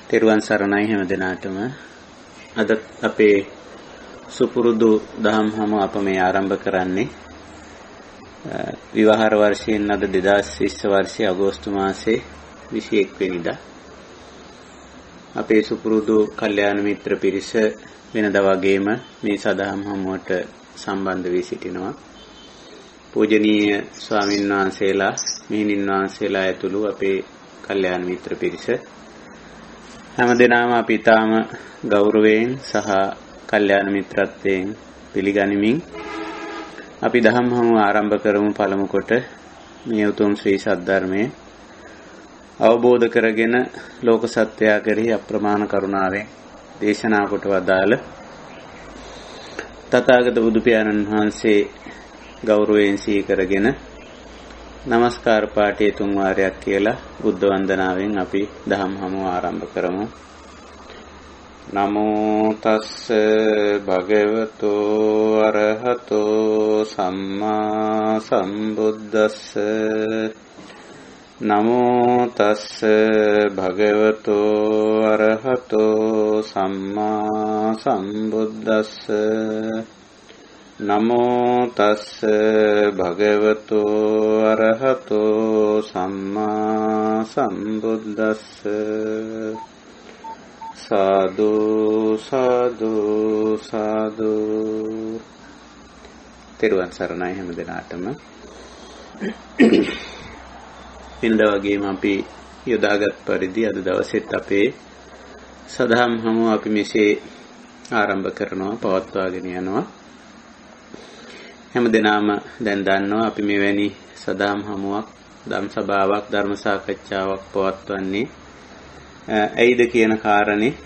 තෙරුවන් සරණයි හැම දිනාටම. අද අපේ සුපුරුදු දහම් හම අප මේ ආරම්භ කරන්නේ විවාහ වර්ෂයෙන් අද 2020 වර්ෂයේ අගෝස්තු මාසයේ 21 වෙනිදා. අපේ සුපුරුදු කල්යාණ මිත්‍ර පිරිස වෙනදා වගේම මේ සදහම් හමුවට සම්බන්ධ වී සිටිනවා. පූජනීය ස්වාමීන් වහන්සේලා, මෙහෙණින් වහන්සේලා ඇතුළු අපේ කල්යාණ මිත්‍ර පිරිස හැමදෙනාම අපි තාම ගෞරවයෙන් සහ කල්යාණ මිත්‍රත්වයෙන් පිළිගනිමින් අපි දහම් හමුව ආරම්භ කරමු. පළමු කොට මේ උතුම් ශ්‍රී සද්ධර්මයේ අවබෝධ කරගෙන ලෝක සත්‍යය කෙරෙහි අප්‍රමාණ කරුණාවෙන් දේශනා කොට වදාළ තථාගත බුදු පියාණන් වහන්සේ ගෞරවයෙන් සිහි කරගෙන නමස්කාර පාඨයේ තුන් වාරයක් කියලා බුද්ධ වන්දනාවෙන් අපි දහම් හමුව ආරම්භ කරමු. නමෝ තස්ස භගවතු අරහතෝ සම්මා සම්බුද්දස්ස. නමෝ තස්ස භගවතු අරහතෝ සම්මා සම්බුද්දස්ස. නමෝ තස්ස භගවතු අරහතෝ සම්මා සම්බුද්දස්ස. සාදු සාදු සාදු. තෙරුවන් සරණයි හැම දිනාටම. ඉන්දා වගේම අපි යොදාගත් පරිදි අද දවසෙත් අපේ සදහම් හමුව අපි මෙසේ ආරම්භ කරනවා, පවත්වාගෙන යනවා. හැම දිනම දැන් දන්නවා අපි මෙවැනි සදහම් හමුවක්, ධම් සභාවක්, ධර්ම සාකච්ඡාවක් පවත්වන්නේ ඇයිද කියන කාරණේ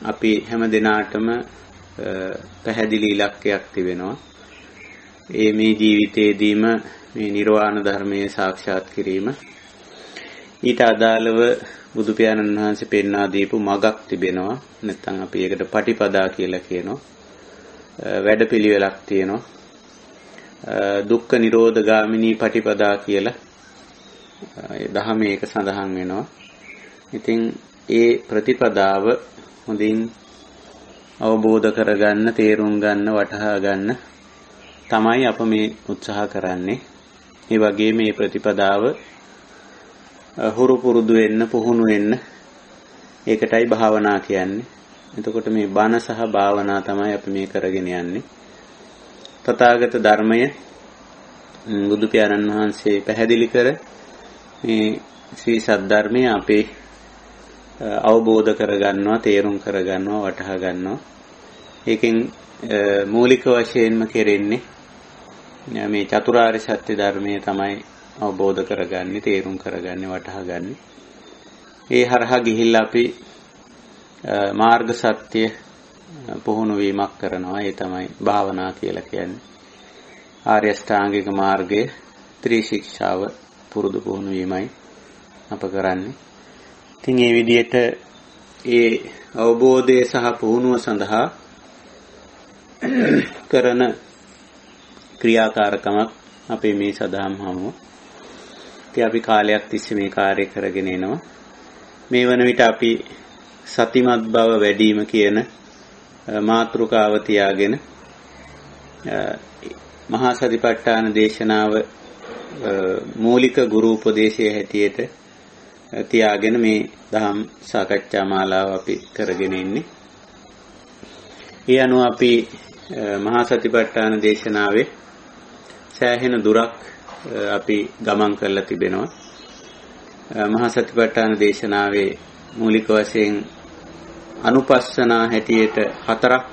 අපි හැම දිනාටම පැහැදිලි ඉලක්කයක් තිබෙනවා. ඒ මේ ජීවිතයේදීම මේ නිර්වාණ ධර්මයේ සාක්ෂාත් කිරීම, ඊට අදාළව බුදු පියාණන් වහන්සේ පෙන්වා දීපු මගක් තිබෙනවා. නැත්නම් අපි ඒකට පටිපදා කියලා කියනවා. වැඩපිළිවෙලක් තියෙනවා. දුක්ඛ නිරෝධ ගාමිනී පටිපදා කියලා දහමේ ඒක සඳහන් වෙනවා. ඉතින් ඒ ප්‍රතිපදාව හොඳින් අවබෝධ කරගන්න, තේරුම් ගන්න, වටහා ගන්න තමයි අප මේ උත්සාහ කරන්නේ. ඒ වගේම මේ ප්‍රතිපදාව හුරු පුරුදු වෙන්න, පුහුණු වෙන්න, ඒකටයි භාවනා කියන්නේ. එතකොට මේ බණ සහ භාවනා තමයි අපි මේ කරගෙන යන්නේ. තථාගත ධර්මය බුදු පියාණන් වහන්සේ පැහැදිලි කර මේ ශ්‍රී සද්ධර්මය අපේ අවබෝධ කරගන්නවා, තේරුම් කරගන්නවා, වටහා ගන්නවා. ඒකෙන් මූලික වශයෙන්ම කෙරෙන්නේ මේ චතුරාර්ය සත්‍ය ධර්මය තමයි අවබෝධ කරගන්නේ, තේරුම් කරගන්නේ, වටහා ගන්නේ. ඒ හරහා ගිහිල්ලා අපි මාර්ග සත්‍ය පුහුණු වීමක් කරනවා. ඒ තමයි භාවනා කියලා කියන්නේ. ආර්ය අෂ්ටාංගික මාර්ගයේ ත්‍රිශික්ෂාව පුරුදු පුහුණු වීමයි අප කරන්නේ. ඉතින් මේ විදිහට ඒ අවබෝධය සහ පුහුණුව සඳහා කරන ක්‍රියාකාරකමක් අපේ මේ සදහම් හමුව. ඉතින් අපි කාලයක් තිස්සේ මේ කාර්යය කරගෙන එනවා. මේ වන විට අපි සතිමත් බව වැඩිම කියන මාතෘකාව තියාගෙන මහා සතිපට්ඨාන දේශනාව මූලික ගුරු උපදේශයේ හැටියට තියාගෙන මේ දහම් සාකච්ඡා මාලාව අපි කරගෙන ඉන්නේ. ඒ අනුව අපි මහා සතිපට්ඨාන දේශනාවේ සෑහෙන දුරක් අපි ගමන් කරලා තිබෙනවා. මහා සතිපට්ඨාන දේශනාවේ මූලික වශයෙන් අනුපස්සනා හැටියට හතරක්,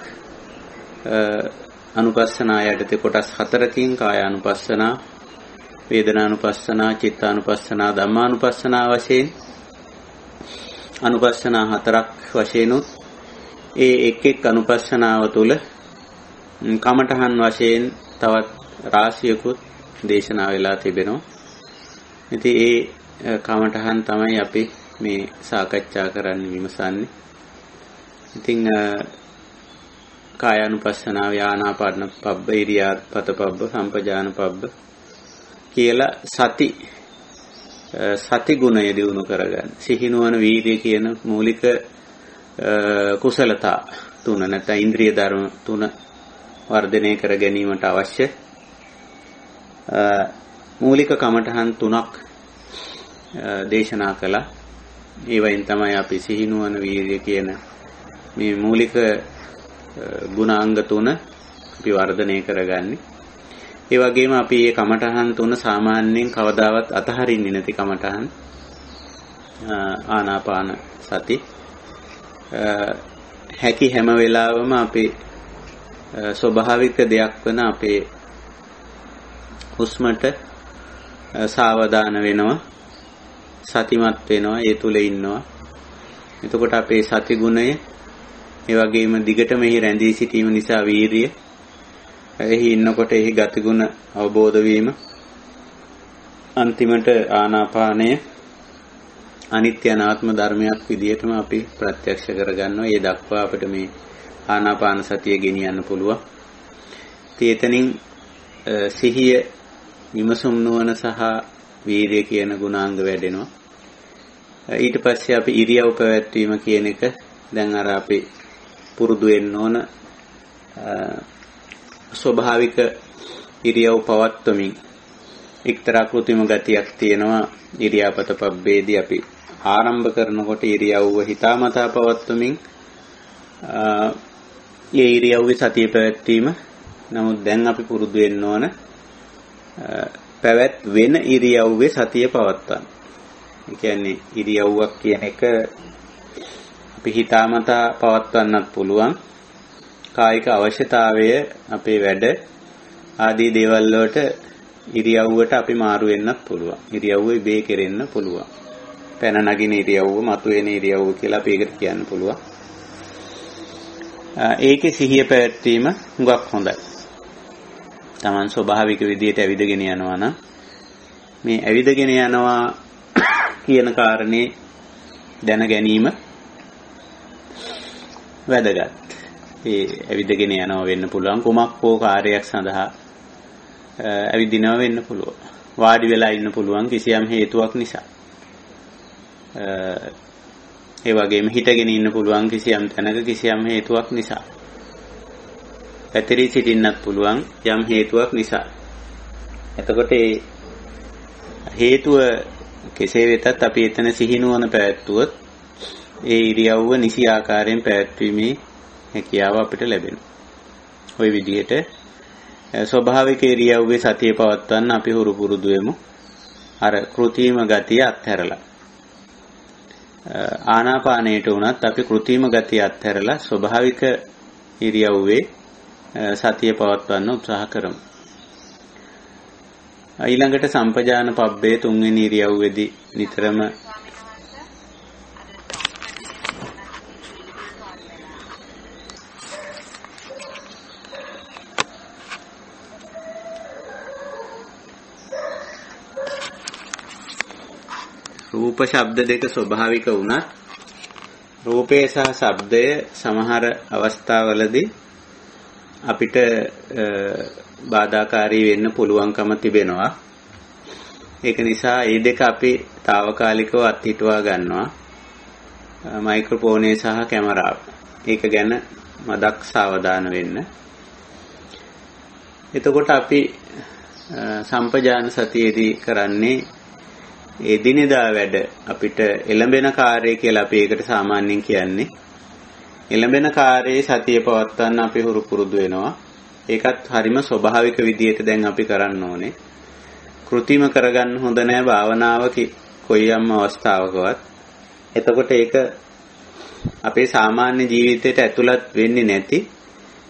අනුපස්සනා යටතේ කොටස් හතරකින් කායානුපස්සනා, වේදනානුපස්සනා, චිත්තානුපස්සනා, ධම්මානුපස්සනා වශයෙන් අනුපස්සනා හතරක් වශයෙන් ඒ එක් එක් අනුපස්සනාව තුළ කමඨහන් වශයෙන් තවත් රාශියකුත් දේශනා වෙලා තිබෙනවා. ඉතින් ඒ කමඨහන් තමයි අපි මේ සාකච්ඡා කරන්න විමසන්නේ. ඉතින් කායානුපස්සනාව, ආනාපාන පබ්බ, ඉරියාපත පබ්බ, සම්පජාන පබ්බ කියලා සති සති ගුණය දියුණු කරගන්න. සිහිනුවන වීර්යය කියන මූලික කුසලතා තුන නැත්නම් ඉන්ද්‍රිය ධර්ම තුන වර්ධනය කර ගැනීමට අවශ්‍ය මූලික කමඨහන් තුනක් දේශනා කළා. ඒ වයින් තමයි අපි සිහිනුවන වීර්යය කියන මේ මූලික ගුණාංග තුන අපි වර්ධනය කරගන්නේ. ඒ වගේම අපි මේ කමඨහන් තුන සාමාන්‍යයෙන් කවදාවත් අතහරින්නේ නැති කමඨහන්. ආනාපාන සති හැකි හැම වෙලාවෙම අපේ ස්වභාවික දෙයක් වන අපේ හුස්මට සාවධාන වෙනවා, සතිමත් වෙනවා, ඒ තුල ඉන්නවා. එතකොට අපේ සති ගුණය ඒ වගේම දිගටම එහි රැඳී සිටීම නිසා වීරිය, එහි ඉන්නකොට එහි ගතිගුණ අවබෝධ වීම, අන්තිමට ආනාපානය අනිත්‍ය අනාත්ම ධර්මයක් විදිහටම අපි ප්‍රත්‍යක්ෂ කරගන්නවා. ඒ දක්වා අපිට මේ ආනාපාන සතිය ගෙනියන්න පුළුවන්. එතනින් සිහිය, විමසුම් නුවණ සහ වීරිය කියන ගුණාංග වැඩෙනවා. ඊට පස්සේ අපි ඉරියව් පැවැත්වීම කියන එක දැන් අර අපි පුරුදු වෙන්න ඕන. ස්වභාවික ඉරියව් පවත්වමින් එක්තරා කෘත්‍රිම ගතියක් තියෙනවා. ඉරියාපත පබ්බේදී අපි ආරම්භ කරනකොට ඉරියව්ව හිතාමතා පවත්වමින් ඒ ඉරියව්වේ සතිය පැවැත්වීම. නමුත් දැන් අපි පුරුදු වෙන්න ඕන පැවැත් වෙන ඉරියව්වේ සතිය පවත්වන්න. ඒ කියන්නේ ඉරියව්වක් කියන එක අපි හිතාමතා පවත්වන්නත් පුළුවන්. කායික අවශ්‍යතාවය, අපේ වැඩ ආදී දේවල් වලට ඉරියව්වට අපි මාරු වෙන්නත් පුළුවන්. ඉරියව්ව ඉබේ කෙරෙන්න පුළුවන්. පැන නගින ඉරියව්ව, මතුවෙන ඉරියව්ව කියලා අපි ඒකට කියන්න පුළුවන්. ඒකේ සිහිය පැවැත්වීම හුඟක් හොඳයි. Taman ස්වභාවික විදියට ඇවිදගෙන යනවා නම් මේ ඇවිදගෙන යනවා කියන කාරණේ දැන ගැනීම වැදගත්. ඒ ඇවිදගෙන යනවා වෙන්න පුළුවන්, කුමක් හෝ කාර්යයක් සඳහා ඇවිදිනවා වෙන්න පුළුවන්. වාඩි වෙලා ඉන්න පුළුවන් කිසියම් හේතුවක් නිසා. ඒ වගේම හිටගෙන ඉන්න පුළුවන් කිසියම් තැනක කිසියම් හේතුවක් නිසා. පැතිරී සිටින්නත් පුළුවන් යම් හේතුවක් නිසා. එතකොට ඒ හේතුව කෙසේ වෙතත් අපි එතන සිහිනුවන පැවැත්වුවොත් ඒ ඉරියව්ව නිසි ආකාරයෙන් පැවැත්වීමේ හැකියාව අපිට ලැබෙනවා. ওই විදිහට ස්වභාවික ඉරියව්වේ සතිය පවත්වන්න අපි හුරු පුරුදු වෙමු. අර කෘත්‍රිම ගතිය අත්හැරලා. ආනාපානයට උනත් අපි කෘත්‍රිම ගතිය අත්හැරලා ස්වභාවික ඉරියව්වේ සතිය පවත්වන්න උත්සාහ කරමු. ඊළඟට සම්පජාන පබ්බේ තුන්වෙනි ඉරියව්වේදී නිතරම රූප ශබ්ද දෙක ස්වභාවික වුණත් රූපය සහ ශබ්දය සමහර අවස්ථාවලදී අපිට බාධාකාරී වෙන්න පුළුවන්කම තිබෙනවා. ඒක නිසා මේ දෙක අපි తాවකාලිකව අත්හිටුවා ගන්නවා. මයික්‍රොෆෝනේ සහ කැමරාව. ඒක ගැන මදක් සාවධාන වෙන්න. එතකොට අපි සම්පජාන සතියේදී කරන්නේ එදිනෙදා වැඩ අපිට එළඹෙන කාර්යය කියලා අපි ඒකට සාමාන්‍යයෙන් කියන්නේ. එළඹෙන කාර්යයේ සතිය පවත්වන්න අපි හුරු පුරුදු වෙනවා. ඒකත් හරිම ස්වභාවික විදියට දැන් අපි කරන්න ඕනේ. කෘත්‍රිම කරගන්න හොඳ නෑ භාවනාව කොයියම් අවස්ථාවකවත්. එතකොට ඒක අපේ සාමාන්‍ය ජීවිතයට ඇතුළත් වෙන්නේ නැති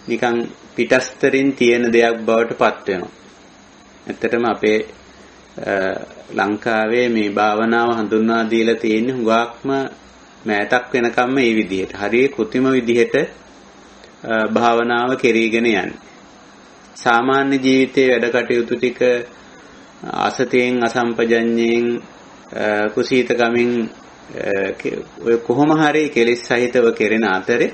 නිකන් පිටස්තරින් තියෙන දෙයක් බවට පත් වෙනවා. ඇත්තටම අපේ ලංකාවේ මේ භාවනාව හඳුන්වා දීලා තියෙන්නේ හුඟක්ම මෑතක් වෙනකම්ම මේ විදිහට. හරිය කෘත්‍රිම විදිහට භාවනාව කෙරීගෙන යන්නේ. සාමාන්‍ය ජීවිතයේ වැඩ කටයුතු ටික අසතෙන් අසම්පජඤ්ඤයෙන් කුසීතකමින් ඔය කොහොම හරි කෙලෙස් සහිතව කෙරෙන අතරේ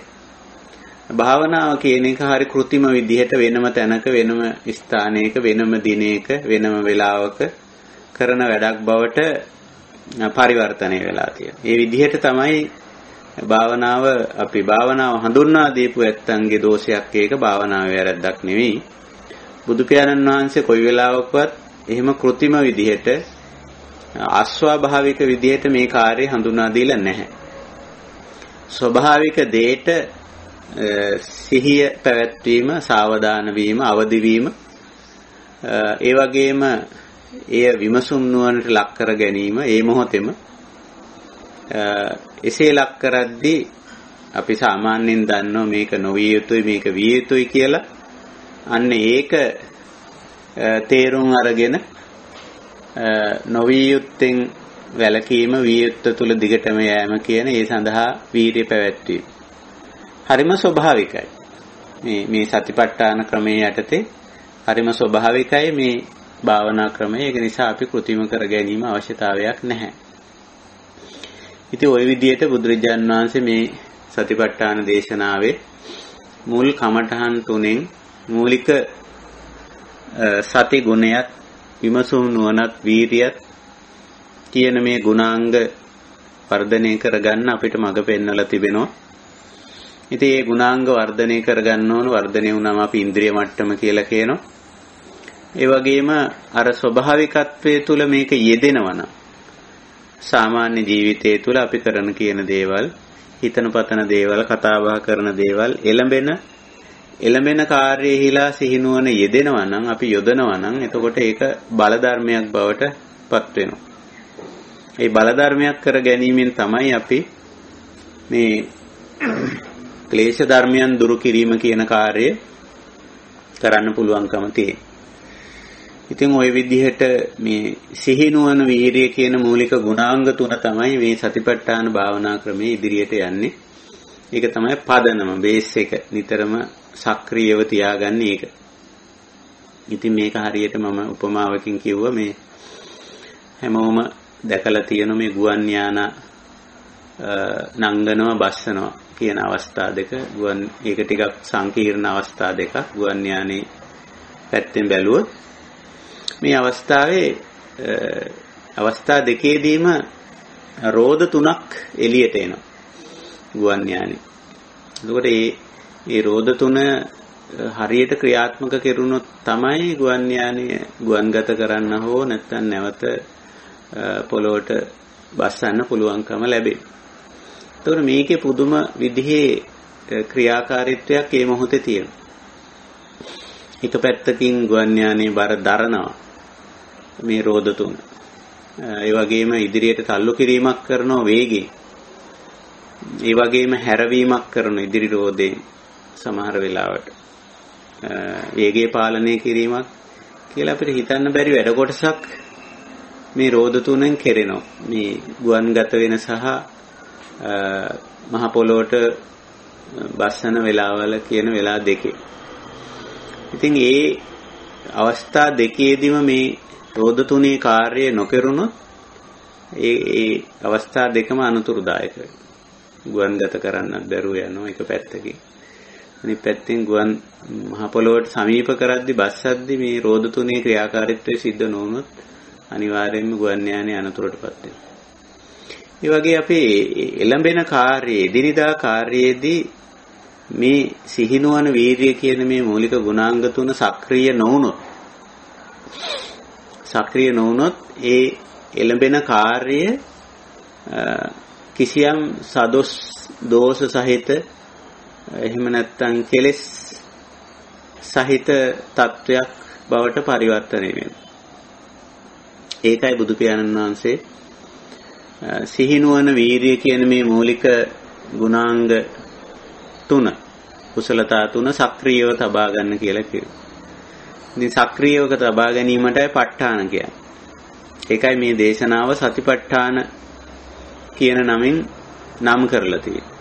භාවනාව කියන එක හරි කෘත්‍රිම විදිහට වෙනම තැනක වෙනම ස්ථානයක වෙනම දිනයක වෙනම වෙලාවක කරන වැඩක් බවට පරිවර්තනය වෙලා තියෙනවා. ඒ විදිහට තමයි භාවනාව අපි භාවනාව හඳුන්වා දීපු ඇත්තන්ගේ දෝෂයක් ඒක භාවනාවේ වැරද්දක් නෙවෙයි. බුදු පියාණන් වහන්සේ කොයි වෙලාවකවත් එහෙම કૃතිම විදිහට අස්වාභාවික විදිහට මේ කාර්යය හඳුනා දීලා නැහැ. ස්වභාවික දෙයට සිහිය පැවැත්වීම, සාවධාන වීම, අවදි වීම, ඒ වගේම එය විමසුම් නුවණට ලක් කර ගැනීම, ඒ මොහොතේම එසේ ලක් කරද්දී අපි සාමාන්‍යයෙන් දන්නවා මේක නොවිය යුතුයි, මේක විය යුතුයි කියලා. අන්න ඒක තේරුම් අරගෙන නොවිය යුත්තෙන් වැළකීම, විය යුත්ත තුල දිගටම යෑම කියන ඒ සඳහා වීර්ය පැවැත්වීම හරිම ස්වභාවිකයි. මේ සතිපට්ඨාන ක්‍රමයේ යටතේ හරිම ස්වභාවිකයි මේ භාවනා ක්‍රමය. ඒක නිසා අපි કૃතිම කර ගැනීම අවශ්‍යතාවයක් නැහැ. ඉතින් ওই විදිහට බුදුරජාණන් වහන්සේ මේ සතිපට්ඨාන දේශනාවේ මුල් කමඨහන් තුනෙන් මූලික සති ගුණයත්, විමසුම් නුවණත්, වීරියත් කියන මේ ගුණාංග වර්ධනය කරගන්න අපිට මඟ පෙන්වලා තිබෙනවා. ඉතින් මේ ගුණාංග වර්ධනය කරගන්න ඕන. වර්ධනය වුණාම අපි ඉන්ද්‍රිය මට්ටම කියලා කියනවා. ඒ වගේම අර ස්වභාවිකත්වයේ තුල මේක යෙදෙනවා නම් සාමාන්‍ය ජීවිතයේ තුල අපි කරන කියන දේවල්, හිතන පතන දේවල්, කතා බහ කරන දේවල් එළඹෙන කාර්යෙහිලා සිහිනුවන යෙදෙනවා නම්, අපි යොදනවා නම් එතකොට ඒක බල ධර්මයක් බවට පත් වෙනවා. ඒ බල ධර්මයක් කර ගැනීමෙන් තමයි අපි මේ ක්ලේශ ධර්මයන් දුරු කිරීම කියන කාර්යය කරන්න පුළුවන්කම තියෙනවා. ඉතින් ওই විදිහට මේ සිහිනුවන වීරිය කියන මූලික ගුණාංග තුන තමයි මේ සතිපට්ඨාන භාවනා ක්‍රමයේ ඉදිරියට යන්නේ. ඒක තමයි පදනම, බේස් එක. නිතරම සක්‍රියව තියාගන්නේ ඒක. ඉතින් මේක හරියට මම උපමාවකින් කිව්වා, මේ හැමෝම දැකලා තියෙන මේ ගුවන් යාන නංගනවා බස්සනවා කියන අවස්ථා දෙක. ඒක ටිකක් සංකීර්ණ අවස්ථා දෙකක්. ගුවන් යානේ පැත්තෙන් බැලුවොත් මේ අවස්ථා දෙකේදීම රෝද තුනක් එළියට එනවා ගුවන් යානේ. එතකොට මේ රෝද තුන හරියට ක්‍රියාත්මක කෙරුණොත් තමයි ගුවන් යානය ගුවන්ගත කරන්න හෝ නැත්නම් නැවත පොළොවට බස්සන්න පුළුවන්කම ලැබෙන්නේ. එතකොට මේකේ පුදුම විදිහේ ක්‍රියාකාරීත්වයක් මේ මොහොතේ තියෙනවා. එක පැත්තකින් ගුවන් යානේ බර දරනවා මේ රෝද තුන. ඒ වගේම ඉදිරියට තල්ලු කිරීමක් කරන වේගයෙන්, ඒ වගේම හැරවීමක් කරන ඉදිරි රෝදේ සමහර වෙලාවට වේගය පාලනය කිරීමක් කියලා අපිට හිතන්න බැරි වැඩ කොටසක් මේ රෝද තුනෙන් කෙරෙනවා. මේ ගුවන්ගත වෙන සහ මහ පොළොවට බස්සන වෙලාවල කියන වෙලා දෙකේ. ඉතින් ඒ අවස්ථා දෙකේදීම මේ රෝද තුනේ කාර්යය නොකරුණොත් ඒ අවස්ථා දෙකම අනුතුරුදායක වෙනවා. ගුවන්ගත කරන්නත් බැරුව යනවා එක පැත්තකින්. අනිත් පැත්තෙන් ගුවන් මහ පොළොවට සමීප කරද්දී බස්සද්දී මේ රෝද තුනේ ක්‍රියාකාරීත්වය සිද්ධ නොවුනොත් අනිවාර්යයෙන්ම ගුවන් යානේ අනතුරටපත් වෙනවා. ඒ වගේ අපි එළඹෙන කාර්යයේ, දිනදා කාර්යයේදී මේ සිහිනුවන වීරිය කියන මේ මූලික ගුණාංග තුන සක්‍රිය නොවුනොත් ඒ එළඹෙන කාර්යය කිසියම් දෝෂ සහිත, එහෙම නැත්නම් කෙලෙස් සහිත තත්වයක් බවට පරිවර්තනය වෙනවා. ඒකයි බුදු පියාණන් වහන්සේ සිහිනුවන වීරිය කියන මේ මූලික ගුණාංග තුන, කුසලතා තුන සක්‍රියව තබා ගන්න කියලා කිව්වා. ඉතින් සක්‍රියව තබා ගැනීමටයි ප ဋ ාණ කියන්නේ. ඒකයි මේ දේශනාව සතිපට්ඨාන කියන නමින් නම් කරලා තියෙන්නේ.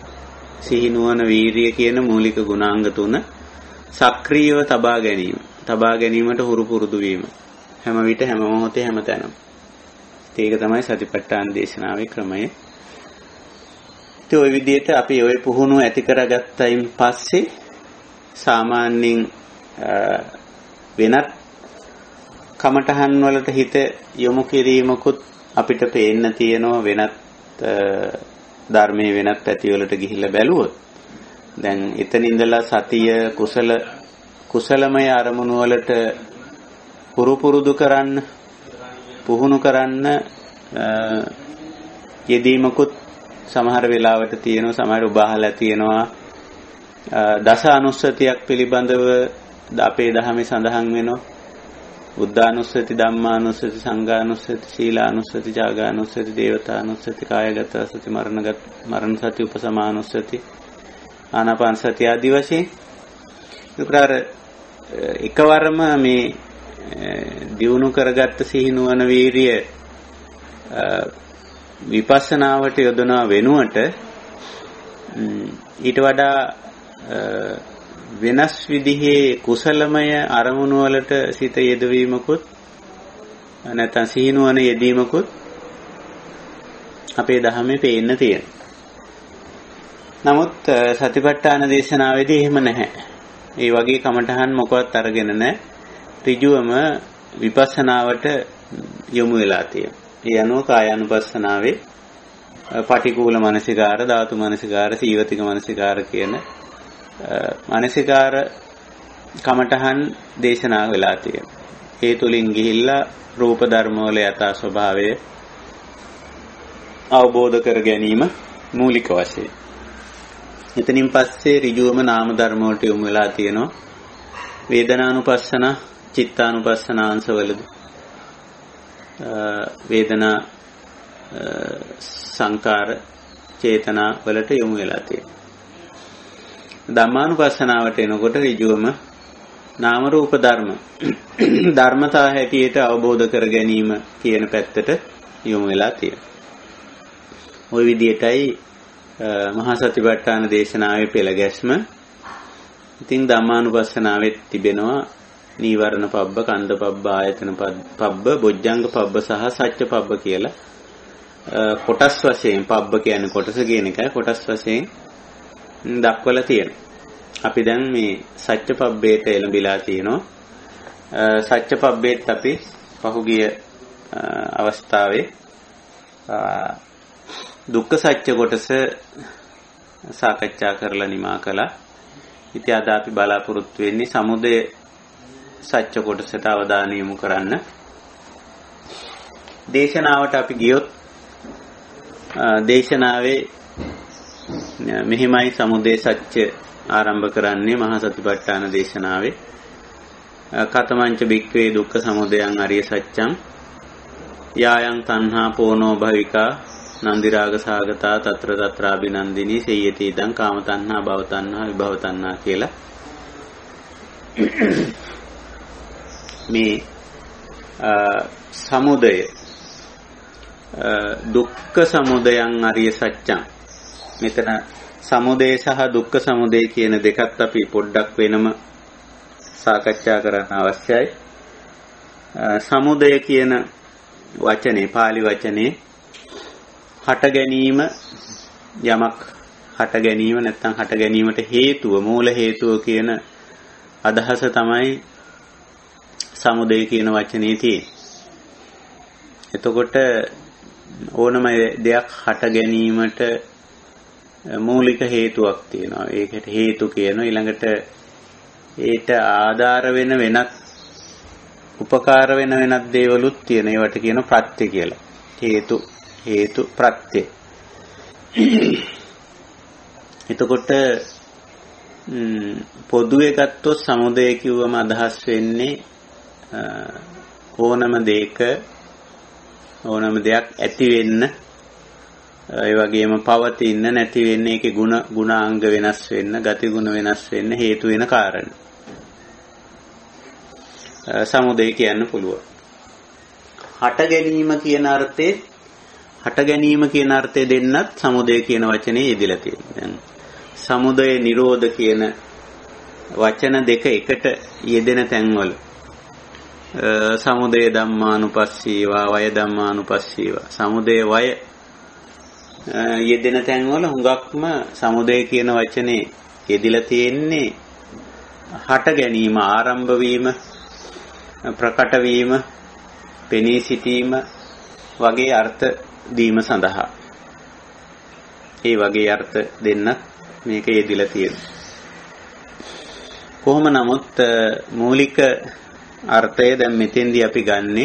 සිහිනුවන වීරිය කියන මූලික ගුණාංග තුන සක්‍රියව තබා ගැනීමට හුරු පුරුදු වීම. හැම විට, හැම මොහොතේ, හැම තැනම. ඒක තමයි සතිපට්ඨාන දේශනාවේ ක්‍රමය. ඉතින් ওই විදිහට අපි ওই පුහුණුව ඇති කරගත්තයින් පස්සේ සාමාන්‍යයෙන් වෙනත් කමඨහන් වලට හිත යොමු කිරීමකුත් අපිට පේන්න තියෙනවා වෙනත් ධර්මයේ වෙනත් පැතිවලට ගිහිල්ලා බැලුවොත් දැන් එතන ඉඳලා සතිය කුසලමය අරමුණු වලට පුරුදු කරන්න පුහුණු කරන්න යෙදීමකුත් සමහර වෙලාවට තියෙනවා. සමහර උබහලා තියෙනවා දස අනුස්සතියක් පිළිබඳව අපේ ධර්මයේ සඳහන් වෙනවා. බුද්ධානුස්සති, ධම්මානුස්සති, සංඝානුස්සති, සීලානුස්සති, ජාගානුස්සති, දේවතානුස්සති, කායගත සති, මරණ සති, උපසමානුස්සති, ආනාපාන සති ආදී වශයෙන් එකවරම මේ දියුණු කරගත්ත සිහිනුවන වීරිය විපස්සනාවට යොදනවා වෙනුවට ඊට වඩා වෙනස් විදිහේ කුසලමය අරමුණු වලට සිත යෙදවීමකුත් නැත්නම් සිහිනුවන යෙදීමකුත් අපේ ධර්මයේ පේන්න තියෙනවා. නමුත් සතිපට්ඨාන දේශනාවේදී එහෙම නැහැ. ඒ වගේ කමඨහන් මොකවත් අරගෙන නැහැ. ඍජුවම විපස්සනාවට යොමු වෙලා තියෙනවා. ඒ අනුව කායානුපස්සනාවේ පටිකූල මනසිකාර, ධාතු මනසිකාර, සීවතික මනසිකාර කියන මනසිකාර කමඨහන් දේශනා වෙලා තියෙනවා. ඒ තුලින් ගිහිල්ලා රූප ධර්ම වල යථා ස්වභාවය අවබෝධ කර ගැනීම මූලික වශයෙන්. එතනින් පස්සේ ඍජුවම නාම ධර්ම වලට යොමු වෙලා තියෙනවා. වේදනානුපස්සන, චිත්තානුපස්සන අංශවලදී වේදනා, සංකාර, චේතනා වලට යොමු වෙලා තියෙනවා. ධම්මානුපස්සනාවට එනකොට ඍජුවම නාම රූප ධර්මතා හැටියට අවබෝධ කර ගැනීම කියන පැත්තට යොමු වෙලා තියෙනවා. ওই විදිහටයි මහා සතිපට්ඨාන දේශනාවේ පෙළ ගැස්ම. ඉතින් ධම්මානුපස්සනාවෙත් තිබෙනවා නීවරණ පබ්බ, කන්ද පබ්බ, ආයතන පබ්බ, බොජ්ජංග පබ්බ සහ සච්ච පබ්බ කියලා කොටස් වශයෙන්, පබ්බ කියන්නේ කොටස කියන එකයි, කොටස් වශයෙන් දක්වලා තියෙනවා. අපි දැන් මේ සච්ච පබ්බේට එළඹිලා තියෙනවා. සච්ච පබ්බේත් අපි පහුගිය අවස්ථාවේ දුක්ඛ සත්‍ය කොටස සාකච්ඡා කරලා නිමා කළා. ඉතින් අද අපි බලාපොරොත්තු වෙන්නේ සමුදය සත්‍ය කොටසට අවධානය යොමු කරන්න. දේශනාවට අපි ගියොත් දේශනාවේ මෙහිමයි සමුදය සත්‍ය ආරම්භ කරන්නේ මහා සතිපට්ඨාන දේශනාවේ. කතමංච බික්ඛවේ දුක්ඛ සමුදයං අරිය සත්‍යං යායන් තණ්හා පෝනෝ භවිකා නන්දි රාග සාගතා తත්‍ර తත්‍රාබිනන්දිනී සේයති ඉදං කාම තණ්හා භව තණ්හා විභව තණ්හා කියලා මේ සමුදය දුක්ඛ සමුදයං අරිය සත්‍යං. මෙතන සමුදය සහ දුක්ඛ සමුදය කියන දෙකත් අපි පොඩ්ඩක් වෙනම සාකච්ඡා කරන්න අවශ්‍යයි. සමුදය කියන වචනේ, පාලි වචනේ හට ගැනීම, යමක් හට ගැනීම නැත්නම් හට ගැනීමට හේතුව, මූල හේතුව කියන අදහස තමයි සමුදය කියන වචනේ තියෙන්නේ. එතකොට ඕනම දෙයක් හට ගැනීමට මූලික හේතුවක් තියෙනවා. ඒකට හේතු කියනවා. ඊළඟට ඒට ආධාර වෙන වෙනත් උපකාර වෙන වෙනත් දේවලුත් තියෙන. ඒවට කියන ප්‍රත්‍ය කියලා. හේතු ප්‍රත්‍ය. එතකොට පොදුවේ ගත්තොත් සමුදය කිව්වම අදහස් වෙන්නේ ඕනම දෙයක් ඇති වෙන්න, ඒ වගේම පවතින්න, නැති වෙන්න, ඒකේ ගුණාංග වෙනස් වෙන්න, ගති ගුණ වෙනස් වෙන්න හේතු වෙන කාරණා සමුදය කියන්න පුළුවන්. හට ගැනීම කියන අර්ථය දෙන්නත් සමුදය කියන වචනේ යෙදিলা තියෙනවා. දැන් සමුදය නිරෝධ කියන වචන දෙක එකට යෙදෙන තැන්වල සමුදය ධම්මානුපස්සීවා, වය ධම්මානුපස්සීවා, සමුදය වය යෙදෙන තැන්වල හුඟක්ම සමුදය කියන වචනේ යෙදিলা තියෙන්නේ හට ගැනීම, ආරම්භ වීම, ප්‍රකට වීම, පෙනී සිටීම වගේ අර්ථ දීම සඳහා. ඒ වගේ අර්ථ දෙන්න මේක යෙදිලා තියෙනවා. කොහොම නමුත් මූලික අර්ථය දැන් මෙතෙන්දී අපි ගන්නෙ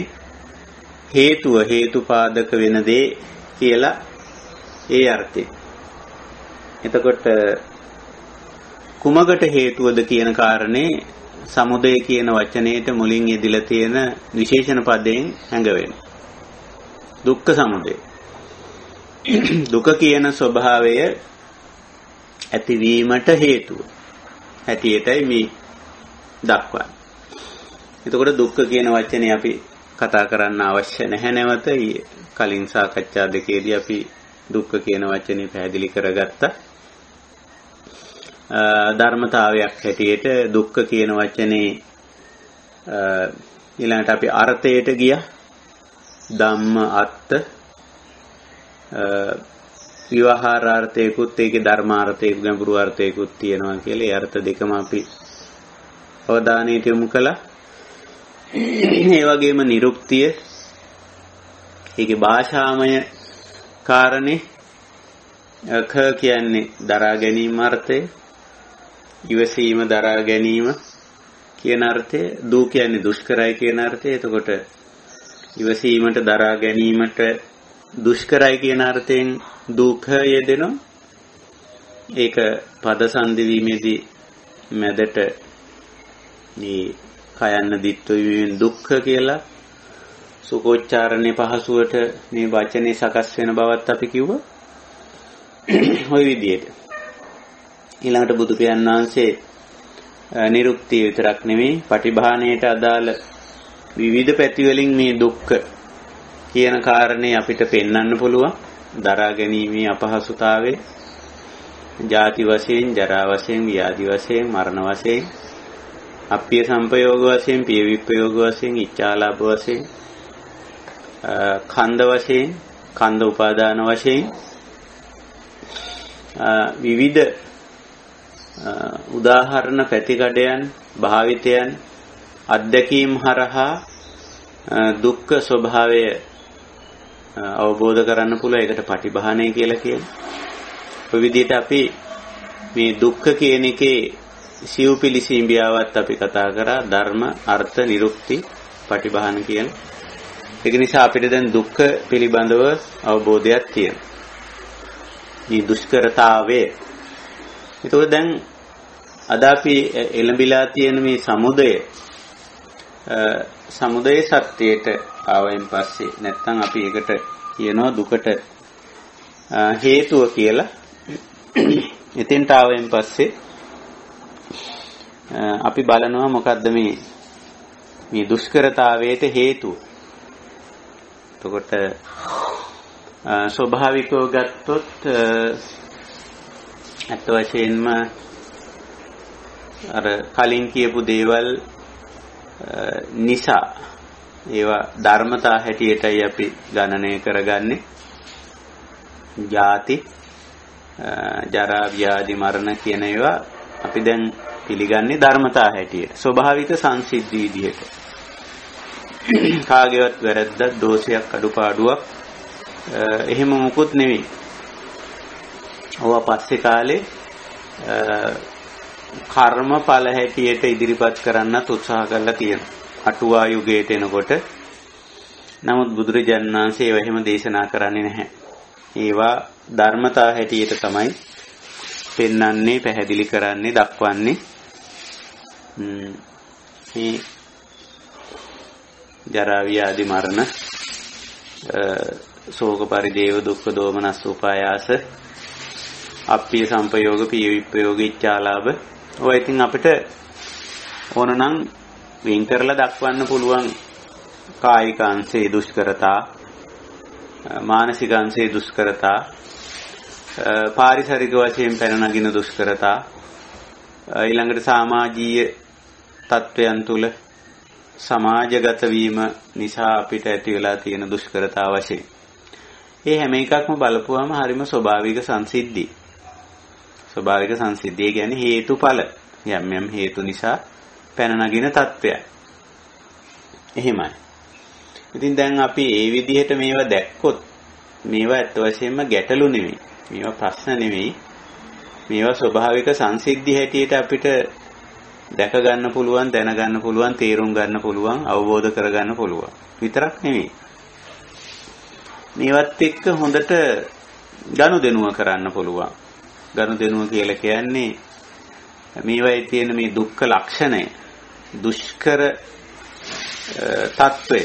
හේතුව හේතුපාදක වෙන දේ කියලා ඒ අර්ථය. එතකොට කුමකට හේතුවද කියන කාරණේ සමුදය කියන වචනයේට මුලින් යෙදිලා තියෙන විශේෂණ පදයෙන් හැඟවෙනවා. දුක්ඛ සමුදය. දුක කියන ස්වභාවය ඇතිවීමට හේතුව. හැටියටයි මේ දක්වන්නේ. එතකොට දුක්ඛ කියන වචනේ අපි කතා කරන්න අවශ්‍ය නැහැ නැවත. කලින් සාකච්ඡා දෙකේදී අපි දුක්ඛ කියන වචනේ පැහැදිලි කරගත්තා. ධර්මතාවයක් හැටියට දුක්ඛ කියන වචනේ ඊළඟට අපි අර්ථයට ගියා. ධම්ම අර්ථ විවහාරාර්ථයකුත් ඒකේ ධර්මාර්ථයක ගැඹුරු අර්ථයකුත් තියෙනවා කියලා. ඒ අර්ථ දෙකම අපි අවධානයට යොමු කළා. ඒ වගේම නිරුක්තිය ඒකේ භාෂාමය කාරණේ ක කියන්නේ දරා ගැනීම අර්ථය, ඉවසීම දරා ගැනීම කියන අර්ථය, දු කියන්නේ දුෂ්කරයි කියන අර්ථය. එතකොට ඉවසීමට දරා ගැනීමට දුෂ්කරයි කියන අර්ථයෙන් දුක්ඛ යෙදෙනවා. ඒක පද සංදි වීමේදී මැදට මේ කයන්න දිත්ව වීමෙන් දුක්ඛ කියලා සුඛෝච්චාරණේ පහසුවට මේ වචනේ සකස් වෙන බවත් අපි කිව්වා. ওই විදිහට ඊළඟට බුදු පියාණන් වහන්සේ නිරුක්තිය විතරක් නෙමෙයි පටිභාණයට අදාළ විවිධ පැති වලින් මේ දුක්ඛ කියන කාරණේ අපිට පෙන්වන්න පුළුවන්. දරා ගැනීමේ අපහසුතාවය ජාති වශයෙන්, ජරා වශයෙන්, ව්‍යාධි වශයෙන්, මරණ වශයෙන්, අප්පිය සංපයෝග වශයෙන්, පිය විප්‍රයෝග වශයෙන්, ඉච්ඡාලාභ වශයෙන්, ඛණ්ඩ වශයෙන්, ඛණ්ඩ උපාදාන වශයෙන් විවිධ උදාහරණ පැතිකඩයන් භාවිතයන් අධ්‍යක්ීම් හරහා දුක්ඛ ස්වභාවය අවබෝධ කරන්න පුළුවන්. ඒකට පටිභාණය කියලා කියනවා. ඔය විදිහට අපි මේ දුක්ඛ කියන එකේ සිව්පිලිසිඹියාවත් අපි කතා කරා. ධර්ම, අර්ථ, නිරුක්ති, පටිභාණ කියන. ඒක නිසා අපිට දැන් දුක්ඛ පිළිබඳව අවබෝධයක් තියෙනවා. මේ දුෂ්කරතාවය. ඒතකොට දැන් අද අපි එළඹිලා තියෙන මේ සමුදය සත්‍යයට ආවෙන් පස්සේ නැත්තම් අපි ඒකට කියනවා දුකට හේතුව කියලා. එතෙන්ට ආවෙන් පස්සේ අපි බලනවා මොකද්ද මේ දුෂ්කරතාවයට හේතුව. එතකොට ස්වභාවිකව ගත්තොත් අත් වශයෙන්ම අර කලින් කියපු දේවල් නිසා ඒවා ධර්මතා හැටියටයි අපි ගණනය කරගන්නේ. ජාති, ජරා, ව්‍යාධි, මරණ කියන ඒවා අපි දැන් පිළිගන්නේ ධර්මතා හැටියට. ස්වභාවික සංසිද්ධි විදිහට. කාගේවත් වැරද්දක්, දෝෂයක්, අඩුපාඩුවක් එහෙම මොකුත් නෙවෙයි. ඕවා පස්සේ කාලේ කර්මඵල හැටියට ඉදිරිපත් කරන්නත් උත්සාහ කරලා තියෙනවා. අටුවා යුගයට එනකොට. නමුත් බුදුරජාණන් වහන්සේ ඒවා එහෙම දේශනා කරන්නේ නැහැ. ඒවා ධර්මතා හැටියට තමයි පෙන්වන්නේ, පැහැදිලි කරන්නේ, දක්වන්නේ. මේ ජරා, ව්‍යාධි, මරණ, ශෝක පරිදේව, දුක්ඛ දෝමනස් උපායාස, අප්පිය සංපයෝග, පිය විප්‍රයෝග, ඉච්ඡාලාභ. ඔය ඉතින් අපිට ඕනනම් වෙන් කරලා දක්වන්න පුළුවන්. කායික අංශයේ දුෂ්කරතා, මානසික අංශයේ දුෂ්කරතා, පාරිසරික වශයෙන් පැන නගින දුෂ්කරතා, ඊළඟට සමාජීය තත්වයන් තුල සමාජගත වීම නිසා අපිට ඇති වෙලා තියෙන දුෂ්කරතා වශයෙන්. මේ හැම එකක්ම බලපුවාම හරිම ස්වභාවික සංසිද්ධි. ස්වභාවික සංසිද්ධිය කියන්නේ හේතුඵල. යම් හේතු නිසා පැන නගින තත්වයක්. එහෙමයි. ඉතින් දැන් අපි මේ විදිහට මේවා දැක්කොත් මේවා ඇත්ත වශයෙන්ම ගැටලු නෙවෙයි. මේවා ප්‍රශ්න නෙවෙයි. මේවා ස්වභාවික සංසිද්ධි හැටියට අපිට දැක ගන්න පුළුවන්, දැන ගන්න පුළුවන්, තේරුම් ගන්න පුළුවන්, අවබෝධ කර ගන්න පුළුවන්. විතරක් නෙවෙයි. මේවත් එක්ක හොඳට ගනුදෙනුව කරන්න පුළුවන්. ගනුදෙනුව කියලා කියන්නේ මේවයි තියෙන මේ දුක්ඛ ලක්ෂණය, දුෂ්කර తত্ত্বය.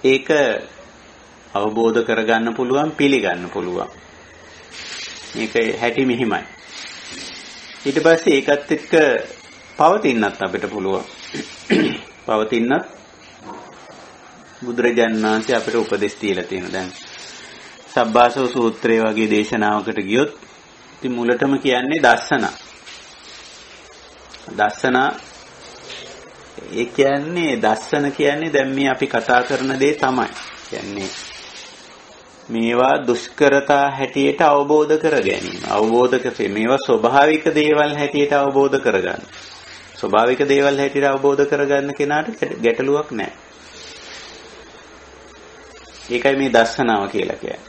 ඒක අවබෝධ කරගන්න පුළුවන්, පිළිගන්න පුළුවන්. මේක හැටි මෙහිමයි. ඊට පස්සේ ඒකත් එක්ක පවතින්නත් අපිට පුළුවන්. පවතින්නත් බුදුරජාණන් වහන්සේ අපිට උපදෙස් දීලා තියෙනවා. දැන් සබ්බාසව සූත්‍රය වගේ දේශනාවකට ගියොත් ඉතින් මුලටම කියන්නේ දස්සන. දස්සන ඒ කියන්නේ දස්සන කියන්නේ දැන් මේ අපි කතා කරන දේ තමයි. කියන්නේ මේවා දුෂ්කරතා හැටියට අවබෝධ කර ගැනීම. අවබෝධ කරේ මේවා ස්වභාවික දේවල් හැටියට අවබෝධ කරගන්න. ස්වභාවික දේවල් හැටියට අවබෝධ කරගන්න කෙනාට ගැටලුවක් නැහැ. ඒකයි මේ දස්සනාව කියලා කියන්නේ.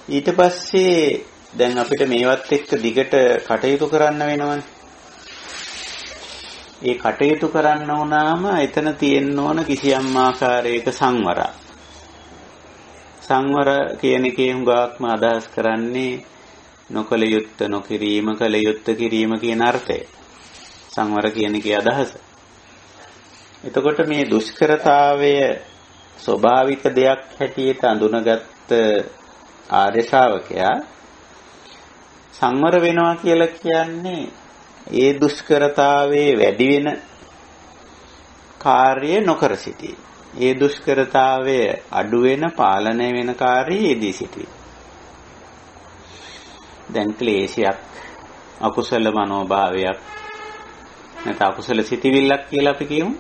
ඊට පස්සේ දැන් අපිට මේවත් එක්ක දිගට කටයුතු කරන්න වෙනවනේ. ඒ කටයුතු කරන්න වුණාම එතන තියෙන්න ඕන කිසියම් ආකාරයක සංවරය. සංවර කියන එකේ හුඟක්ම අදහස් කරන්නේ නොකල යුත්ත නොකිරීම, කල යුත්ත කිරීම කියන අර්ථය. සංවර කියන එකේ අදහස. එතකොට මේ දුෂ්කරතාවය ස්වභාවික දෙයක් හැටියට අඳුනගත්ත ආර්ය ශ්‍රාවකයා සංවර වෙනවා කියලා කියන්නේ ඒ දුෂ්කරතාවයේ වැඩි වෙන කාර්ය නොකර සිටීම. ඒ දුෂ්කරතාවයේ අඩු වෙන, පාලනය වෙන කාර්යයේදී සිටීම. දැන් ක්ලේශයක්, අකුසල මනෝභාවයක්, නැත්නම් අකුසල සිතිවිල්ලක් කියලා අපි කියමු.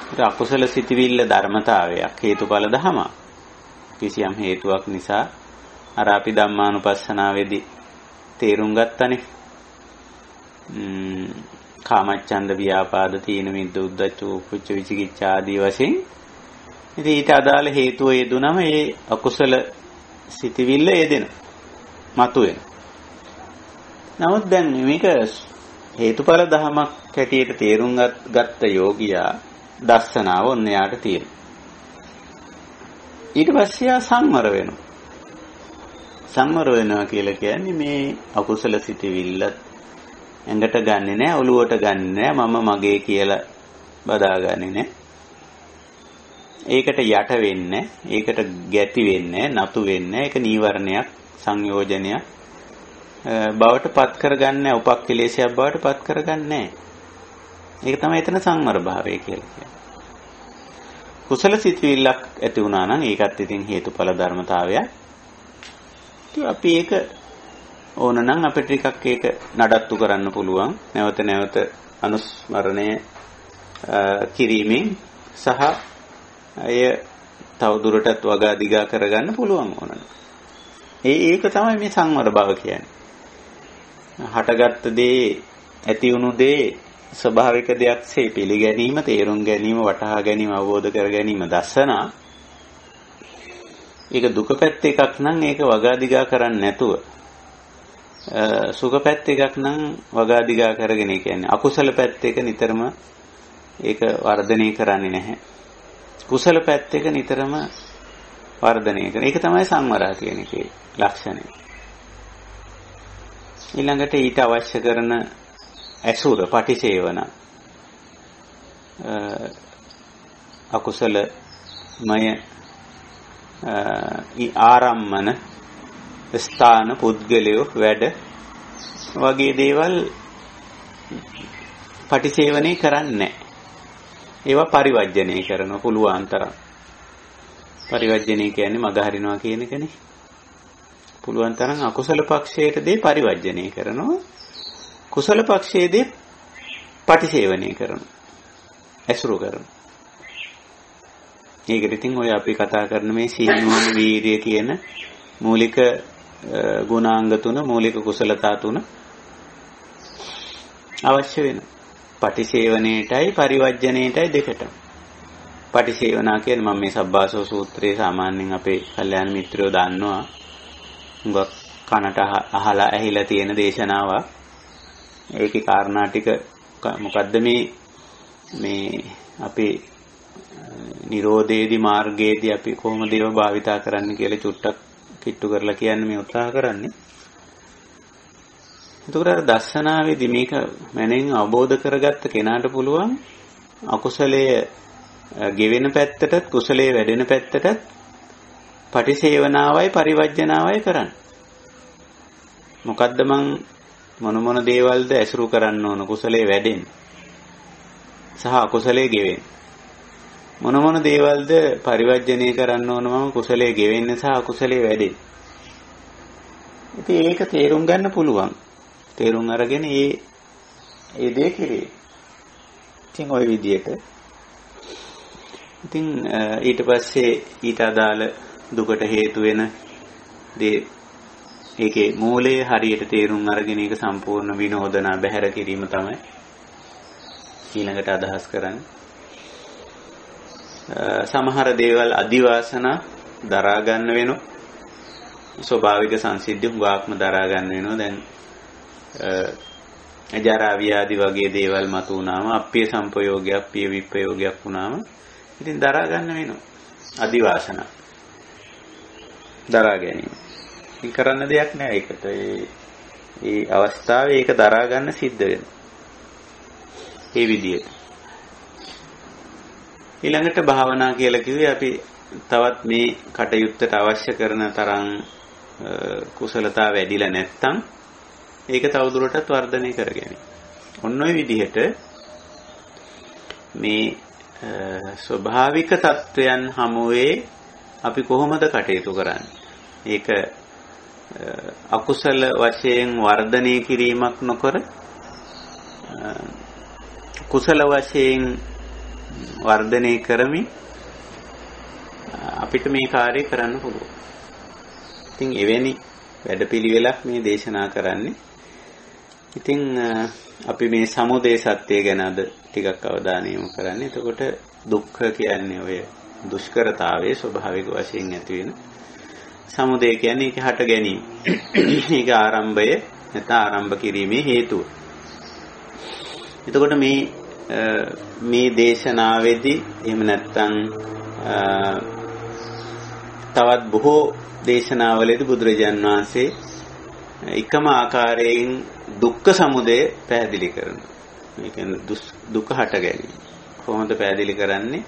ඒක අකුසල සිතිවිල්ල ධර්මතාවයක්, හේතුඵල ධම. කිසියම් හේතුවක් නිසා අර අපි ධම්මානුපස්සනාවේදී තේරුම් ගත්තනේ. කාමච්ඡන්ද ව්‍යාපාද තීන මිද්ද උද්ධච්ච කුච්ච විචිකිච්ඡා ආදී වශයෙන් ඉතින් ඊට අදාළ හේතුව යෙදුනම ඒ අකුසල සිතිවිල්ල යෙදෙන මතුවෙන. නමුත් දැන් මේක හේතුඵල ධමයක් හැටියට තේරුම් ගත්ත යෝගියා දස්සනාව ඔන්න යාට තියෙනවා. ඊට පස්සේ සංවර වෙනවා. සංවර වෙනවා කියලා කියන්නේ මේ අකුසල සිතිවිල්ලත් ඇඟට ගන්නෙ නෑ, ඔළුවට ගන්නෙ නෑ, මම මගේ කියලා බදාගන්නේ නෑ. ඒකට යට වෙන්නේ, ඒකට ගැති වෙන්නේ, නතු වෙන්නේ. ඒක නීවරණයක්, සංයෝජනයක් බවට පත් කරගන්නේ, උපක්ඛලේශයක් බවට පත් කරගන්නේ. ඒක තමයි එතන සංවර භාවය කියලා කියන්නේ. කුසල සිතුවිල්ලක් ඇති වුණා නම් ඒකත් ඉතින් හේතුඵල ධර්මතාවයක්. ඉතින් අපි ඒක ඕන නම් අපිට ටිකක් ඒක නඩත්තු කරන්න පුළුවන්. නැවත නැවත අනුස්මරණය කිරීමෙන් සහ අය තවදුරටත් වගා දිගා කරගන්න පුළුවන් ඕනනම්. ඒක තමයි මේ සංවර බව කියන්නේ. හටගත්ත දේ, ඇති වුණු දේ ස්වභාවික දෙයක්සේ පිළිගැනීම, තේරුම් ගැනීම, වටහා ගැනීම, අවබෝධ කර ගැනීම දස්සන. ඒක දුක පැත්ත එකක් නම් ඒක වගා දිගා කරන්නේ නැතුව සුඛ පැත්ත එකක් නම් වගා දිගා කරගෙන, කියන්නේ අකුසල පැත්ත එක නිතරම ඒක වර්ධනය කරන්නේ නැහැ. කුසල පැත්ත එක නිතරම වර්ධනය කරන. ඒක තමයි සංවරය කියන එකේ ලක්ෂණය. ඊළඟට ඊට අවශ්‍ය කරන ඇසුර, පටිසේවන, අකුසලමය ආරම්මන, ස්ථාන, පුද්ගලයෝ, වැඩ වගේ දේවල් පටිසේවනය කරන්නේ. ඒවා පරිවර්ජණය කරන පුළුවන් තරම්. පරිවර්ජණය කියන්නේ මග හරිනවා කියන එකනේ. පුළුවන් තරම් අකුසල පක්ෂයේදී පරිවර්ජණය කරනවා. කුසල පක්ෂයේදී පටිසේවනය කරනවා. ඇසුරු කරනවා. ඒකට ඉතින් ඔය අපි කතා කරන මේ සීනුවන වීර්යය කියන මූලික ගුණාංග තුන, මූලික කුසලතා තුන අවශ්‍ය වෙනවා. පටිසේවනයේටයි පරිවර්ජණයටයි දෙකටම. පටිසේවනා කියන මම මේ සබ්බාසව සූත්‍රයේ සාමාන්‍යයෙන් අපේ කල්යාණ මිත්‍රයෝ දන්නවා. උඟක් කනට අහලා ඇහිලා තියෙන දේශනාවක්. ඒකේ කාරණා ටික මොකද්ද මේ අපේ නිරෝධයේදී මාර්ගයේදී අපි කොහොමද ඒව භාවිතා කරන්න කියලා චුට්ටක් කිට්ටු කරලා කියන්න මේ උත්සාහ කරන්නේ. එතකොට අර දර්ශනාවේදී මේක මනෙන් අවබෝධ කරගත්ත කෙනාට පුළුවන් අකුසලයේ ගෙවෙන පැත්තටත් කුසලයේ වැඩෙන පැත්තටත් පටිසේවනාවයි පරිවර්ජනාවයි කරන්න. මොකද්ද මොන දේවල්ද ඇසුරු කරන්න ඕන කුසලයේ වැඩෙන්න සහ අකුසලයේ ගෙවෙන්න. මොන දේවල්ද පරිවර්ජණය කරන්න ඕන මම කුසලයේ ගෙවෙන්න සහ අකුසලයේ වැඩෙන්න. ඉතින් ඒක තේරුම් ගන්න පුළුවන්. තේරුම් අරගෙන ඒ දේ කිරේ. ඉතින් ওই විදියට ඉතින් ඊට පස්සේ ඊට අදාළ දුකට හේතු වෙන දේ ඒකේ මූලයේ හරියට තේරුම් අරගෙන ඒක සම්පූර්ණ විනෝදනා බැහැර කිරීම තමයි ඊළඟට අදහස් කරන්නේ. සමහර දේවල් අදිවාසනා දරා ගන්න වෙනවා. ස්වභාවික සංසිද්ධි හුඟක්ම දරා ගන්න වෙනවා. දැන් ජරා ව්‍යාධි වගේ දේවල් මතු වුණාම අප්පිය සම්පයෝගයක් පිය විප්‍රයෝගයක් වුණාම ඉතින් දරා ගන්න වෙනවා. අදිවාසනා දරා ගැනීම. ඉතින් කරන්න දෙයක් නෑ ඒකට. ඒ අවස්ථාවේ ඒක දරා ගන්න සිද්ධ වෙනවා. ඒ විදිහට. ඊළඟට භාවනා කියලා කිව්වේ අපි තවත් මේ කටයුත්තට අවශ්‍ය කරන තරම් කුසලතා වැඩිලා නැත්තම් ඒක තවදුරටත් වර්ධනය කරගැනීම. ඔන්න ඔය විදිහට මේ ස්වභාවික තත්වයන් හමුවේ අපි කොහොමද කටයුතු කරන්නේ? ඒක අකුසල වශයෙන් වර්ධනය කිරීමක් නොකර කුසල වශයෙන් වර්ධනය කරමින් අපිට මේ කාර්යය කරන්න පුළුවන්. ඉතින් එවැනි වැඩපිළිවෙලක් මේ දේශනා කරන්නේ. ඉතින් අපි මේ සමුදය සත්‍ය ගැන අද ටිකක් අවධානය යොමු කරන්නේ. එතකොට දුක්ඛ කියන්නේ ඔය දුෂ්කරතාවයේ ස්වභාවික වශයෙන් ඇති වෙන සමුදය කියන්නේ ඒක හට ගැනීම. ඒක ආරම්භය නැත්නම් ආරම්භ කිරීමේ හේතුව. එතකොට මේ දේශනාවේදී එහෙම නැත්නම් තවත් බොහෝ දේශනාවලදී බුදුරජාන් වහන්සේ එකම ආකාරයෙන් දුක්ඛ සමුදය පැහැදිලි කරනවා. මේ කියන්නේ දුක හට ගැනීම. කොහොමද පැහැදිලි කරන්නේ?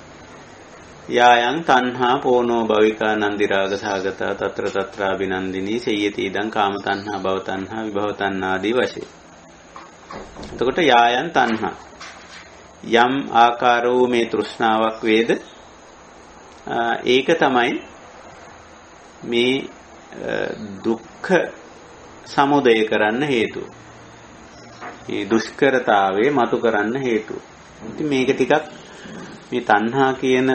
යායන් තණ්හා පෝනෝ භවිකා නන්දි රාග සාගතා తත්‍ර తත්‍රා බිනන්දිනී සේයති ඉදං කාම තණ්හා භව තණ්හා විභව තණ්හා ආදී වශයෙන්. එතකොට යායන් තණ්හා යම් ආකාරෝ මේ තෘෂ්ණාවක් වේද ඒක තමයි මේ දුක්ඛ සමුදය කරන්න හේතුව. මේ දුෂ්කරතාවේ මතු කරන්න හේතුව. ඉතින් මේක ටිකක් මේ තණ්හා කියන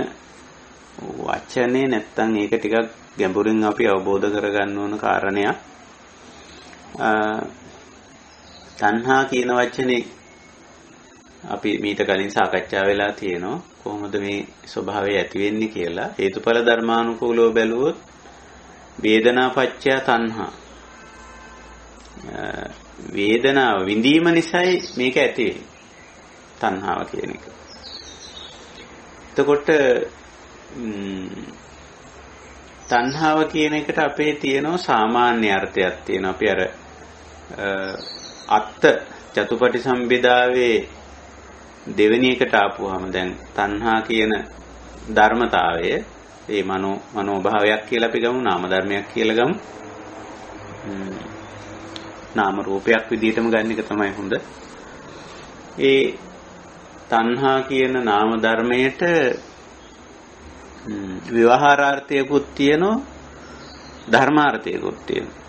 වචනේ නැත්තම් ඒක ටිකක් ගැඹුරින් අපි අවබෝධ කරගන්න ඕන කාරණයක්. තණ්හා කියන වචනේ අපි මීට කලින් සාකච්ඡා වෙලා තියෙනවා. කොහොමද මේ ස්වභාවය ඇති වෙන්නේ කියලා. හේතුඵල ධර්මානුකූලව බැලුවොත් වේදනා පත්‍ය තණ්හා. වේදනාව විඳීම නිසායි මේක ඇති වෙන්නේ. තණ්හාව කියන එක. එතකොට තණ්හාව කියන එකට අපේ තියෙනවා සාමාන්‍ය අර්ථයක් තියෙනවා. අපි අර අත්ත චතුපටි සම්බිදාවේ දෙවෙනි එකට ආපුවාම දැන් තණ්හා කියන ධර්මතාවය ඒ මනෝභාවයක් කියලා අපි ගමු, නාම ධර්මයක් කියලා ගමු. නාම රූපයක් විදිහටම ගන්න එක තමයි හොඳ. ඒ තණ්හා කියන නාම ධර්මයට විවහාරාර්ථයකුත් තියෙනවා, ධර්මාර්ථයකුත් තියෙනවා.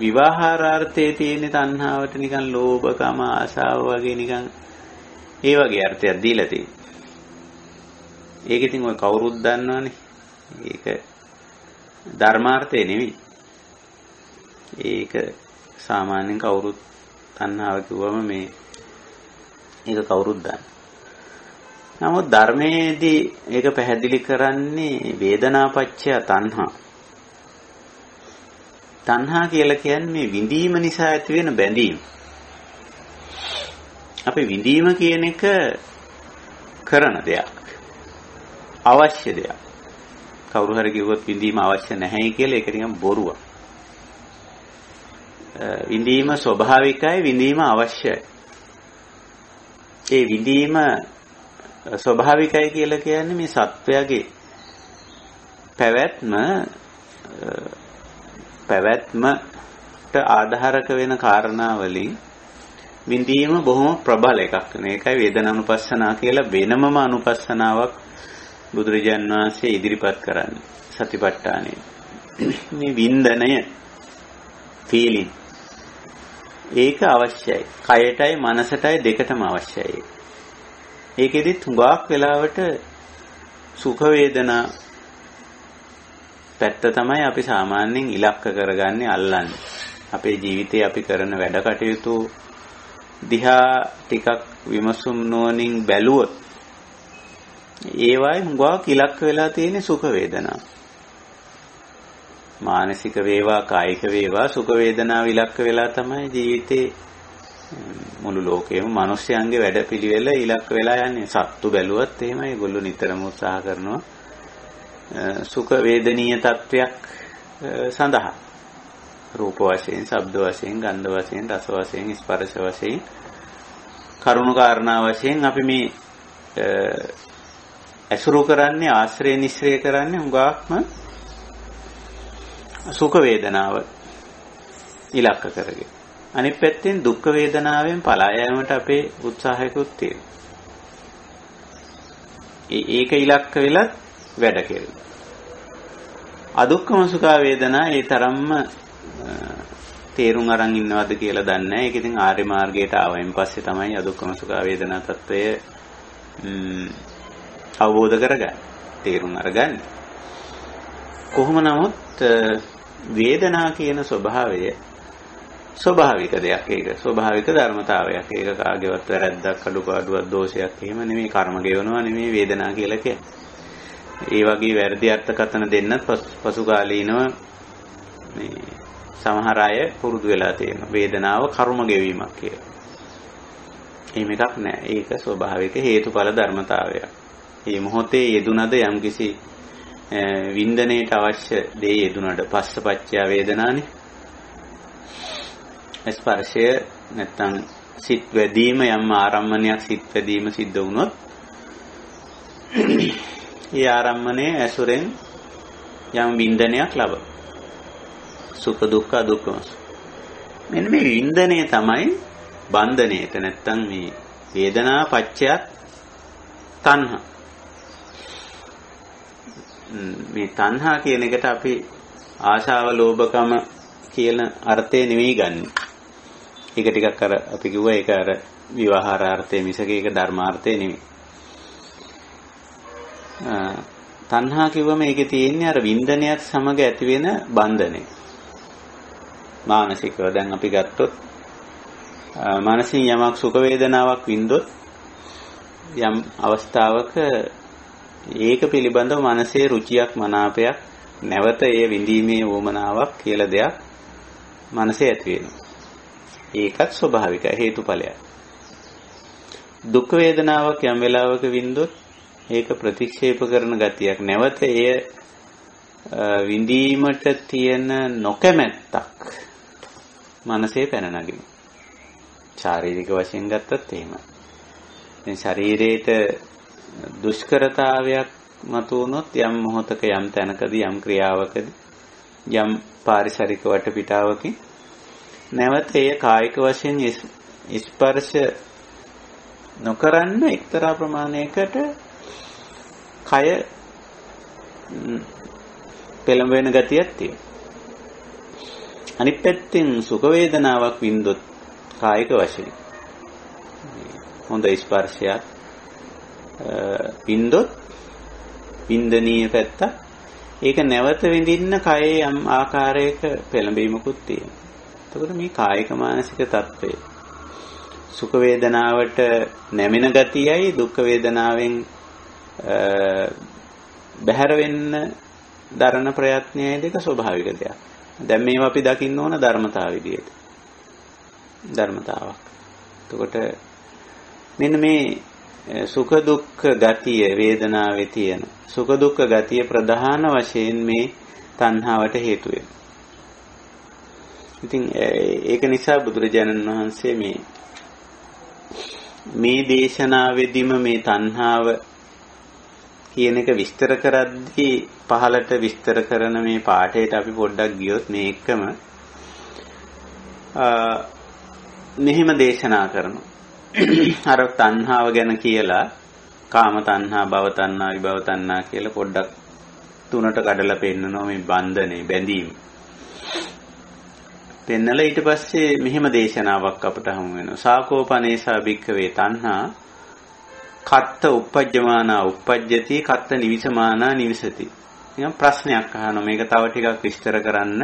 විවහාරාර්ථයේ තියෙන තණ්හාවට නිකන් ලෝභකම ආශාව වගේ නිකන් ඒ වගේ අර්ථයක් දීලා තියෙනවා. ඒක ඉතින් ඔය කවුරුත් දන්නවනේ. ඒක ධර්මාර්ථය නෙවෙයි. ඒක සාමාන්‍යයෙන් කවුරුත් තණ්හාව කිව්වම මේ ඒක කවුරුත් දන්න. නමුත් ධර්මයේදී ඒක පැහැදිලි කරන්නේ වේදනාපච්චය තණ්හා. තණ්හා කියලා කියන්නේ මේ විඳීම නිසා ඇති වෙන බැඳීම. අපි විඳීම කියන එක කරන දෙයක්. අවශ්‍ය දෙයක්. කවුරු හරි කිව්වොත් විඳීම අවශ්‍ය නැහැ කියලා ඒක නිකන් බොරුවක්. විඳීම ස්වභාවිකයි, විඳීම අවශ්‍යයි. ඒ විඳීම ස්වභාවිකයි කියලා කියන්නේ මේ සත්වයාගේ පැවැත්මට ආධාරක වෙන කාරණා වලින් විඳීම බොහොම ප්‍රබල එකක්. මේකයි වේදනානුපස්සනා කියලා වෙනමම අනුපස්සනාවක් බුදුරජාන් වහන්සේ ඉදිරිපත් කරන්නේ සතිපට්ඨානෙ. මේ වින්දනය ෆීලිං ඒක අවශ්‍යයි. කයටයි මනසටයි දෙකටම අවශ්‍යයි. ඒකෙදි තුඟක් වෙලාවට සුඛ වේදනා පැත්ත තමයි අපි සාමාන්‍යයෙන් ඉලක්ක කරගන්නේ අල්ලන්නේ. අපේ ජීවිතේ අපි කරන වැඩ කටයුතු දිහා ටිකක් විමසුම් නුවණින් බැලුවොත් ඒවයි හුඟක් ඉලක්ක වෙලා තියෙන සුඛ වේදනා. මානසික වේවා කායික වේවා සුඛ වේදනා ඉලක්ක වෙලා තමයි ජීවිතේ මුළු ලෝකෙම මිනිස්යන්ගේ වැඩපිළිවෙල ඉලක්ක වෙලා යන්නේ. සත්තු බැලුවත් එහෙම ඒගොල්ලෝ නිතරම උත්සාහ කරනවා සුඛ වේදනීය තත්වයක් සඳහා. රූප වශයෙන්, ශබ්ද වශයෙන්, ගන්ධ වශයෙන්, රස වශයෙන්, ස්පර්ශ වශයෙන්, කරුණු කාරණා වශයෙන් අපි මේ අසුරු කරන්නේ ආශ්‍රය නිශ්‍රය කරන්නේ හුඟක්ම සුඛ වේදනාව ඉලක්ක කරගෙන. අනිත් පැත්තෙන් දුක් වේදනාවෙන් පලා යාමට අපේ උත්සාහයකුත් තියෙනවා. ඒක ඉලක්ක වෙලත් වැඩ කෙරෙනවා. අදුක්ඛම සුඛ වේදනා ඒ තරම්ම තේරුම් අරන් ඉන්නවද කියලා දන්නේ නැහැ. ඒක ඉතින් ආර්ය මාර්ගයට ආවයින් පස්සේ තමයි අදුක්ඛම සුඛ වේදනා తত্ত্বය අවබෝධ කරගන්නේ. තේරුම් අරගන්නේ. කොහොම නමුත් වේදනා කියන ස්වභාවය ස්වභාවික දෙයක්. ඒක ස්වභාවික ධර්මතාවයක්. ඒක කාගේවත් වැරද්දක් අඩුපාඩුවක් දෝෂයක් එහෙම නෙමෙයි. කර්ම ගෙවනවා නෙමෙයි වේදනා කියලා කියන්නේ. ඒ වගේ වැරදි අර්ථකථන දෙන්නත් පසු කාලීනව මේ සමහර අය පුරුදු වෙලා තියෙනවා. වේදනාව කර්ම ගෙවීමක් කියලා. එහෙම එකක් නෑ. ඒක ස්වභාවික හේතුඵල ධර්මතාවයක්. මේ මොහොතේ යෙදුනද යම්කිසි වින්දනයේට අවශ්‍ය දේ යෙදුනට පස්සපච්චය වේදනානේ. ස්පර්ශය නැත්තම් සිත් වැදීම යම් ආරම්මණයක් සිත් වැදීම සිද්ධ වුණොත් ඒ ආරම්මණය ඇසුරෙන් යම් වින්දනයක් ලබන. සුඛ දුක්ඛ දුක්ඛම. මෙන්න මේ වින්දනය තමයි බන්ධනයේට නැත්තම් මේ වේදනා පච්චයත් තණ්හා. මේ තණ්හා කියන එකට අපි ආශාව ලෝභකම කියන අර්ථය නෙවෙයි ගන්න. ඒක ටිකක් අර අපි කිව්වා ඒක අර විවහාර අර්ථය මිසක ඒක ධර්මාර්ථය නෙවෙයි. තණ්හා කිව්වම ඒකේ තියෙන්නේ අර වින්දනයත් සමග ඇති වෙන බන්ධනය. මානසිකව දැන් අපි ගත්තොත් මානසික යමක් සුඛ වේදනාවක් වින්දොත් යම් අවස්ථාවක ඒක පිළිබඳව මනසේ රුචියක් මනාපයක් නැවත ඒ විඳීමේ වමනාවක් කියලා දෙයක් මනසේ ඇති වෙනවා. ඒකත් ස්වභාවිකයි හේතුඵලයක්. දුක් වේදනාවක් යම් වෙලාවක වින්දොත් ඒක ප්‍රතික්ෂේප කරන ගතියක් නැවත එය විඳීමට තියෙන නොකමැත්තක් මනසේ පැන නගිනවා. ශාරීරික වශයෙන් ගත්තත් එහෙමයි. දැන් ශරීරයේට දුෂ්කරතාවයක් මතු වුණොත් යම් මොහොතක යම් තැනකදී යම් ක්‍රියාවකදී යම් පාරිසරික වටපිටාවකින් නැවත එය කායික වශයෙන් ස්පර්ශ නොකරන්න එක්තරා ප්‍රමාණයකට කය පෙළඹෙන ගතියක් තියෙනවා. අනිත් පැත්තෙන් සුඛ වේදනාවක් වින්දොත් කායික වශයෙන් හොඳ ස්පර්ශයක් වින්දොත් වින්දනීය පැත්ත ඒක නැවත විඳින්න කයේ යම් ආකාරයක පෙළඹීමකුත් තියෙනවා. එතකොට මේ කායික මානසික තත්ත්වය සුඛ වේදනාවට නැමෙන ගතියයි දුක්ඛ වේදනාවෙන් බැහැර වෙන්න දරන ප්‍රයත්නයයි දෙක ස්වභාවික දෙයක්. දැන් මේවා අපි දකින්න ඕන ධර්මතාව විදියට. ධර්මතාවක්. එතකොට මෙන්න මේ සුඛ දුක්ඛ ගතිය වේදනාවේ තියෙන සුඛ දුක්ඛ ගතිය ප්‍රධාන වශයෙන් මේ තණ්හාවට හේතු වෙනවා. ඉතින් ඒක නිසා බුදුරජාණන් වහන්සේ මේ දේශනාවෙදිම මේ තණ්හාව කියන එක විස්තර කරද්දී පහලට විස්තර කරන මේ පාඩේට අපි පොඩ්ඩක් ගියොත් මේ එකම මෙහිම දේශනා කරනවා. අර තණ්හාව ගැන කියලා කාම තණ්හා, භව තණ්හා, විභව තණ්හා කියලා පොඩ්ඩක් තුනට කඩලා පෙන්නනවා මේ බන්ධනේ බැඳීම. පෙන්නලා ඊට පස්සේ මෙහිම දේශනාවක් අපට හමු වෙනවා. සාකෝපනේසා භික්ඛවේ තණ්හා කත්ත උපජ්ජමානා උපජ්ජති කත්ත නිවිසමානා නිවිසති. නිකන් ප්‍රශ්නයක් අහනවා. මේක තව ටිකක් විස්තර කරන්න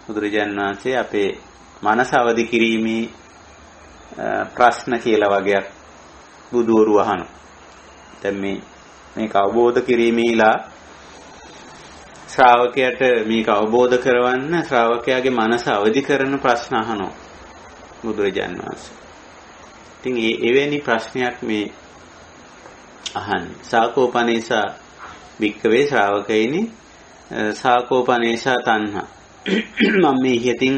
බුදුරජාණන් වහන්සේ අපේ මනස අවදි කිරීමේ ප්‍රශ්න කියලා වගේක් බුදුවරු අහනවා. දැන් මේක අවබෝධ කිරීමේලා ශ්‍රාවකයාට මේක අවබෝධ කරවන්න ශ්‍රාවකයාගේ මනස අවදි කරන ප්‍රශ්න අහනවා බුදුරජාණන් වහන්සේ. ඉතින් එවැනි ප්‍රශ්නයක් මේ අහන්නේ. සාකෝපනේසා භික්ඛවේ ශ්‍රාවකයිනි සාකෝපනේසා තණ්හා. මම මේ ඉහතින්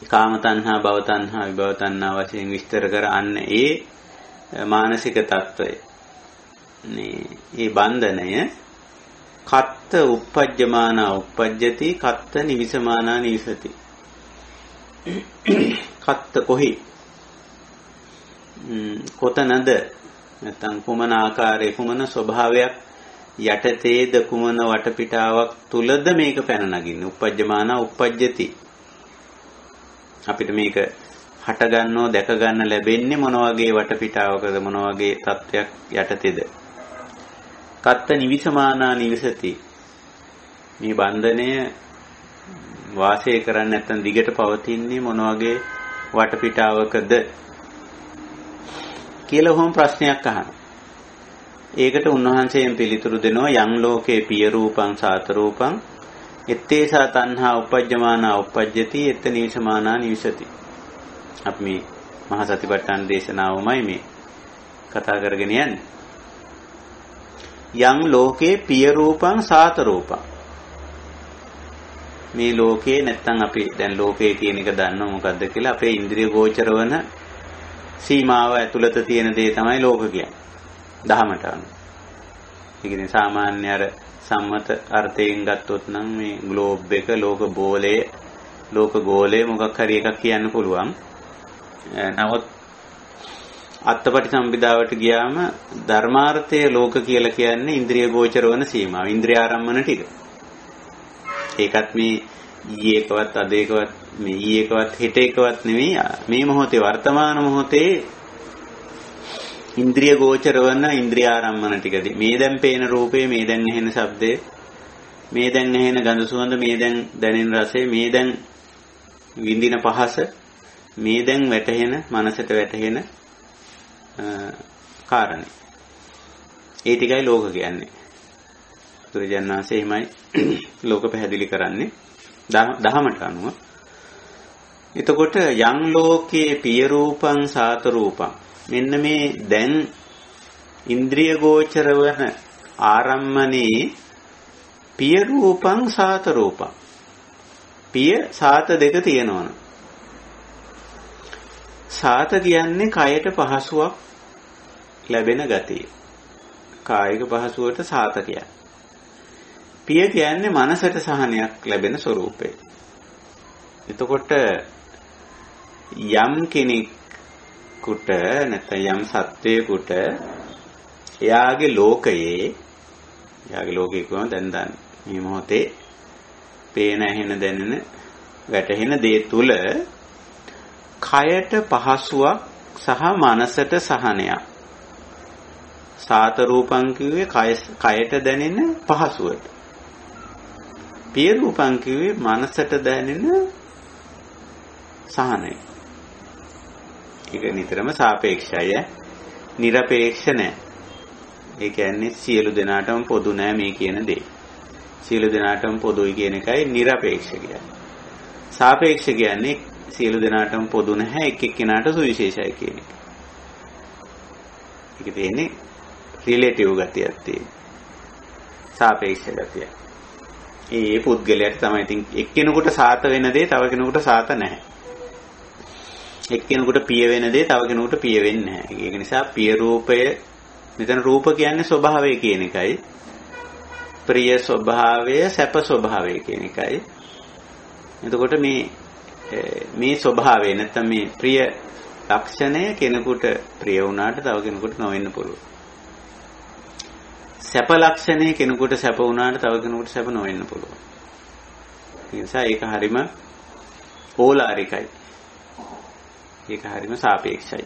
කාම තණ්හා, භව තණ්හා, විභව තණ්හා වශයෙන් විස්තර කරන්නේ ඒ මානසික తত্ত্বය. මේ බන්ධනය කත්ත උපජ්ජමානා උපජ්ජති කත්ත නිවිසමානා නිවිසති. කත්ත කොහි කොතනද නැත්නම් කුමන ආකාරයේ කුමන ස්වභාවයක් යටතේද කුමන වටපිටාවක් තුලද මේක පැන නගින්නේ. උපජ්ජමානා උපජ්ජති. අපිට මේක හට ගන්නෝ දැක ගන්න ලැබෙන්නේ මොන වගේ වටපිටාවකද මොන වගේ තත්වයක් යටතේද. කත්ත නිවිසමානා නිවිසති. මේ බන්ධනය වාසය කරන්නේ නැත්නම් දිගට පවතින්නේ මොන වගේ වටපිටාවකද කියලා ඔහොම ප්‍රශ්නයක් අහනවා. ඒකට උන්වහන්සේෙන් පිළිතුරු දෙනවා යං ලෝකේ පිය රූපං සාත රූපං එත්තේසා තණ්හා උපජ්ජමානා උපජ්ජති එත්ත නිවිසමානා නිවිසති. අපි මේ මහා සතිපට්ඨාන දේශනාවමයි මේ කතා කරගෙන යන්නේ. යං ලෝකේ පිය රූපං සාත රූපං. මේ ලෝකේ නැත්තම් අපි දැන් ලෝකේ කියන එක දන්නව මොකද්ද කියලා අපේ ඉන්ද්‍රිය ගෝචර වන සීමාව ඇතුළත තියෙන දේ තමයි ලෝක කියන්නේ. දහමට අනුව. ඒ කියන්නේ සාමාන්‍ය අර සම්මත අර්ථයෙන් ගත්තොත් නම් මේ ග්ලෝබ් එක ලෝක ගෝලය මොකක් හරි එකක් කියන්න පුළුවන්. නමුත් අත්පටි සම්බිදාවට ගියාම ධර්මාර්ථයේ ලෝක කියලා කියන්නේ ඉන්ද්‍රිය ගෝචර වන සීමාව. ඉන්ද්‍රිය ආරම්මන ටික. ඒකත් මේ ඊයේකවත් අදේකවත් මේ ඊයේකවත් හෙටේකවත් නෙවෙයි මේ මොහොතේ වර්තමාන මොහොතේ ඉන්ද්‍රිය ගෝචර වන ඉන්ද්‍රිය ආරම්මන ටිකදී මේ දැන් පේන රූපේ මේ දැන් ඇහෙන ශබ්දේ මේ දැන් ඇහෙන ගඳ සුවඳ මේ දැන් දැනෙන රසය මේ දැන් විඳින පහස මේ දැන් වැටහෙන මනසට වැටහෙන කාරණේ. ඒ ටිකයි ලෝක කියන්නේ. බුදුරජාණන් වහන්සේ එහෙමයි ලෝක පැහැදිලි කරන්නේ දහමට අනුව. එතකොට යං ලෝකේ පිය රූපං සාත රූපං. මෙන්න මේ දැන් ඉන්ද්‍රිය ගෝචර වන ආරම්මනේ පිය රූපං සාත රූපං. පිය සාත දෙක තියෙනවනේ. සාත කියන්නේ කයට පහසුවක් ලැබෙන ගතිය. කායික පහසුවට සාත කියන්නේ. පිය කියන්නේ මනසට සහනයක් ලැබෙන ස්වરૂපය. එතකොට යම් කෙනෙකුට නැත්නම් යම් සත්වයකට එයාගේ ලෝකයේ කොහොමද දැන් මේ මොහොතේ පේන ඇහෙන දැනෙන වැටහෙන දේ තුල කයට පහසුවක් සහ මනසට සහනයක්. සාත රූපං කිව්වේ කයට දැනෙන පහසුවට. පිය රූපං කිව්වේ මනසට දැනෙන සහනය. ඒක නිතරම සාපේක්ෂයි. නිරපේක්ෂ නැහැ. ඒ කියන්නේ සියලු දෙනාටම පොදු නෑ මේ කියන දේ. සියලු දෙනාටම පොදුයි කියන එකයි නිරපේක්ෂ කියන්නේ. සාපේක්ෂ කියන්නේ සියලු දෙනාටම පොදු නැහැ එක් එක්කෙනාට සුවිශේෂයි කියන එක. ඒක තියෙන්නේ රිලේටිව් ගතියක් තියෙන්නේ. සාපේක්ෂ ගතිය. ඒ පුද්ගලයාට තමයි ඉතින් එක්කෙනෙකුට සාත වෙන දේ තව කෙනෙකුට සාත නැහැ. එක්කෙනෙකුට පිය වෙන දේ තව කෙනෙකුට පිය වෙන්නේ නැහැ. ඒක නිසා පිය රූපය මෙතන රූප කියන්නේ ස්වභාවය කියන එකයි. ප්‍රිය ස්වභාවය සැප ස්වභාවය කියන එකයි. එතකොට මේ ස්වභාවය නැත්නම් මේ ප්‍රිය ලක්ෂණය කෙනෙකුට ප්‍රිය වුණාට තව කෙනෙකුට නොවෙන්න පුළුවන්. සැප ලක්ෂණය කෙනෙකුට සැප වුණාට තව කෙනෙකුට සැප නොවෙන්න පුළුවන්. ඒ නිසා ඒක හරීම ඕලාරිකයි. ඒක හරීම සාපේක්ෂයි.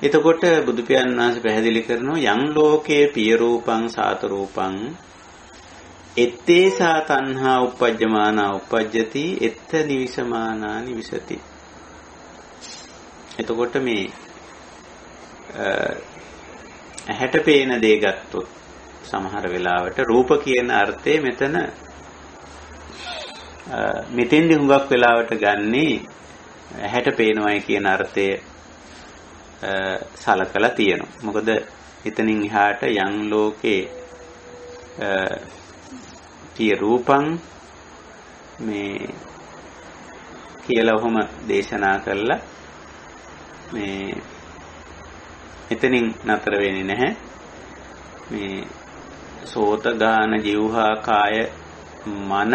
එතකොට බුදු පියාණන් වහන්සේ පැහැදිලි කරනවා යං ලෝකේ පිය රූපං සාත රූපං ettesa tanha uppajjamana uppajjati etta nivisamana nivisati. එතකොට මේ ඇහැට පේන දේ ගත්තොත් සමහර වෙලාවට රූප කියන අර්ථය මෙතෙන්දි හුඟක් වෙලාවට ගන්නේ ඇහැට පේනවයි කියන අර්ථය සලකලා තියෙනවා. මොකද එතනින් එහාට යං ලෝකේ පිය රූපං මේ කියලා ඔහොම දේශනා කළා. මේ එතනින් නතර වෙන්නේ නැහැ. මේ සෝත ගාන જીවහා කාය මන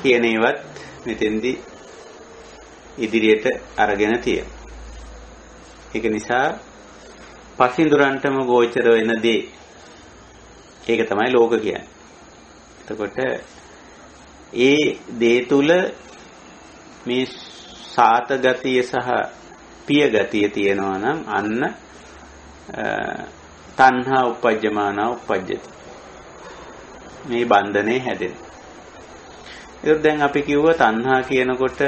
කියන ඒවත් මෙතෙන්දී ඉදිරියට අරගෙන තියෙනවා. ඒක නිසා පසින්දුරන්ටම ගෝචර වෙන දේ ඒක තමයි ලෝක කියන්නේ. එතකොට ඒ දේ තුල මේ සාත ගතිය සහ පිය ගතිය තියෙනවා නම් අන්න තණ්හා උපජ්ජමානා උපජ්ජති. මේ බන්ධනේ හැදෙන. ඒක දැන් අපි කිව්වා තණ්හා කියනකොට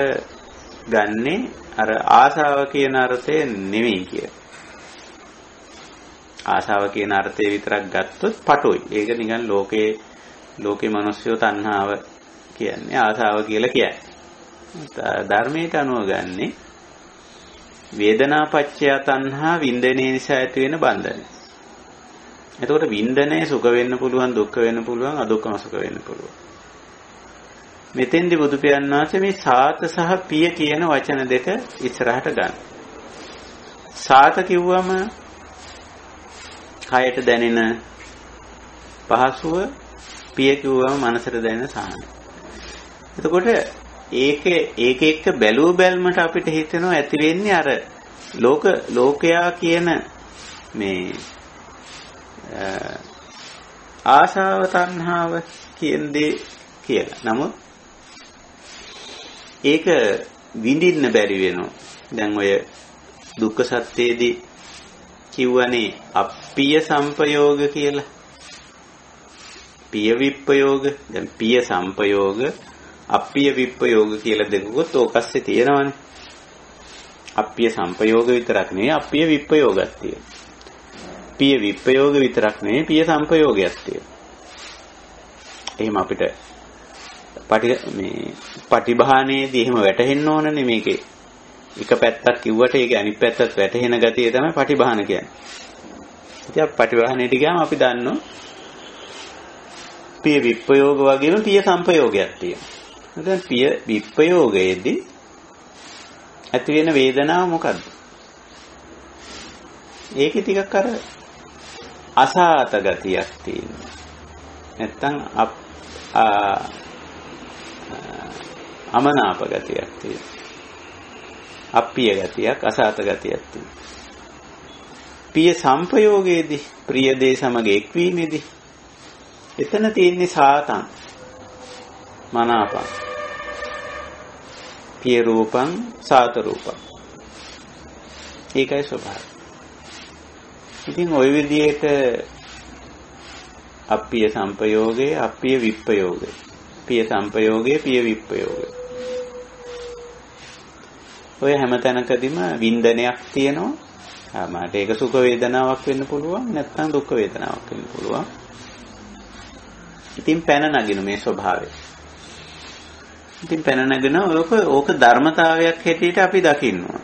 ගන්නේ අර ආසාව කියන අර්ථය නෙමෙයි කියලා. ආසාව කියන අර්ථය විතරක් ගත්තොත් පටොයි. ඒක නිකන් ලෝකේ මිනිස්සු තණ්හාව කියන්නේ ආසාව කියලා කියන්නේ. ධර්මයට අනුව ගන්නේ වේදනාපච්චය තණ්හා වින්දනයේ නිසා ඇති වෙන බන්ධනය. එතකොට වින්දනය සුඛ වෙන්න පුළුවන්, දුක්ඛ වෙන්න පුළුවන්, අදුක්ඛම සුඛ වෙන්න පුළුවන්. මෙතෙන්දී බුදු පියාණන් වහන්සේ මේ සාත සහ පිය කියන වචන දෙක ඉස්සරහට ගන්න. සාත කිව්වම කයට දැනෙන පහසුව, පිය කිව්වම මනසට දැනෙන සාහනය. එතකොට ඒක එක්ක බැලුව බැල්මට අපිට හිතෙනවා ඇති වෙන්නේ අර ලෝකයා කියන මේ ආශාව තණ්හාව කියන දේ කියලා. නමුත් ඒක විඳින්න බැරි වෙනවා. දැන් ඔය දුක්ඛ සත්‍යයේදී කිව්වනේ අප්පිය සංපයෝග කියලා. පිය විප්පයෝග. දැන් පිය සංපයෝග අප්පිය විප්පයෝග කියලා දෙකකුත් ඕකස්සේ තියෙනවානේ. අප්පිය සංපයෝග විතරක් නෙවෙයි අප්පිය විප්පයෝගයක් තියෙනවා. පිය විප්පයෝග විතරක් නෙවෙයි පිය සංපයෝගයක් තියෙනවා. එහෙම අපිට පටිභානයේදී එහෙම වැටහෙන්න ඕනනේ මේකේ. එක පැත්තක් කිව්වට ඒක අනිත් පැත්තත් වැටහෙන ගතිය තමයි පටිභාන කියන්නේ. ඉතින් පටිභානයට ගියාම අපි දන්නවා පිය විප්පයෝග වගේම පිය සංපයෝගයක් තියෙනවා. දැන් පිය විප්පයෝගයේදී ඇති වෙන වේදනාව මොකද්ද? ඒකේ ටිකක් අර අසාත ගතියක් තියෙනවා. නැත්තම් අමනාප ගතියක් තියෙනවා. අප්පිය ගතියක්, අසාත ගතියක් තියෙනවා. පිය සංපයෝගයේදී ප්‍රිය දේ සමග එක්වීමේදී එතන තියෙන්නේ සාතං මනාපං පිය රූපං සාත රූපං. ඒකයි ස්වභාවය. ඉතින් ওই විදිහට අප්පිය සංපයෝගය, අප්පිය විප්පයෝගය, පිය සංපයෝගය, පිය විප්පයෝගය. ඔය හැම තැනකදීම වින්දනයක් තියෙනවා. මට ඒක සුඛ වේදනාවක් වෙන්න පුළුවන්, නැත්නම් දුක් වේදනාවක් වෙන්න පුළුවන්. ඉතින් පැන නගින මේ ස්වභාවය. ඉතින් පැන නගින ඕක ධර්මතාවයක් හැටියට අපි දකින්නවා.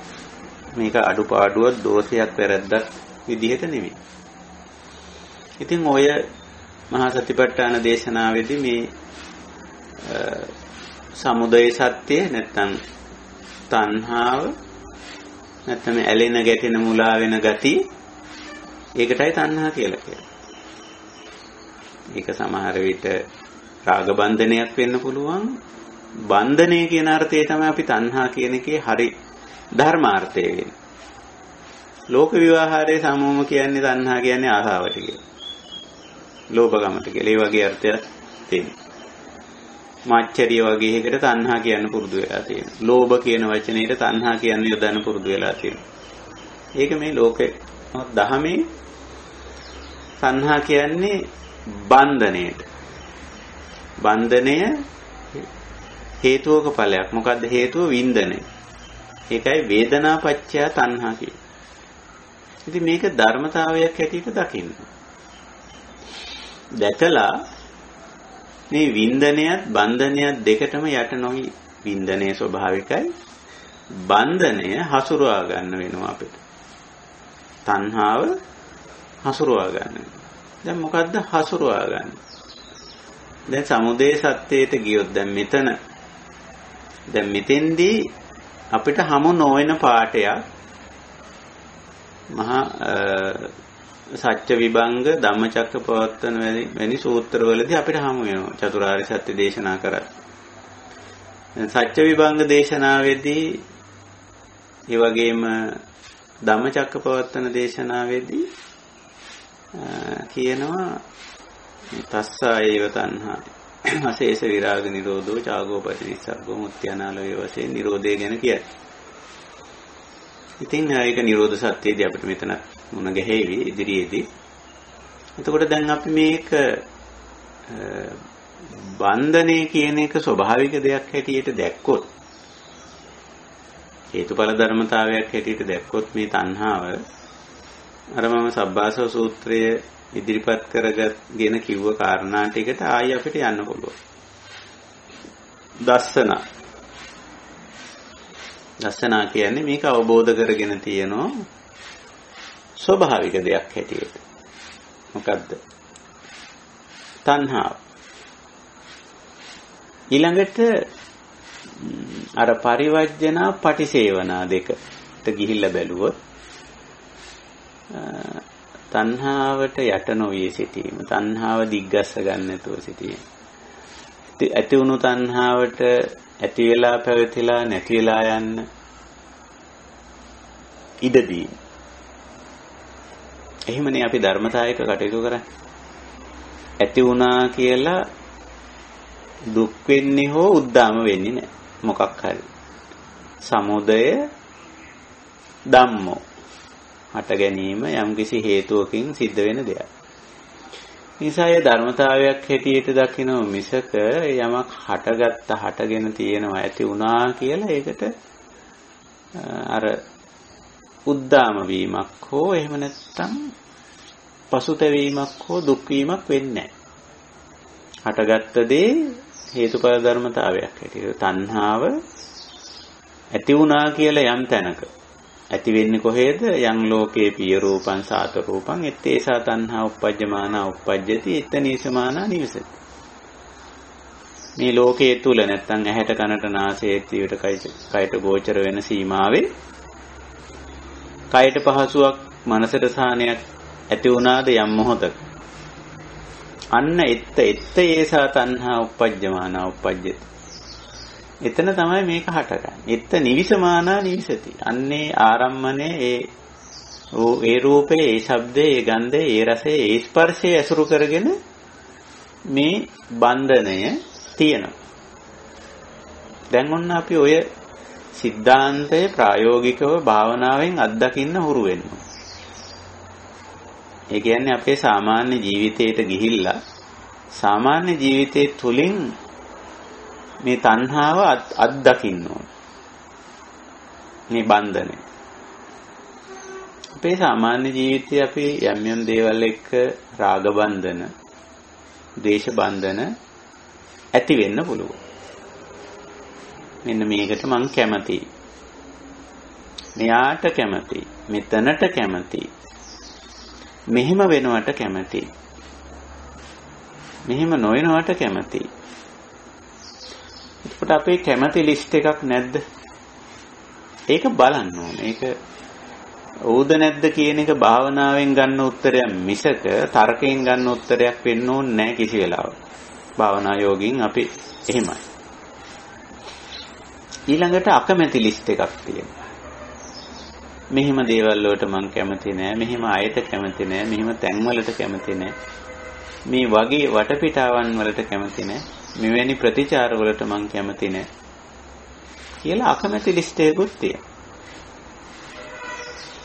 මේක අඩුපාඩුවක්, දෝෂයක්, වැරද්දක් විදිහට නෙමෙයි. ඉතින් ඔය මහා සතිපට්ඨාන දේශනාවේදී මේ සමුදය සත්‍ය නැත්නම් තණ්හාව නැත්නම් ඇලෙන ගැටෙන මුලා වෙන ගතිය, ඒකටයි තණ්හා කියලා කියන්නේ. ඒක සමහර විට රාග බන්ධනයක් වෙන්න පුළුවන්. බන්ධනය කියන අර්ථය තමයි අපි තණ්හා කියන එකේ හරි ධර්මාර්ථය වෙන්නේ. ලෝක විවහාරයේ සමෝම කියන්නේ තණ්හා කියන්නේ ආසාවට කියලා. ලෝභකමට කියලා. ඒ වගේ අර්ථයක් තියෙනවා. මාච්චරිය වගේ එකකට තණ්හා කියන්න පුරුදු වෙලා තියෙනවා. ලෝභ කියන වචනේට තණ්හා කියන්න යොදන්න පුරුදු වෙලා තියෙනවා. ඒක මේ ලෝකේ දහමේ තණ්හා කියන්නේ බන්ධනයට. බන්ධනය හේතුවක ඵලයක්. මොකද්ද හේතුව? වින්දනය. ඒකයි වේදනාපච්චය තණ්හා කියන්නේ. ඉතින් මේක ධර්මතාවයක් හැටියට දකින්න. දැකලා මේ වින්දනයත් බන්ධනයත් දෙකටම යට නොවි. වින්දනයේ ස්වභාවිකයි. බන්ධනය හසුරුවා ගන්න වෙනවා අපිට. තණ්හාව හසුරුවා ගන්න. දැන් මොකද්ද හසුරුවා ගන්න? දැන් සමුදය සත්‍යයට ගියොත් දැන් මෙතෙන්දී අපිට හමු නොවන පාඩයක් මහා සත්‍ය විභංග ධම්මචක්කපවත්තන වැනි සූත්‍රවලදී අපිට හමු වෙනවා චතුරාර්ය සත්‍ය දේශනා කරා. සත්‍ය විභංග දේශනාවේදී ඒ වගේම ධම්මචක්කපවත්තන දේශනාවේදී කියනවා තස්සා ඒව තණ්හා අශේෂ විරාග නිරෝධෝ චාගෝපටි නිස්සග්ගෝ මුත්‍යානාලෝය වශයෙන් නිරෝධය ගැන කියයි. ඉතින් ඒක නිරෝධ සත්‍යයේදී අපිට මෙතන මුණ ගැහෙවි ඉදිරියේදී. එතකොට දැන් අපි මේක බන්ධනය කියන එක ස්වභාවික දෙයක් හැටියට දැක්කොත්, හේතුඵල ධර්මතාවයක් හැටියට දැක්කොත් මේ තණ්හාව අර මම සබ්බාසව සූත්‍රය ඉදිරිපත් කරගෙන කිව්ව කාරණා ටිකට ආයි අපිට යන්න පුළුවන්. දස්සනා කියන්නේ මේක අවබෝධ කරගෙන තියෙනවා ස්වභාවික දෙයක් හැටියට. මොකද්ද? තණ්හාව. ඊළඟට අර පරිවර්ජනා පටිසේවනා දෙකට ගිහිල්ලා බැලුවොත් තණ්හාවට යට නොවී සිටීම, තණ්හාව දිග්ගස්ස ගන්න නැතුව සිටීම. ඇති වුණු තණ්හාවට ඇති වෙලා පැවතිලා නැති වෙලා යන්න ඉඩ දීම. එහෙමනේ අපි ධර්මතායක කටයුතු කරන්නේ. ඇති වුණා කියලා දුක් වෙන්නේ හෝ උද්දාම වෙන්නේ නැහැ. මොකක් හරි. සමුදය ධම්මෝ හට ගැනීම යම්කිසි හේතුවකින් සිද්ධ වෙන දෙයක්. නිසා ඒ ධර්මතාවයක් හැටියට දකින්න මිසක යමක් හටගෙන තියෙනවා ඇති වුණා කියලා ඒකට අර උද්දාම වීමක් හෝ එහෙම නැත්නම් පසුතැවීමක් හෝ දුක් වීමක් වෙන්නේ නැහැ. හටගත්ත දේ හේතුඵල ධර්මතාවයක් හැටියට තණ්හාව ඇති වුණා කියලා යම් තැනක ඇති වෙන්නේ කොහේද? යම් ලෝකේ පිය රූපං සාත රූපං ettesa තණ්හා uppajjamana uppajjati ettanisamana නිවසති. මේ ලෝකයේ තුල නැත්තම් ඇහැට කනට නාසයට දිවට කයට ගෝචර වෙන සීමාවේ කයට පහසුවක් මනසට සාහනයක් ඇති වුණාද යම් මොහොතක අන්න ඒසා තණ්හා uppajjamana uppajjati. එතන තමයි මේක හටගන්නේ. එත්ත නිවිසමානා නිවිසති. අන්නේ ආරම්මනේ ඒ රූපේ, ඒ ශබ්දේ, ඒ ගන්ධේ, ඒ රසේ, ඒ ස්පර්ශයේ ඇසුරු කරගෙන මේ බන්ධනය තියෙනවා. දැන් ඔන්න අපි ඔය සිද්ධාන්තයේ ප්‍රායෝගිකව භාවනාවෙන් අත්දකින්න හුරු වෙනවා. ඒ කියන්නේ අපේ සාමාන්‍ය ජීවිතයට ගිහිල්ලා සාමාන්‍ය ජීවිතයේ තුලින් මේ තණ්හාව අත්දකින්න ඕන. මේ බන්ධනය. අපේ සාමාන්‍ය ජීවිතයේ අපි යම් යම් දේවල් එක්ක රාග බන්ධන, ද්වේෂ බන්ධන ඇති වෙන්න පුළුවන්. මෙන්න මේකට මං කැමතියි. මෙයාට කැමතියි. මෙතනට කැමතියි. මෙහෙම වෙනවට කැමතියි. මෙහෙම නොවෙනවට කැමතියි. එතකොට අපේ කැමති ලිස්ට් එකක් නැද්ද? ඒක බලන්න ඕනේ. ඒක ඕද නැද්ද කියන එක භාවනාවෙන් ගන්න උත්තරයක් මිසක තර්කයෙන් ගන්න උත්තරයක් වෙන්න ඕනේ නැහැ කිසි වෙලාවක. භාවනා යෝගින් අපි එහෙමයි. ඊළඟට අකමැති ලිස්ට් එකක් තියෙනවා. මෙහෙම දේවල් වලට මං කැමති නෑ, මෙහෙම අයට කැමති නෑ, මෙහෙම තැන් වලට කැමති නෑ, මේ වගේ වටපිටාවන් වලට කැමති නෑ, මෙවැනි ප්‍රතිචාර වලට මං කැමති නෑ කියලා අකමැති ලිස්ට් එකකුත් තියෙනවා.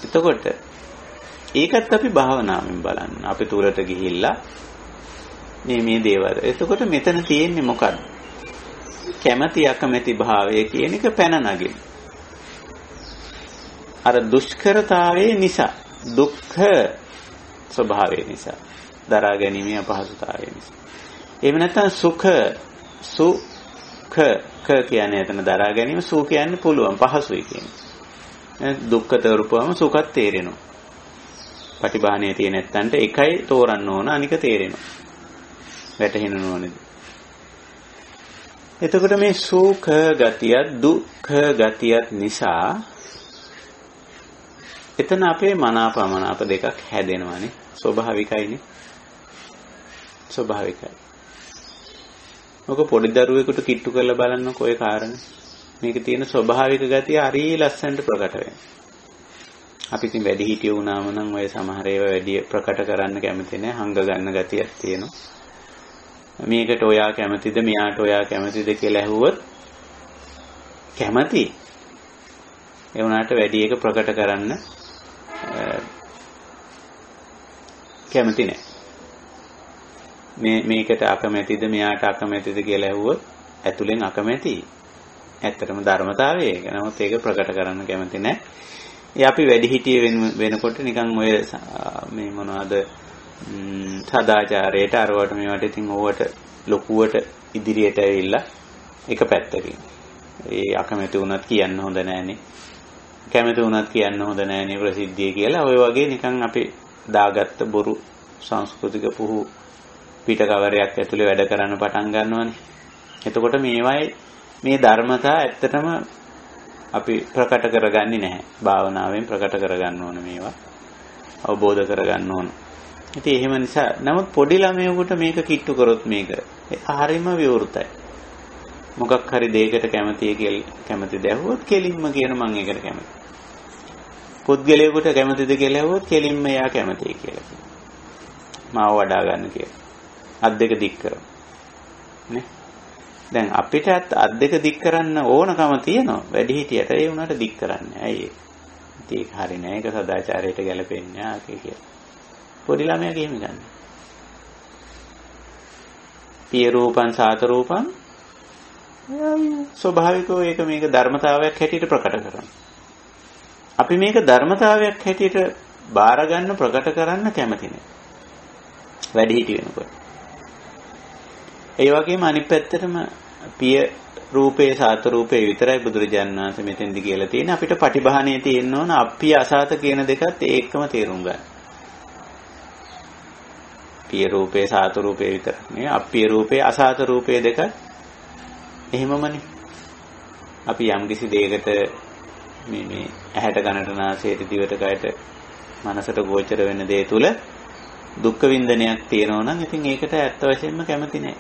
එතකොට ඒකත් අපි භාවනාවෙන් බලන්න. අපි තුරට ගිහිල්ලා මේ දේවල්. එතකොට මෙතන තියෙන්නේ මොකක්ද? කැමැති අකමැති භාවය කියන එක පැන නගින. අර දුෂ්කරතාවයේ නිසා, දුක්ඛ ස්වභාවය නිසා, දරා ගැනීමේ අපහසුතාවය නිසා. එහෙම නැත්නම් සුඛ කියන්නේ එතන දරා ගැනීම, සුඛ කියන්නේ පුළුවන්, පහසුයි කියන්නේ. දුක්ඛ තේරුපුවම සුඛත් තේරෙනවා. පටිභාණයේ තියෙන නැත්තන්ට එකයි තෝරන්න ඕන, අනික තේරෙනවා. වැටහෙන්න ඕනේද? එතකොට මේ සුඛ ගතියත් දුක්ඛ ගතියත් නිසා එතන අපේ මනාපමනාප දෙකක් හැදෙනවානේ. ස්වභාවිකයිනේ. ස්වභාවිකයි. ඔක පොඩි දරුවෙකුට කිට්ටු කරලා බලන්නකො ඔය කාරණේ. මේක තියෙන ස්වභාවික ගතිය හරිය ලස්සනට ප්‍රකට වෙනවා. අපි ඉතින් වැඩි හිටිය වුණාම නම් ඔය සමහර ඒවා වැඩි ප්‍රකට කරන්න කැමති නැහැ. හංග ගන්න ගතියක් තියෙනවා. මේකට ඔයා කැමතිද, මෙයාට ඔයා කැමතිද කියලා ඇහුවොත් කැමති. ඒ වුණාට වැඩි එක ප්‍රකට කරන්න කැමති නැහැ. මේකට අකමැතිද, මෙයාට අකමැතිද කියලා ඇහුවොත් ඇතුලෙන් අකමැතියි. ඇත්තටම ධර්මතාවය ඒක. නමුත් ඒක ප්‍රකට කරන්න කැමති නැහැ. ඒ අපි වැඩි හිටිය වෙනකොට නිකන් ඔය මේ මොනවද සදාචාරයට අරවට මේවට ඉතින් ඕවට ලොකුවට ඉදිරියට ඇවිල්ලා එක පැත්තකින්. ඒ අකමැති වුණත් කියන්න හොඳ නැහැනේ. කැමති වුණත් කියන්න හොඳ නැහැනේ ප්‍රසිද්ධිය කියලා. ඔය වගේ නිකන් අපි දාගත්ත බොරු සංස්කෘතික පුහු පිට කවරයක් ඇතුලේ වැඩ කරන්න පටන් ගන්නවානේ. එතකොට මේ ධර්මතා ඇත්තටම අපි ප්‍රකට කරගන්නේ නැහැ. භාවනාවෙන් ප්‍රකට කරගන්න ඕන මේවා. අවබෝධ කරගන්න ඕන. ඉතින් එහෙම නිසා නමුත් පොඩි ළමයෙකුට මේක කිට්ටු කරොත් මේක හරියම විවෘතයි. මොකක් හරි දෙයකට කැමතියි කියලා කැමති දැහුවොත් කෙලින්ම කියන මම ඒකට කැමතියි. පුද්ගලයෙකුට කැමතිද කියලා ඇහුවොත් කෙලින්ම එයා කැමතියි කියලා කියනවා. මාව වඩා ගන්න කියලා. අත් දෙක දික් කරමු. නේ? දැන් අපිට අත් දෙක දික් කරන්න ඕනකම තියෙනවා. වැඩි හිටියට ඒ උනාට දික් කරන්නේ. ඇයි ඒක හරි නෑ. ඒක සදාචාරයට ගැලපෙන්නේ නැහැ කියලා. පොඩි ළමයා ගෙම ගන්න. පිය රූපං සාත රූපං ස්වභාවිකව ඒක මේක ධර්මතාවයක් හැටියට ප්‍රකට කරනවා. අපි මේක ධර්මතාවයක් හැටියට බාර ගන්න ප්‍රකට කරන්න කැමති නෑ. වැඩි හිටි වෙනකොට. ඒ වගේම අනිත් පැත්තටම පිය රූපේ සාත රූපේ විතරයි බුදුරජාණන් වහන්සේ මෙතෙන්දි කියලා තියෙන. අපිට පටිභාණයේ තියෙන්න ඕන අප්පිය අසාත කියන දෙකත් ඒකම තේරුම් ගන්න. පිය රූපේ සාත රූපේ විතර නේ. අප්පිය රූපේ අසාත රූපේ දෙක එහෙමමනේ. අපි යම් කිසි දෙයකට මේ ඇහැට කනට නාසයට දිවට කයට මනසට ගෝචර වෙන දේ තුල දුක්ඛ වින්දනයක් තියෙනවා නම් ඉතින් ඒකට ඇත්ත වශයෙන්ම කැමති නෑ.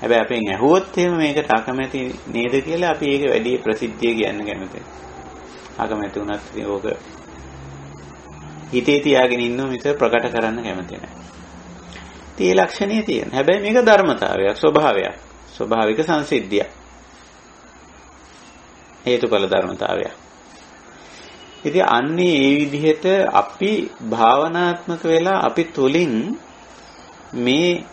හැබැයි අපෙන් ඇහුවොත් එහෙම මේකට අකමැති නේද කියලා අපි ඒක වැඩි ප්‍රසිද්ධිය කියන්න කැමතියි. අකමැති වුණත් ඉතින් ඕක හිතේ තියාගෙන ඉන්නව මිස ප්‍රකට කරන්න කැමති නෑ. ඒ ලක්ෂණය තියෙන. හැබැයි මේක ධර්මතාවයක්, ස්වභාවයක්, ස්වභාවික සංසිද්ධියක්. හේතුඵල ධර්මතාවයක්. ඉතින් අන්නේ ඒ විදිහට අපි භාවනාත්මක වෙලා අපි තුලින් මේ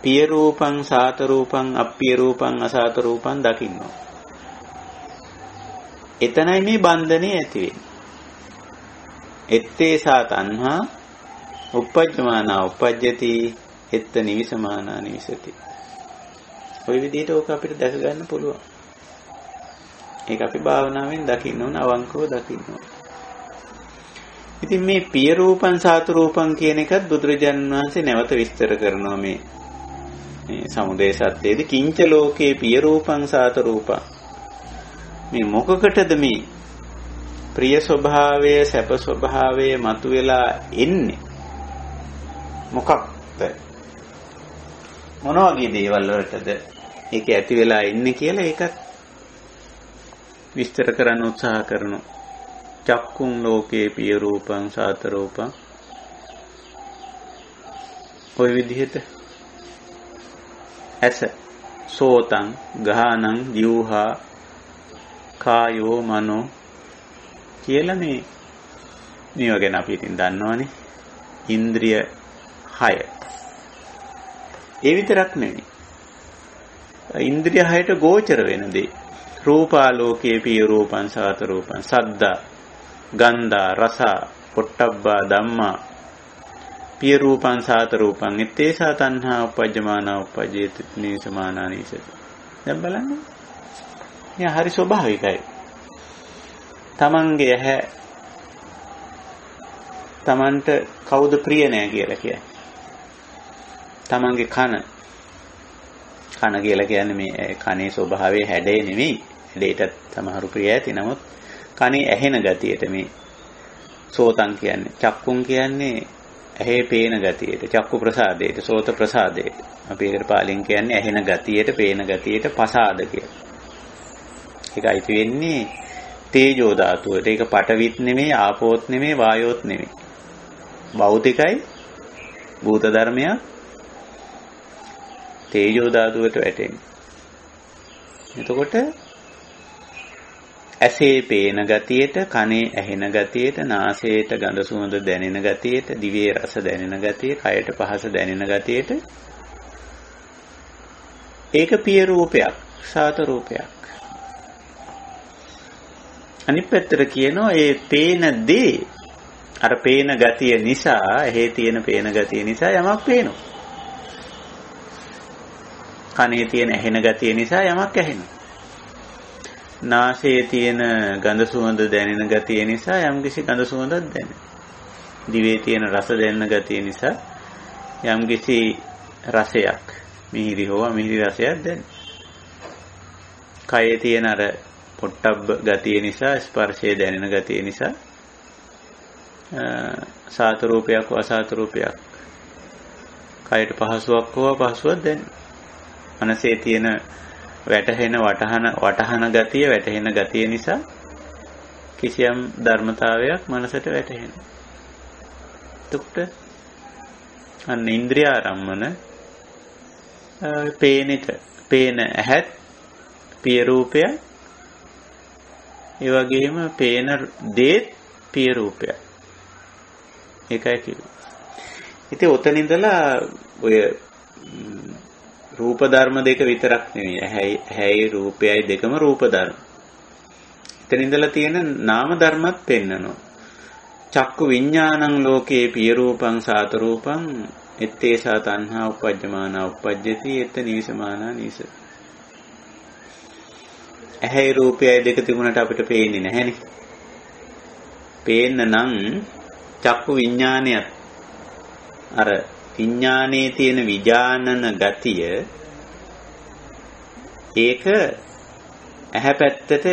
පිය රූපං සාත රූපං අප්පිය රූපං අසාත රූපං දකින්නවා. එතනයි මේ බන්ධනේ ඇති වෙන්නේ. ettesa tanha uppajjamana uppajjati etta nivisamana nivisati. ඔය විදිහට ඕක අපිට දැක ගන්න පුළුවන්. ඒක අපි භාවනාවෙන් දකින්න ඕන, අවංකව දකින්න ඕන. ඉතින් මේ පිය රූපං සාතු රූපං කියන එකත් බුදුරජාණන් වහන්සේ නැවත විස්තර කරනවා මේ සමුදය සත්‍යයේදී කිංච ලෝකේ පිය රූපං සාතු රූපං. මේ මොකකටද මේ ප්‍රිය ස්වභාවය සැප ස්වභාවය මතුවලා එන්නේ? මොකක්ද? මොන වගේ දේවල් වලටද ඒක ඇති වෙලා ඉන්නේ කියලා ඒකත් විස්තර කරන්න උත්සාහ කරනවා. චක්කුං ලෝකේ පිය රූපං සාත රූපං. ඔය විදිහට ඇස, සෝතං, ගානං, ජීවහා, කායෝ, මනෝ කියලා මේවා ගැන අපි ඉතින් දන්නවනේ. ඉන්ද්‍රිය 6. ඒ විතරක් නෙවෙයි. ඉන්ද්‍රිය 6ට ගෝචර වෙන දේ. රූපාලෝකේ පිය රූපං සාත රූපං. සද්දා, ගන්ධා, රස, පොට්ටබ්බා ධම්මා පිය රූපං සාත රූපං. ettesa tanha uppajjamana uppajjeti nisamana nisati. දැන් බලන්න. මේ හරි ස්වභාවිකයි. තමන්ගේ ඇහැ තමන්ට කවුද ප්‍රිය නෑ කියලා කියන්නේ. තමන්ගේ කන කියලා කියන්නේ මේ කනේ ස්වභාවය හැඩේ නෙමෙයි. හැඩේට සමහරු ප්‍රිය ඇති. නමුත් කනේ ඇහෙන ගතියට මේ සෝතං කියන්නේ. චක්කුන් කියන්නේ ඇහි පේන ගතියට. චක්කු ප්‍රසාදයට, සෝත ප්‍රසාදයට. අපි ඒකට පාලියෙන් කියන්නේ ඇහෙන ගතියට, පේන ගතියට පසාද කියලා. ඒක අයිති වෙන්නේ තේජෝ ධාතුවට. ඒක පඨවිත් නෙමෙයි, ආපෝත් නෙමෙයි, වායෝත් නෙමෙයි. භෞතිකයි, භූත ධර්මයක්. තේජෝ ධාතුවට වැටෙන්නේ. එතකොට ඇසේ පේන ගතියට, කනේ ඇහෙන ගතියට, නාසයට ගඳ සුවඳ දැනෙන ගතියට, දිවේ රස දැනෙන ගතිය, කයට පහස දැනෙන ගතියට ඒක පිය රූපයක්, සාත රූපයක්. අනිත් පැත්තට කියනවා ඒ පේන දේ අර පේන ගතිය නිසා, ඇහි තියෙන පේන ගතිය නිසා යමක් පේනවා. කනේ තියෙන ඇහෙන ගතිය නිසා යමක් ඇහෙනවා. නාසයේ තියෙන ගඳ සුවඳ දැනෙන ගතිය නිසා යම්කිසි ගඳ සුවඳක් දැනෙනවා. දිවේ තියෙන රස දැනෙන ගතිය නිසා යම්කිසි රසයක්, මිහිරි හෝ මිහිරි රසයක් දැනෙනවා. කයේ තියෙන අර පොට්ටබ්බ ගතිය නිසා, ස්පර්ශය දැනෙන ගතිය නිසා සාත රූපයක් හෝ අසාත රූපයක්, කයට පහසුවක් හෝ අපහසුවක් දැනෙනවා. මනසේ තියෙන වටහන ගතිය, වැටහෙන ගතිය නිසා කිසියම් ධර්මතාවයක් මනසට වැටහෙනවා. එතකොට අන්න ඉන්ද්‍රිය ආරම්මන පේන ඇහත් පිය රූපය, ඒ වගේම පේන දේත් පිය රූපය. ඒකයි කිව්වේ. ඉතින් ඔතන ඉඳලා ඔය රූප ධර්ම දෙක විතරක් නෙවෙයි. ඇහැයි රූපයයි දෙකම රූප ධර්ම. එතන ඉඳලා තියෙන නාම ධර්මත් පෙන්නනවා. චක්කු විඥානං ලෝකේ පිය රූපං සාත රූපං ettesa tanha uppajjamana uppajjati etta nivisamana nisati. ඇහැයි රූපයයි දෙක තිබුණාට අපිට පේන්නේ නැහැනේ. පේන්න නම් චක්කු විඥානයත් අර විඥානයේ තියෙන විඥානන ගතිය ඒක ඇහැ පැත්තට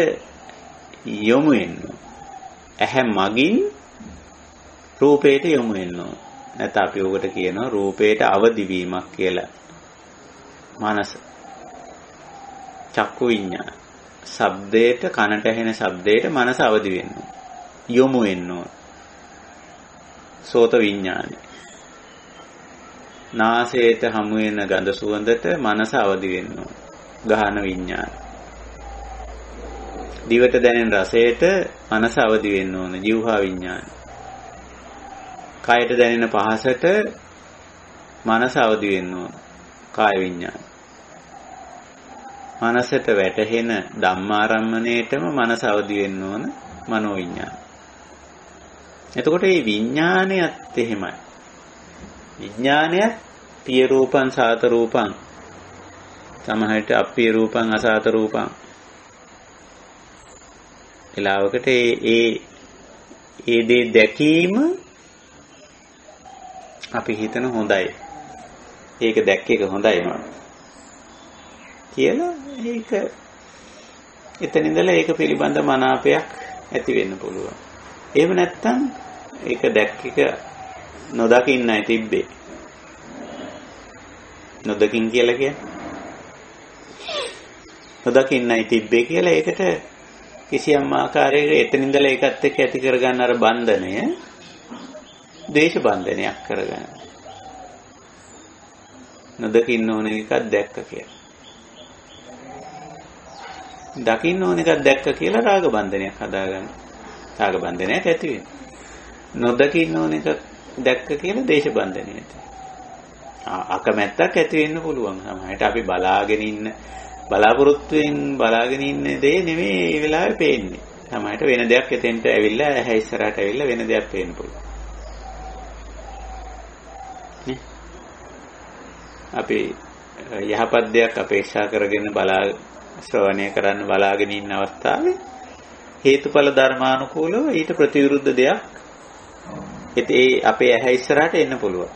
යොමු වෙනවා. ඇහැ මගින් රූපයට යොමු වෙනවා. නැත්නම් අපි ඔකට කියනවා රූපයට අවදි වීමක් කියලා. මනස චක්කු විඥාන. ශබ්දයට, කනට ඇහෙන ශබ්දයට මනස අවදි වෙනවා. යොමු වෙනවා. සෝත විඥානයි. නාසයට හමු වෙන ගඳ සුවඳට මනස අවදි වෙනවා. ගාහන විඥාන. දිවට දැනෙන රසයට මනස අවදි වෙන්න ඕන. જીවහා විඥාන. කයට දැනෙන පහසට මනස අවදි වෙන්න ඕන. කාය විඥාන. මනසට වැටහෙන ධම්මාරම්මණයටම මනස අවදි වෙන්න ඕන මනෝ විඥාන. එතකොට මේ විඥානයත් එහෙමයි. විඥානයත් පිය රූපං සාත රූපං සමහරට අප්පිය රූපං අසාත රූපං එලාවකට ඒ දේ දැකීම අපි හිතන හොඳයි. ඒක දැක්ක එක හොඳයි මම. කියලා ඒක එතන ඉඳලා ඒක පිළිබඳ මනාපයක් ඇති වෙන්න පුළුවන්. එහෙම නැත්නම් ඒක දැක්ක එක නොදකින්නයි තිබ්බේ. නොදකින් කියලා කියන්නේ නොදකින්නයි තිබ්බේ කියලා ඒකට කිසියම් ආකාරයක එතන ඉඳලා ඒකත් එක්ක ඇති කරගන්න අර බන්ධනය දේශ බන්ධනයක් කරගන්න. නොදකින්න ඕන එකක් දැක්ක කියලා. දකින්න ඕන එකක් දැක්ක කියලා රාග බන්ධනයක් හදාගන්න. රාග බන්ධනයක් ඇති වෙනවා. නොදකින්න ඕන එකක් දැක්ක කියලා දේශ බන්ධනය ඇති. අකමැත්තක් ඇති වෙන්න පුළුවන්. සමහරවිට අපි බලාපොරොත්තුෙන් බලාගෙන ඉන්න දේ නෙමෙයි ඒ වෙලාවේ පේන්නේ. සමහරවිට වෙන දෙයක් එතෙන්ට ඇවිල්ලා ඇහැ ඉස්සරහට ඇවිල්ලා වෙන දෙයක් පේන්න පුළුවන්. නේ? අපි යහපත් දෙයක් අපේක්ෂා කරගෙන ශ්‍රවණය කරන්න බලාගෙන ඉන්න අවස්ථාවේ හේතුඵල ධර්මානුකූලව ඊට ප්‍රතිවිරුද්ධ දෙයක් ඒ අපේ ඇහැ ඉස්සරහට එන්න පුළුවන්.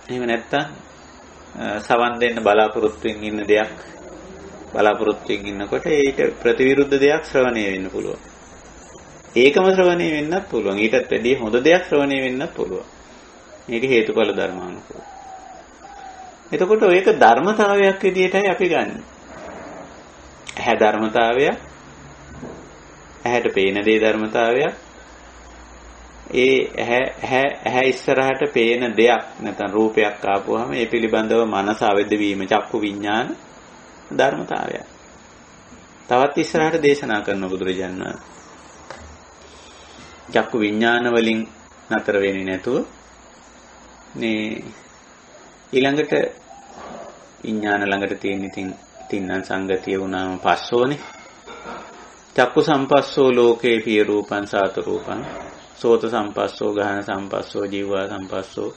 එහෙම නැත්තම් සවන් දෙන්න බලාපොරොත්තුෙන් ඉන්න දෙයක් බලාපොරොත්තුෙන් ඉන්නකොට ඊට ප්‍රතිවිරුද්ධ දෙයක් ශ්‍රවණය වෙන්න පුළුවන්. ඒකම ශ්‍රවණය වෙන්නත් පුළුවන්. ඊටත් වැඩිය හොඳ දෙයක් ශ්‍රවණය වෙන්නත් පුළුවන්. මේක හේතුඵල ධර්මානුකූලව. එතකොට ඒක ධර්මතාවයක් විදිහටයි අපි ගන්න. ඇහැ ධර්මතාවයක්. ඇහැට පේන දේ ධර්මතාවයක්. ඒ ඇහැ ඉස්සරහට පේන දෙයක් නැත්නම් රූපයක් ආපුවාම ඒ පිළිබඳව මනස අවද වීම චක්කු විඥාන ධර්මතාවයක්. තවත් ඉස්සරහට දේශනා කරන බුදුරජාණන් වහන්සේ චක්කු විඥාන වලින් නතර වෙන්නේ නැතුව මේ ඊළඟට විඥාන ළඟට තියෙන ඉතින් තින්නම් සංගතිය වුණාම පස්සෝනේ. චක්කු සම්පස්සෝ ලෝකේ පිය රූපං සාත රූපං සෝත සම්පස්සෝ ගාහන සම්පස්සෝ ජීවා සම්පස්සෝ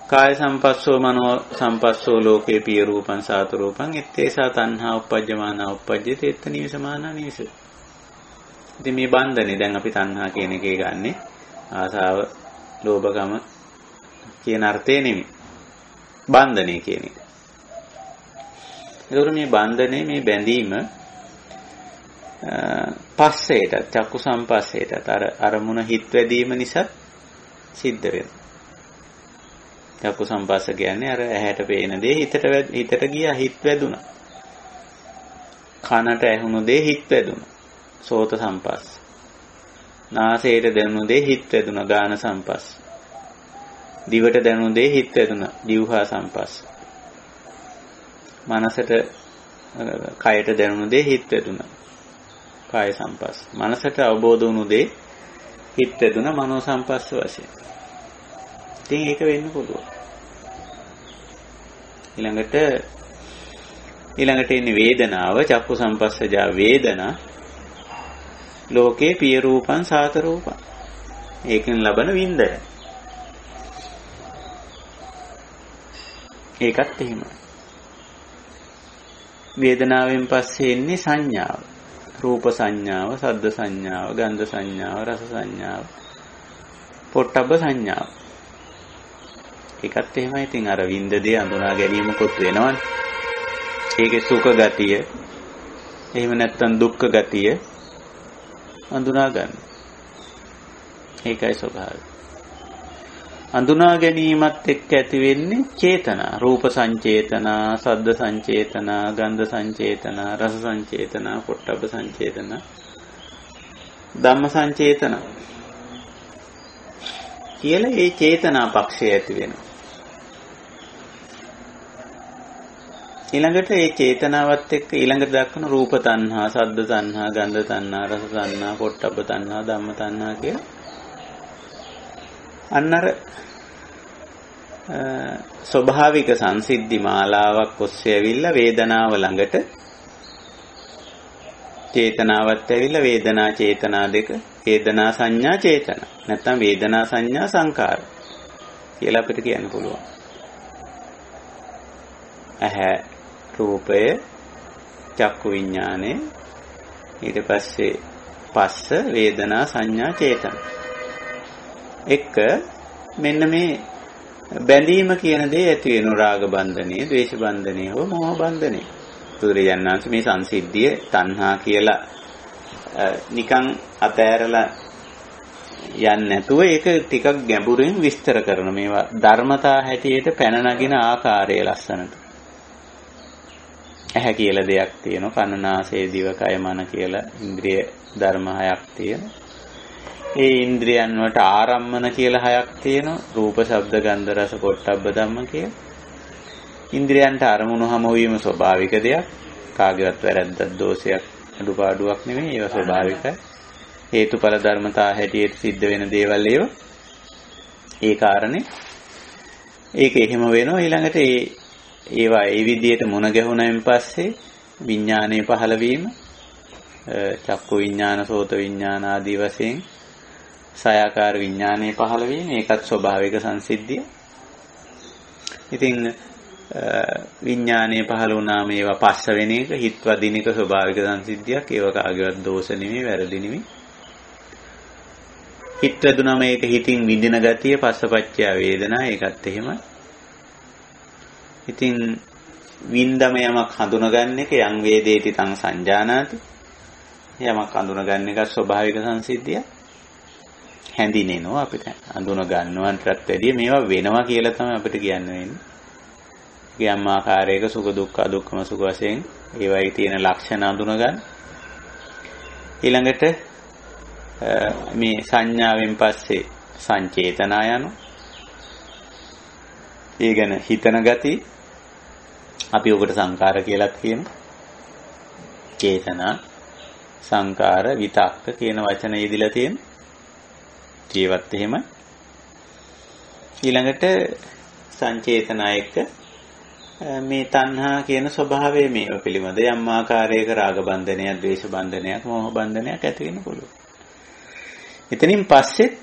කාය සම්පස්සෝ මනෝ සම්පස්සෝ ලෝකේ පිය රූපං සාත රූපං ඉත්තේසා තණ්හා උපජ්ජමානා උපජ්ජති එත්ත නිවසමානා නිවස. ඉතින් මේ බන්ධනේ දැන් අපි තණ්හා කියන එකේ ගන්නෙ ආසාව ලෝභකම කියන අර්ථය නෙමෙයි. බන්ධනේ කියන එක. ඒකෝර මේ බන්ධනේ මේ බැඳීම පස්සේට චක්කු සම්පස්සේට අරමුණ හිත වැදීම නිසා සිද්ධ වෙනවා. චක්කු සම්පස්ස කියන්නේ අර ඇහැට පේන දේ හිතට ගියා හිත වැදුනා. කනට ඇහුණු දේ හිත වැදුනා. සෝත සම්පස්ස. නාසයට දැනුණු දේ හිත වැදුනා ගාන සම්පස්ස. දිවට දැනුණු දේ හිත වැදුනා දිවහා සම්පස්ස. මනසට කයට දැනුණු දේ හිත වැදුනා කාය සම්පස්ස. මනසට අවබෝධ වුණු දේ හිත වැදුනා මනෝ සම්පස්ස වශයෙන්. ඉතින් ඒක වෙන්න පුළුවන්. ඊළඟට ඉන්නේ වේදනාව චක්කු සම්පස්සජා වේදනා ලෝකේ පිය රූපං සාත රූපං. ඒකෙන් ලබන වින්දනය. ඒකත් එහෙමයි. වේදනාවෙන් පස්සේ එන්නේ සංඥාව. රූප සංඥාව, ශබ්ද සංඥාව, ගන්ධ සංඥාව, රස සංඥාව, පොට්ටබ්බ සංඥාව. ඒකත් එහෙමයි. ඉතින් අර වින්දදී අඳුනා ගැනීමකුත් වෙනවනේ. ඒකේ සුඛ ගතිය, එහෙම නැත්නම් දුක්ඛ ගතිය අඳුනා ගන්න. ඒකයි ස්වභාවය. අඳුනා ගැනීමත් එක්ක ඇති වෙන්නේ චේතනා. රූප සංචේතනා, ශබ්ද සංචේතනා, ගන්ධ සංචේතනා, රස සංචේතනා, පොට්ටබ්බ සංචේතනා, ධම්ම සංචේතනා කියලා මේ චේතනා පක්ෂය ඇති වෙනවා. ඊළඟට මේ චේතනාවත් එක්ක ඊළඟට දක්වන රූප තණ්හා, ශබ්ද තණ්හා, ගන්ධ තණ්හා, රස තණ්හා, පොට්ටබ්බ තණ්හා, ධම්ම තණ්හා කියලා අන්නර ස්වභාවික සංසිද්ධි මාලාවක් ඔස්සේ ඇවිල්ලා වේදනාව ළඟට චේතනාවත් ඇවිල්ලා වේදනා චේතනා දෙක වේදනා සංඥා චේතනා නැත්නම් වේදනා සංඥා සංකාර කියලා අපිට කියන්න පුළුවන්. ඇහැ රූපය චක්කු විඥානය ඊට පස්සේ පස්ස වේදනා සංඥා චේතනා එක මෙන්න මේ බැඳීම කියන දේ ඇති වෙන රාග බන්ධනීය, ද්වේෂ බන්ධනීය හෝ මෝහ බන්ධනීය. සූර්යයන්ාංශ මේ සංසිද්ධිය තණ්හා කියලා නිකන් අතෑරලා යන්නේ නැතුව ඒක ටිකක් ගැඹුරින් විස්තර කරන මේවා ධර්මතා හැටියට පැන නගින ආකාරය ලස්සනට. ඇහැ කියලා දෙයක් තියෙනවා, කන නාසය දිව කය මන කියලා ඉන්ද්‍රිය ධර්ම හයක් තියෙනවා. ඒ ඉන්ද්‍රියන් වලට ආරම්මන කියලා හයක් තියෙනවා. රූප, ශබ්ද, ගන්ධ, රස, පොට්ටබ්බ ධම්ම කියලා. ඉන්ද්‍රියන්ට අරමුණු හමු වීම ස්වභාවික දෙයක්. කාගේවත් වැරද්දක්, දෝෂයක්, අඩුපාඩුවක් නෙමෙයි. ඒවා ස්වභාවිකයි. හේතුඵල ධර්මතා හැටියට සිද්ධ වෙන දේවල් ඒවා. ඒ කාරණේ. ඒක එහෙම වෙනවා. ඊළඟට ඒවා ඒ විදිහට මුණ ගැහුණයින් පස්සේ විඥානයේ පහළ වීම, චක්කු විඥාන, සෝත විඥාන ආදී වශයෙන් සායාකාර විඥානයේ පහළ වීම ඒකත් ස්වභාවික සංසිද්ධිය. ඉතින් විඥානයේ පහළ වුණාම ඒවා පස්ස වෙන එක හිත වදින එක ස්වභාවික සංසිද්ධියක්. ඒව කාගේවත් දෝෂ නෙමෙයි, වැරදි නෙමෙයි. හිත වැදුනම ඒක හිතින් විඳින ගතිය පස්සපච්චය වේදනා ඒකත් එහෙමයි. ඉතින් වින්දම යමක් හඳුනගන්න එක යං වේදේති තං සංජානාති. යමක් හඳුනගන්න එක ස්වභාවික සංසිද්ධිය. හැඳිනෙනවා අපිට හඳුන ගන්නවන්ටත් වැඩිය මේවා වෙනවා කියලා තමයි අපිට කියන්න වෙන්නේ. යම් ආකාරයක සුඛ දුක්ඛ අදුක්ඛම සුඛ වශයෙන් ඒවයි තියෙන ලක්ෂණ හඳුන ගන්න. ඊළඟට මේ සංඥාවෙන් පස්සේ සංචේතනා යනවා. ඒ ගැන හිතන ගති අපි ඔකට සංකාර කියලා කියනවා. චේතනා, සංකාර, විතක්ක කියන වචන යෙදিলা තියෙනවා. ඒවත් එහෙමයි. ඊළඟට සංචේතනා එක්ක මේ තණ්හා කියන ස්වභාවය මේව පිළිබඳ යම් ආකාරයක රාග බන්ධනයක්, ද්වේෂ බන්ධනයක්, මෝහ බන්ධනයක් ඇති වෙන්න පුළුවන්. එතනින් පස්සේ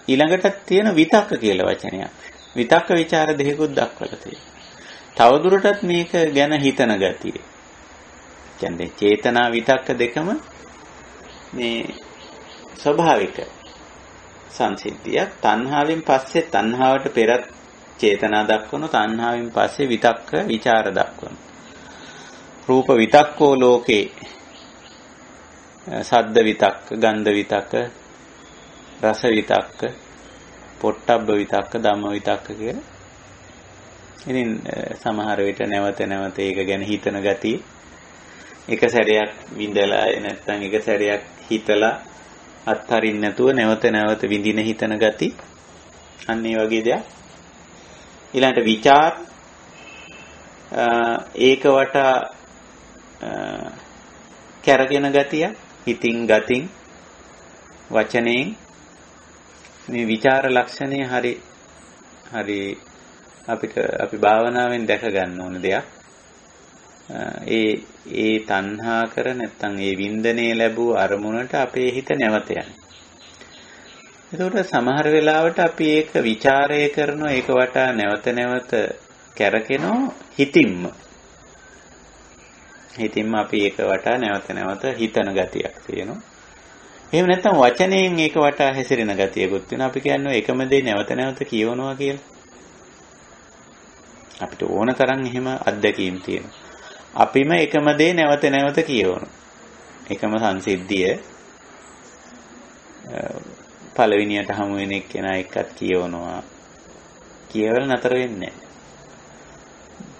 ඊළඟට තියෙන විතක්ක කියලා වචනයක්. විතක්ක ਵਿਚාර දෙකකුත් දක්වලා තියෙනවා. තවදුරටත් මේක ගැන හිතන ගතිය. කියන්නේ චේතනා විතක්ක දෙකම මේ ස්වභාවික සංසිද්ධියක්. තණ්හාවෙන් පස්සේ තණ්හාවට පෙරත් චේතනා දක්වන, තණ්හාවෙන් පස්සේ විතක්ක ਵਿਚාර දක්වන. රූප විතක්කෝ ලෝකේ සද්ද විතක්ක, ගන්ධ විතක්ක, රස විතක්ක, පොට්ටබ්බ විතක්ක, ධම්ම විතක්ක කියලා. ඉතින් සමහර විට නැවත නැවත ඒක ගැන හිතන ගතිය. එක සැරයක් විඳලා නැත්නම් එක සැරයක් හිතලා අත්හරින්න නැතුව නැවත නැවත විඳින හිතන ගති. අන්න ඒ වගේ දෙයක්. ඊළඟට විචාර ඒක වටා කැරගෙන ගතිය. හිතින් ගතින් වචනයෙන් මේ විචාර ලක්ෂණය හරි අපි භාවනාවෙන් දැක ගන්න ඕන දෙයක්. ඒ තණ්හා කර නැත්නම් ඒ වින්දනයේ ලැබූ අරමුණට අපේ හිත නැවත යනවා. එතකොට සමහර වෙලාවට අපි ඒක ਵਿਚාරය කරනවා, ඒක වටා නැවත නැවත කැරකෙනවා හිතින්ම අපි ඒක වටා නැවත නැවත හිතන ගතියක් තියෙනවා. එහෙම නැත්නම් වචනයෙන් ඒක වටා හැසිරෙන ගතියකුත් වෙනවා. අපි කියන්නේ එකම දේ නැවත නැවත කියවනවා කියලා. අපිට ඕන තරම් එහෙම අත්දැකීම් තියෙනවා. අපිම එකම දේ නැවත නැවත කියවනවා. එකම සංසිද්ධිය පළවෙනියට හමු වෙන එක්කෙනා එක්කත් කියවනවා. කියවල නතර වෙන්නේ නැහැ.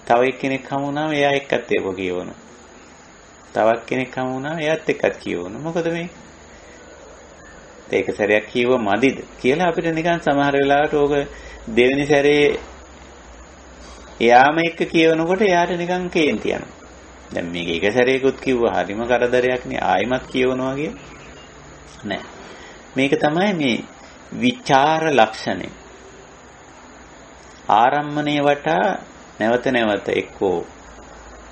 තව එක්කෙනෙක් හමු වුණාම එයා එක්කත් ඒක කියවනවා. තවත් කෙනෙක් හමු වුණාම එයාත් එක්කත් කියවනවා. මොකද මේ ඒක සැරයක් කියව මදිද කියලා අපිට නිකන් සමහර වෙලාවට ඕක දෙවෙනි සැරේ එයාම එක්ක කියවනකොට එයාට නිකන් කේන්ති යනවා. දැන් මේක එක සැරේකුත් කිව්වා හරිම කරදරයක් නේ ආයිමත් කියවනවා කිය නෑ. මේක තමයි මේ විචාර ලක්ෂණය. ආරම්මණය වටා නැවත නැවත එක්කෝ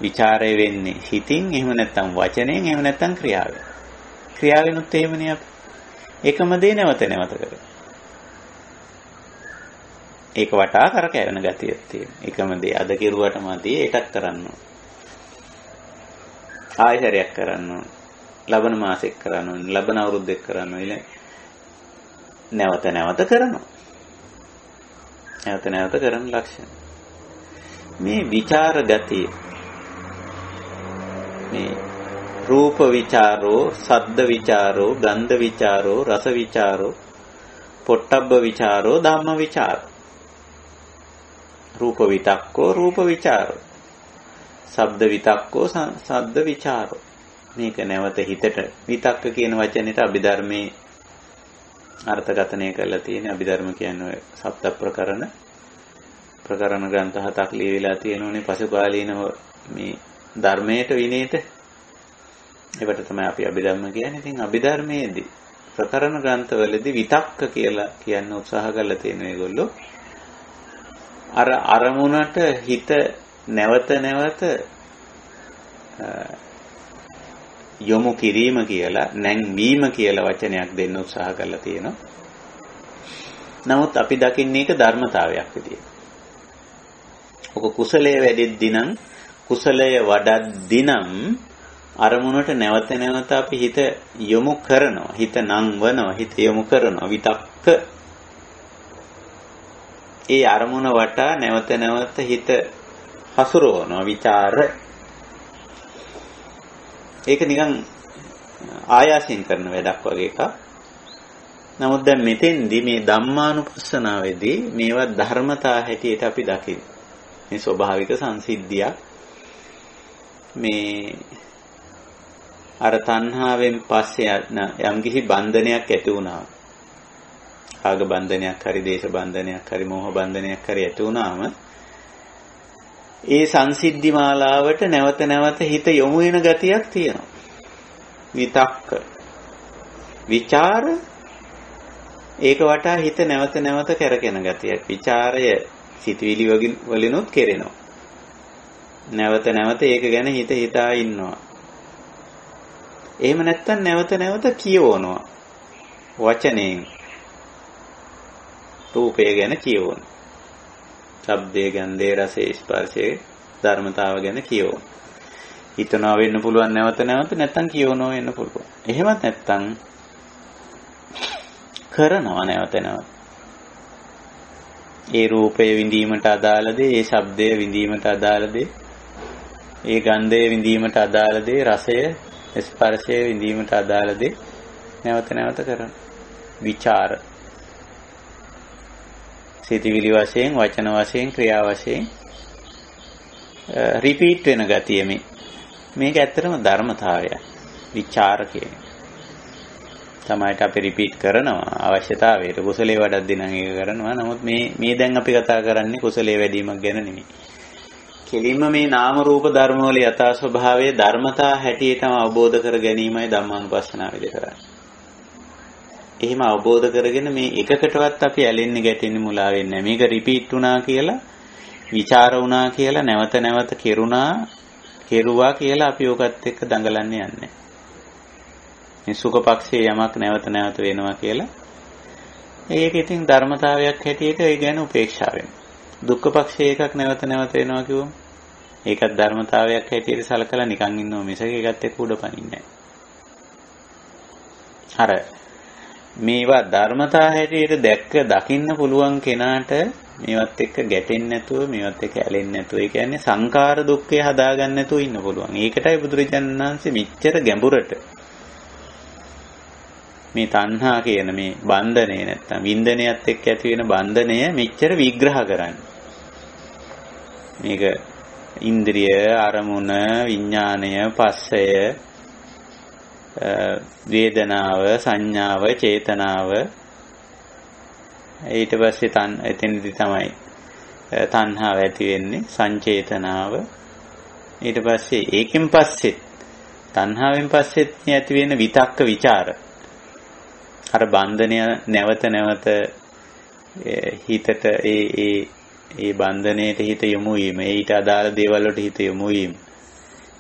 ਵਿਚාරය වෙන්නේ හිතින්, එහෙම නැත්නම් වචනයෙන්, එහෙම නැත්නම් ක්‍රියාවෙන්. ක්‍රියාවෙනුත් එහෙමනේ අපි. එකම දේ නැවත නැවත කරනවා. ඒක වටා කරකැවෙන ගතියක් තියෙනවා. එකම දේ අද කෙරුවට මදි, ඒකත් කරන්න ඕන. ආයෙසරයක් කරන්න ඕන. ලබන මාසෙක කරන්න ඕන. ලබන අවුරුද්දෙක කරන්න ඕන. නැවත නැවත කරනවා. නැවත නැවත කරන ලක්ෂණ. මේ විචාර ගතිය, මේ රූප විචාරෝ, සද්ද විචාරෝ, ගන්ධ විචාරෝ, රස විචාරෝ, පොට්ටබ්බ විචාරෝ, ධම්ම විචාරෝ. රූප විතක්කෝ රූප විචාරෝ, ශබ්ද විතක්කෝ ශබ්ද විචාරෝ. මේක නැවත හිතට විතක්ක කියන වචනේට අභිධර්මයේ අර්ථකථනය කරලා තියෙන. අභිධර්ම කියන්නේ සප්ත ප්‍රකරණ ග්‍රන්ථ 7ක් ලියවිලා තියෙනෝනේ පසුකාලීනව මේ ධර්මයට විනේත. ඒකට තමයි අපි අභිධර්ම කියන්නේ. ඉතින් අභිධර්මයේදී ප්‍රකරණ ග්‍රන්ථවලදී විතක්ක කියලා කියන්න උත්සාහ කරලා තියෙන ඒගොල්ලෝ අර අරමුණට හිත නැවත නැවත යොමු කිරීම කියලා, නැංවීම කියලා වචනයක් දෙන්න උත්සාහ කරලා තියෙනවා. නමුත් අපි දකින්නේ ඒක ධර්මතාවයක් විදියට. ඔක කුසලයේ වැඩිද්දී නම්, කුසලය වඩද්දී නම් අරමුණට නැවත නැවත අපි හිත යොමු කරනවා, හිත නංවනවා, හිත යොමු කරනවා. විතක්ක ඒ අරමුණ වටා නැවත නැවත හිත හසුරවනවා. විචාර ඒක නිකන් ආයාසයෙන් කරන වැඩක් වගේ එකක්. නමුත් දැන් මෙතෙන්දී මේ ධම්මානුපස්සනාවේදී මේවා ධර්මතා හැටියට අපි දකිනවා. මේ ස්වභාවික සංසිද්ධියක්. මේ අර තණ්හාවෙන් පස්සේ යම්කිසි බන්ධනයක් ඇති වුණා. ආග බන්ධනයක් හරි, දේශ බන්ධනයක් හරි, මෝහ බන්ධනයක් හරි ඇති වුණාම ඒ සංසිද්ධි මාලාවට නැවත නැවත හිත යොමු වෙන ගතියක් තියෙනවා. විතක්ක විචාර ඒක වටා හිත නැවත නැවත කරගෙන ගතියක්. විචාරය සිතවිලි වලිනුත් කෙරෙනවා. නැවත නැවත ඒක ගැන හිත හිතා ඉන්නවා. එහෙම නැත්තම් නැවත නැවත කියවනවා. වචනයෙන් රූපය ගැන කියවනවා. ශබ්දයේ, ගන්ධයේ, රසයේ, ස්පර්ශයේ ධර්මතාව ගැන කියවනවා. හිතනවා වෙන්න පුළුවන් නැවත නැවත, නැත්තම් කියවනවා වෙන්න පුළුවන්. එහෙමත් නැත්තම් කරනවා නැවත නැවත. ඒ රූපය විඳීමට අදාළ දේ, ඒ ශබ්දය විඳීමට අදාළ දේ, ඒ ගන්ධය විඳීමට අදාළ දේ, රසය, ස්පර්ශය විඳීමට අදාළ දේ නැවත නැවත කරන විචාර. සිතවිලි වශයෙන්, වචන වශයෙන්, ක්‍රියා වශයෙන් රිපීට් වෙන ගතිය මේක ඇත්තටම ධර්මතාවයක්. විචාර කියන්නේ තමයිට අපි රිපීට් කරනවා අවශ්‍යතාවයට. කුසලයේ වඩද්දී නම් ඒක කරනවා. නමුත් මේ දැන් අපි කතා කරන්නේ කුසලයේ වැඩිමක් ගැන නෙමෙයි. කෙලින්ම මේ නාම රූප ධර්ම වල යථා ස්වභාවය ධර්මතා හැටියටම අවබෝධ කර ගැනීමයි ධම්මානුපස්සනාවේදී කරන්නේ. එහෙම අවබෝධ කරගෙන මේ එකකටවත් අපි ඇලෙන්නේ ගැටෙන්නේ මුලා වෙන්නේ නැහැ. මේක රිපීට් වුණා කියලා, විචාර වුණා කියලා, නැවත නැවත කෙරුවා කියලා අපි ඕකත් එක්ක දඟලන්නේ නැහැ. මේ සුඛ පක්ෂයේ යමක් නැවත නැවත වෙනවා කියලා ඒක ඉතින් ධර්මතාවයක් හැටියට ඒ ගැන උපේක්ෂා වෙනවා. දුක්ඛ පක්ෂයේ එකක් නැවත නැවත වෙනවා කිව්වම ඒකත් ධර්මතාවයක් හැටියට සලකලා නිකන් ඉන්නව මිසක ඒකත් එක්ක උඩ පනින්නේ නැහැ. අර මේවා ධර්මතා හැටියට දකින්න පුළුවන් කෙනාට මේවත් එක්ක ගැටෙන්නේ නැතුව, මේවත් එක්ක ඇලෙන්නේ නැතුව, ඒ කියන්නේ සංඛාර දුක්ඛය හදාගන්න නැතුව ඉන්න පුළුවන්. ඒකටයි බුදුරජාණන් වහන්සේ මෙච්චර ගැඹුරට මේ තණ්හා කියන මේ බන්ධනය නැත්තම් වින්දනයත් එක්ක ඇති වෙන බන්ධනය මෙච්චර විග්‍රහ කරන්නේ. මේක ඉන්ද්‍රිය, අරමුණ, විඥාණය, පස්සය, වේදනාව, සංඥාව, චේතනාව, ඊට පස්සේ එතනදී තමයි තණ්හාව ඇති වෙන්නේ, සංචේතනාව. ඊට පස්සේ ඒකෙන් පස්සේ තණ්හාවෙන් පස්සේ ඇති වෙන විතක්ක ਵਿਚාර. අර බන්ධනය නැවත නැවත හිතට ඒ බන්ධනයේට හිත යොමු වීම, ඊට අදාළ දේවල් වලට හිත යොමු වීම,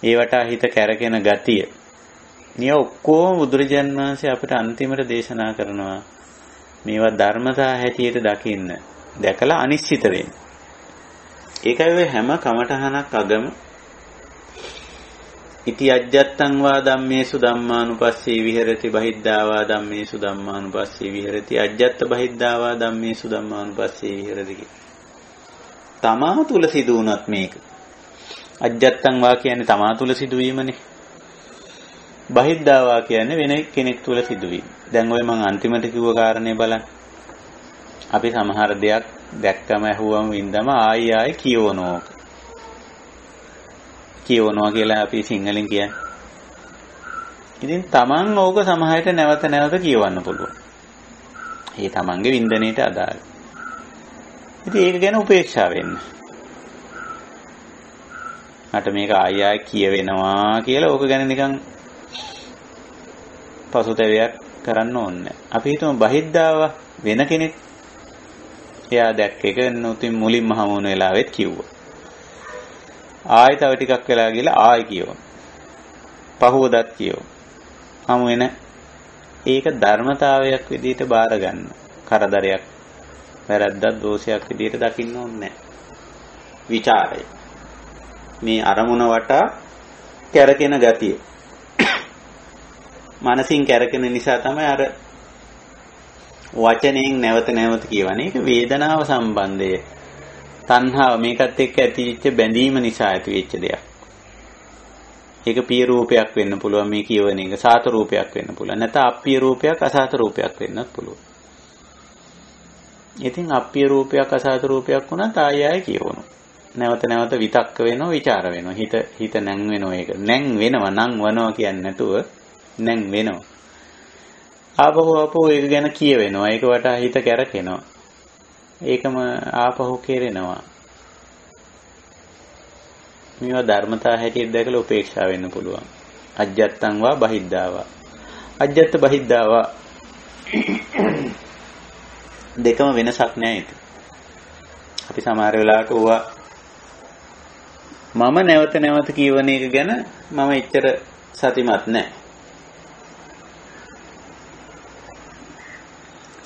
ඒවට හිත කැරකෙන ගතිය. මේ ඔක්කොම බුදුරජාණන් වහන්සේ අපිට අන්තිමට දේශනා කරනවා මේවා ධර්මතා හැටියට දකින්න. දැකලා අනිශ්චිත වෙන්න. ඒකයි ඔය හැම කමඨහනක් අගම ඉති අජ්ජත්තං වා ධම්මේසු ධම්මානුපස්සී විහෙරති බහිද්ධා වා ධම්මේසු ධම්මානුපස්සී විහෙරති අජ්ජත්ත බහිද්ධා වා ධම්මේසු ධම්මානුපස්සී විහෙරති. තමා තුල සිදු වුණත් මේක අජ්ජත්තං වා කියන්නේ තමා තුල සිදුවීමනේ. බහිද්ධා වා කියන්නේ වෙන කෙනෙක් තුල සිදුවීම. දැන් ඔය මම අන්තිමට කිව්ව කාරණේ බලන්න. අපි සමහර දෙයක් දැක්කම ඇහුවම වින්දම ආයි කියවනවා. කියවනවා කියලා අපි සිංහලෙන් කියන්නේ. ඉතින් Taman ඕක සමහරට නැවත නැවත කියවන්න පුළුවන්. ඒ Tamanගේ වින්දනයේට අදාළ. ඉතින් ඒක ගැන උපේක්ෂා වෙන්න. මට මේක ආයි කියවෙනවා කියලා ඕක ගැන නිකන් පසුතැවියක් කරන්න ඕනේ. අපි හිතමු බහිද්ධාව වෙන කෙනෙක් එයා දැක්ක එක නොතින් මුලින්ම හමුවන වෙලාවෙත් කිව්වා. ආයෙ තව ටිකක් වෙලා ගිහලා ආයෙ කියවන. පහුවදත් කියවන. හමු වෙන ඒක ධර්මතාවයක් විදිහට බාර ගන්න. කරදරයක්, වැරද්දක්, දෝෂයක් විදිහට දකින්න ඕනේ නැහැ. ਵਿਚාරය. මේ අරමුණ වටා කැරකෙන ගතිය. මනසින් කැරකෙන නිසා තමයි අර වචනයෙන් නැවත නැවත කියවන්නේ. ඒක වේදනාව සම්බන්ධය. තණ්හාව මේකත් එක්ක ඇතිවෙච්ච බැඳීම නිසා ඇතිවෙච්ච දෙයක්. ඒක පිය රූපයක් වෙන්න පුළුවන් මේ කියවන එක. සාත රූපයක් වෙන්න පුළුවන්. නැත්නම් අප්පිය රූපයක්, අසාත රූපයක් වෙන්නත් පුළුවන්. ඉතින් අප්පිය රූපයක්, අසාත රූපයක් වුණත් ආයෙ කියවනවා. නැවත නැවත විතක්ක වෙනවා, ਵਿਚාර වෙනවා. හිත නැං වෙනවා ඒක. නැං වෙනවා, නං වනවා කියන්නේ නැතුව නැං වෙනවා. ආපහු ඒක ගැන කියවෙනවා. ඒක වටා හිත කැරකෙනවා. ඒකම ආපහු කෙරෙනවා. මේවා ධර්මතා හැටියට දැකලා උපේක්ෂා වෙන්න පුළුවන්. අජ්ජත්තං වා බහිද්ධාවා. අජ්ජත්ත බහිද්ධාවා දෙකම වෙනසක් නෑ ඒක. අපි සමහර වෙලාවට ඕවා මම නැවත නැවත කියවන එක ගැන මම එච්චර සතිමත් නෑ.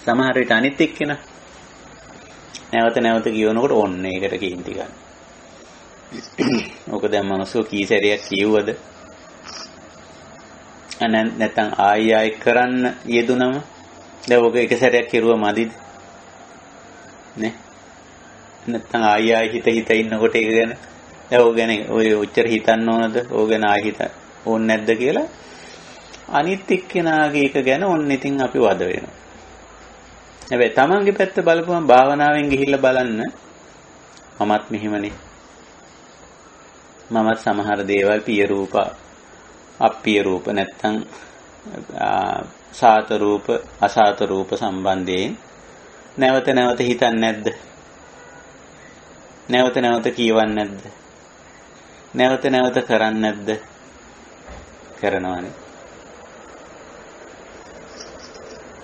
සමහර විට අනිත් එක්කෙනා නැවත නැවත කියවනකොට ඕන්න ඒකට කේන්ති ගන්න. ඕක දැන් මනසෝ කී සැරයක් කියවුවද? නැත්නම් ආයි කරන්න යෙදුනම දැන් ඕක එක සැරයක් කෙරුවා මදිද? නේ? නැත්නම් ආයි හිත ඉන්නකොට ඒක ගැන දැන් ඕක ගැන ඔය උච්චර හිතන්න ඕනද? ඕක ගැන ආයි හිත ඕනේ නැද්ද කියලා අනිත් එක්කෙනාගේ එක ගැන ඔන්න ඉතින් අපි වද වෙනවා. හැබැයි තමන්ගේ පැත්ත බලපුවම භාවනාවෙන් ගිහිල්ලා බලන්න මමත් මෙහෙමනේ. මමත් සමහර දේවල් පිය රූප, අප්පිය රූප නැත්තම් සාත රූප, අසාත රූප සම්බන්ධයෙන් නැවත නැවත හිතන්නේ නැද්ද? නැවත නැවත කියවන්නේ නැද්ද? නැවත නැවත කරන්නේ නැද්ද? කරනවානේ.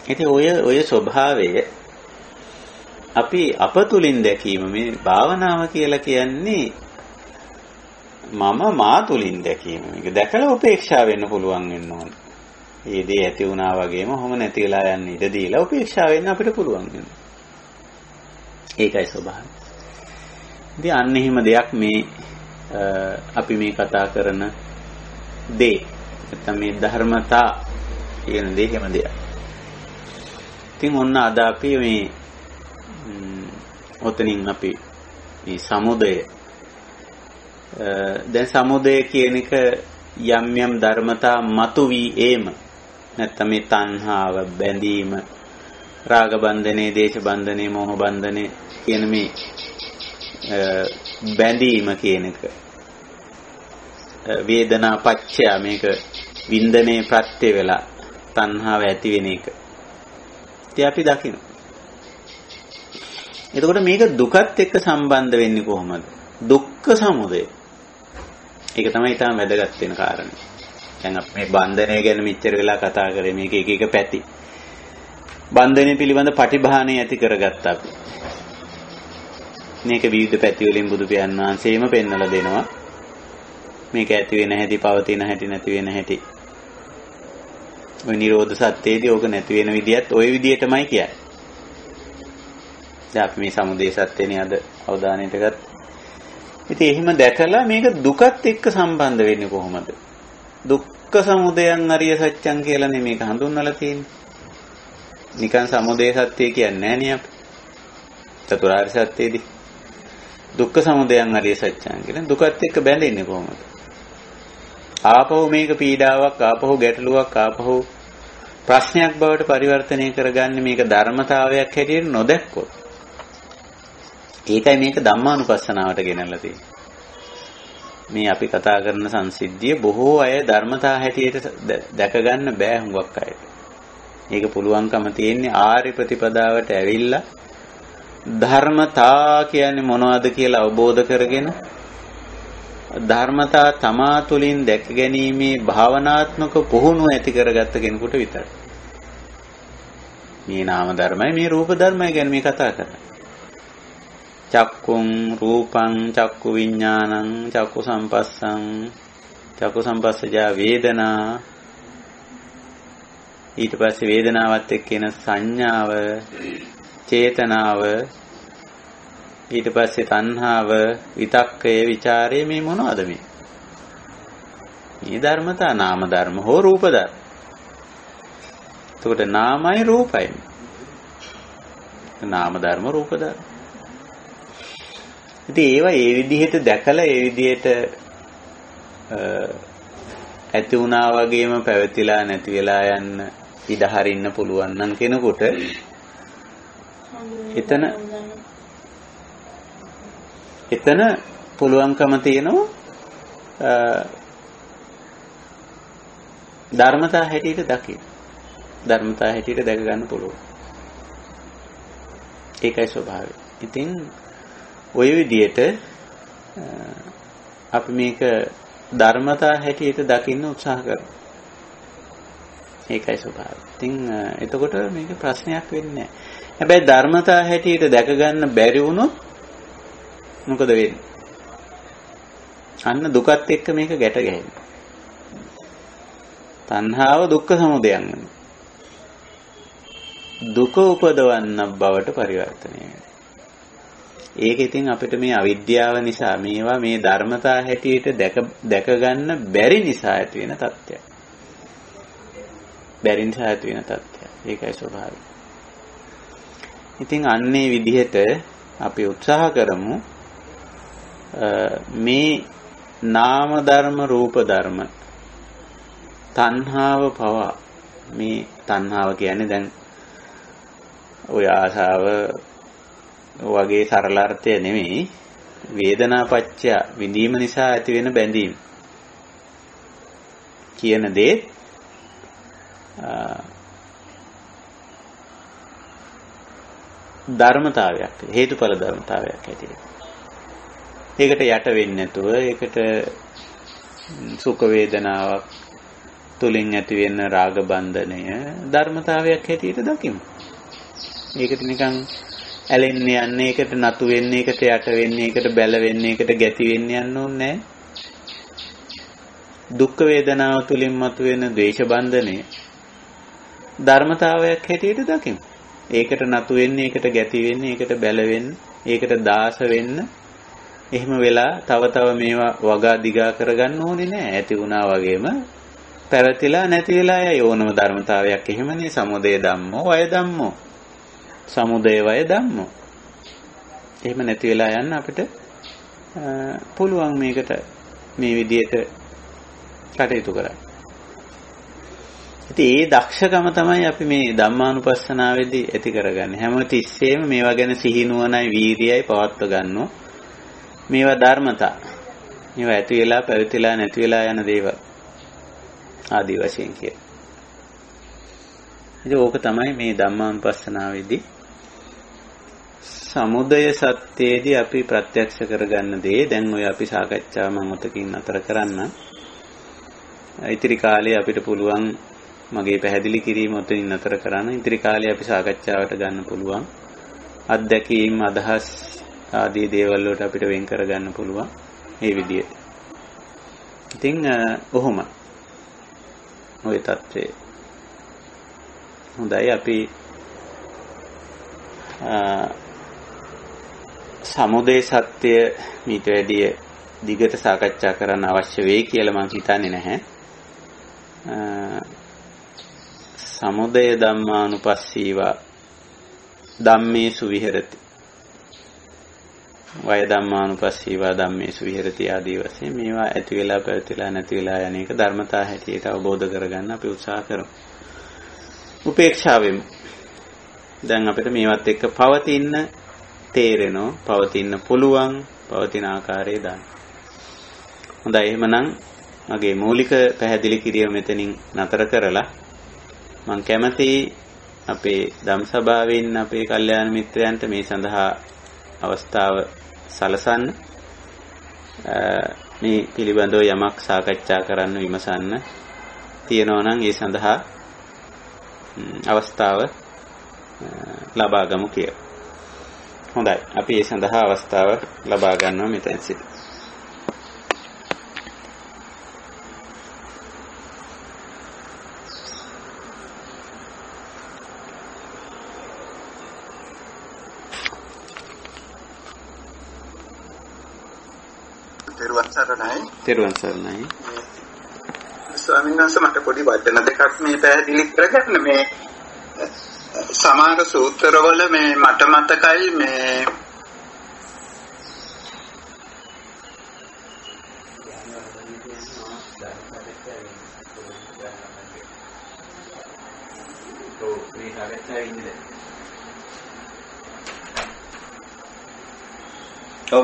ඉතින් ඔය ස්වභාවය අපි අප තුලින් දැකීම මේ භාවනාව කියලා කියන්නේ මම මා තුලින් දැකීම. මේක දැකලා උපේක්ෂා වෙන්න පුළුවන් වෙන්න ඕන. මේ දේ ඇති වුණා වගේම ඔහොම නැති වෙලා යන්න ඉඩ දීලා උපේක්ෂා වෙන්න අපිට පුළුවන් වෙනවා. ඒකයි ස්වභාවය. ඉතින් අන්න එහෙම දෙයක් මේ අපි මේ කතා කරන දේ නැත්නම් මේ ධර්මතා කියන දේ හැම දෙයක්. ඉතින් ඔන්න අද අපි මේ ඔතනින් අපි මේ සමුදය දැන් සමුදය කියන එක යම් යම් ධර්මතා මතු වී ඒම නැත්නම් මේ තණ්හාව බැඳීම රාග බන්ධනේ දේශ බන්ධනේ මෝහ බන්ධනේ කියන මේ බැඳීම කියන එක වේදනා පච්චය මේක වින්දනේ ප්‍රත්‍ය වෙලා තණ්හාව ඇති වෙන එක ඉතින් අපි දකින්න. එතකොට මේක දුකත් එක්ක සම්බන්ධ වෙන්නේ කොහොමද? දුක්ඛ සමුදය. ඒක තමයි ඊටම වැදගත් වෙන කාරණේ. දැන් අපි මේ බන්ධනය ගැන මෙච්චර වෙලා කතා කරේ මේක එක එක පැති. බන්ධනය පිළිබඳ පටිභාණය ඇති කරගත්තා අපි. මේක විවිධ පැති වලින් බුදු පියාණන් වහන්සේම පෙන්වලා දෙනවා. මේක ඇති වෙන හැටි, පවතින හැටි, නැති වෙන හැටි. ඔය නිරෝධ සත්‍යයේදී ඕක නැති වෙන විදියත් ওই විදියටමයි කියන්නේ. දැන් අපි මේ සමුදය සත්‍යනේ අද අවධානයට ගත්තා. ඉතින් එහෙම දැකලා මේක දුකත් එක්ක සම්බන්ධ වෙන්නේ කොහොමද? දුක්ඛ සමුදයං අරිය සත්‍යං කියලානේ මේක හඳුන්වලා තියෙන්නේ. නිකන් සමුදය සත්‍ය කියන්නේ නැහැ නේ අපි. චතුරාර්ය සත්‍යයේදී දුක්ඛ සමුදයං අරිය සත්‍යං කියන දුකත් එක්ක බැඳෙන්නේ කොහොමද? ආපහු මේක පීඩාවක්, ආපහු ගැටලුවක්, ආපහු ප්‍රශ්නයක් බවට පරිවර්තනය කරගන්නේ මේක ධර්මතාවයක් හැටියට නොදැක්කොත්. ඒකයි මේක ධම්මානුපස්සනාවට ගෙනල්ලා තියෙන්නේ. මේ අපි කතා කරන සංසිද්ධිය බොහෝ අය ධර්මතා හැටියට දැක ගන්න බෑ හුඟක් අයට. ඒක පුළුවන්කම තියෙන්නේ ආර්ය ප්‍රතිපදාවට ඇවිල්ලා ධර්මතා කියන්නේ මොනවද කියලා අවබෝධ කරගෙන ධර්මතා තමා තුළින් දැක ගැනීමේ භාවනාත්මක පුහුණුව ඇති කරගත්ත කෙනෙකුට විතරයි. මේ නාම ධර්මයි මේ රූප ධර්මයි ගැන මේ කතා කරන්නේ. චක්කුං රූපං චක්කු විඥානං චක්කු සම්පස්සං චක්කු සම්පස්සජා වේදනා ඊට පස්සේ වේදනාවත් එක්ක එන සංඥාව චේතනාව ඊට පස්සේ තණ්හාව විතක්කය ਵਿਚාරය මේ මොනවද මේ ධර්මතා නාම ධර්ම හෝ රූප ධර්ම. එතකොට නාමයි රූපයි. නාම ධර්ම රූප ධර්ම. ඉතින් ඒවා ඒ විදිහට දැකලා ඒ විදිහට ඇති වුණා වගේම පැවතිලා නැති වෙලා යන්න ඉඩ හරින්න පුළුවන් නම් කෙනෙකුට එතන පුළුවන්කම තියෙනවා ධර්මතා හැටියට දකින්න. ධර්මතා හැටියට දැක ගන්න පුළුවන්. ඒකයි ස්වභාවය. ඉතින් ඔය විදිහට අපි මේක ධර්මතා හැටියට දකින්න උත්සාහ කරනවා. ඒකයි ස්වභාවය. ඉතින් එතකොට මේක ප්‍රශ්නයක් වෙන්නේ නැහැ. හැබැයි ධර්මතා හැටියට දැක ගන්න බැරි වුණොත් මොකද වෙන්නේ? අන්න දුකත් එක්ක මේක ගැට ගැහෙනවා. තණ්හාව දුක්ඛ සමුදයං වෙනවා. දුක උපදවන්න බවට පරිවර්තනය වෙනවා. ඒක ඉතින් අපිට මේ අවිද්‍යාව නිසා මේවා මේ ධර්මතා හැටියට දැක ගන්න බැරි නිසා ඇති වෙන තත්ත්වයක්. බැරි නිසා ඇති වෙන තත්ත්වයක්. ඒකයි ස්වභාවය. ඉතින් අන්නේ විදිහට අපි උත්සාහ කරමු මේ නාම ධර්ම රූප ධර්ම තණ්හාව පවා මේ තණ්හාව කියන්නේ දැන් ඔය ආසාව වගේ සරල අර්ථය නෙමෙයි වේදනාපච්චය විඳීම නිසා ඇති වෙන බැඳීම කියන දේ ධර්මතාවයක් හේතුඵල ධර්මතාවයක් හැටියට. ඒකට යට වෙන්නේ නැතුව ඒකට සුඛ වේදනාවක් තුලින් ඇති වෙන රාග බන්ධනය ධර්මතාවයක් හැටියට දකිමු. ඒකට නිකන් ඇලෙන්නේ යන්නේ, ඒකට නතු වෙන්නේ, ඒකට යට වෙන්නේ, ඒකට බැල වෙන්නේ, ඒකට ගැති වෙන්නේ යන්න ඕනේ නැහැ. දුක් වේදනාව තුලින් මතුවෙන ද්වේෂ බන්ධනය ධර්මතාවයක් හැටියට දකිමු. ඒකට නතු වෙන්නේ, ඒකට ගැති වෙන්නේ, ඒකට බැල වෙන්නේ, ඒකට දාස වෙන්න එහෙම වෙලා තව මේවා වගා දිගා කරගන්න ඕනේ නෑ. ඇති වුණා වගේම පැවතිලා නැති වෙලා යයි ඕනම ධර්මතාවයක් එහෙමනේ. සමුදය ධම්මෝ වය ධම්මෝ. සමුදය වය ධම්මෝ. එහෙම නැති වෙලා යන්න අපිට පුළුවන් මේකට මේ විදිහට කටයුතු කරන්න. ඉතින් ඒ දක්ෂකම තමයි අපි මේ ධම්මානුපස්සනාවේදී ඇති කරගන්නේ. හැම තිස්සෙම මේවා ගැන සිහිනුවණයි වීර්යයයි පවත්ව ගන්නවා. මේවා ධර්මතා. මේවා ඇති වෙලා පැවතිලා නැති වෙලා යන දේවල් ආදී වශයෙන් කියන. ඉතින් ඕක තමයි මේ ධම්මානුපස්සනාවේදී සමුදය සත්‍යයේදී අපි ප්‍රත්‍යක්ෂ කරගන්න දේ. දැන් ඔය අපි සාකච්ඡාව මම ඔතකින් අතර කරන්න. ඉතිරි කාලේ අපිට පුළුවන් මගේ පැහැදිලි කිරීම ඔතනින් අතර කරන්න. ඉතිරි කාලේ අපි සාකච්ඡාවට ගන්න පුළුවන් අත්දැකීම් අදහස් ආදී දේවල් වලට අපිට වෙන් කරගන්න පුළුවන් මේ විදිහට. ඉතින් ඔහොම ওই தත්ත්වය. හොඳයි අපි සමුදය සත්‍ය මීට වැඩිය දිගට සාකච්ඡා කරන්න අවශ්‍ය වෙයි කියලා මම හිතන්නේ නැහැ. සමුදය ධම්මානුපස්සීවා ධම්මේසු විහෙරති. වය ධම්මානුපස්සීවා ධම්මේසු විහෙරති ආදී වශයෙන් මේවා ඇති වෙලා පැවතිලා නැති වෙලා යන එක ධර්මතා හැටියට අවබෝධ කරගන්න අපි උත්සාහ කරමු. උපේක්ෂාවෙන් දැන් අපිට මේවත් එක්ක පවතින්න තේරෙනවා, පවතින්න පුළුවන්, පවතින ආකාරය දාන්න. හොඳයි එහෙමනම් මගේ මූලික පැහැදිලි කිරීම මෙතනින් නතර කරලා මම කැමතියි අපේ ධම්සභාවෙන් අපේ කල්යාණ මිත්‍රයන්ට මේ සඳහා අවස්ථාව සලසන්න, මේ පිළිබඳව යමක් සාකච්ඡා කරන්න විමසන්න තියෙනවා නම් ඒ සඳහා අවස්ථාව ලබා ගමු කියලා. හොඳයි අපි ඒ සඳහා අවස්ථාව ලබා ගන්නවා මෙතෙන් සිට. තෙරුවන් සරණයි. ස්වාමීන් වහන්සේ මට පොඩි වචන දෙකක් මේ පැහැදිලි කරගන්න. මේ සමහර සූත්‍රවල මේ මට මතකයි මේ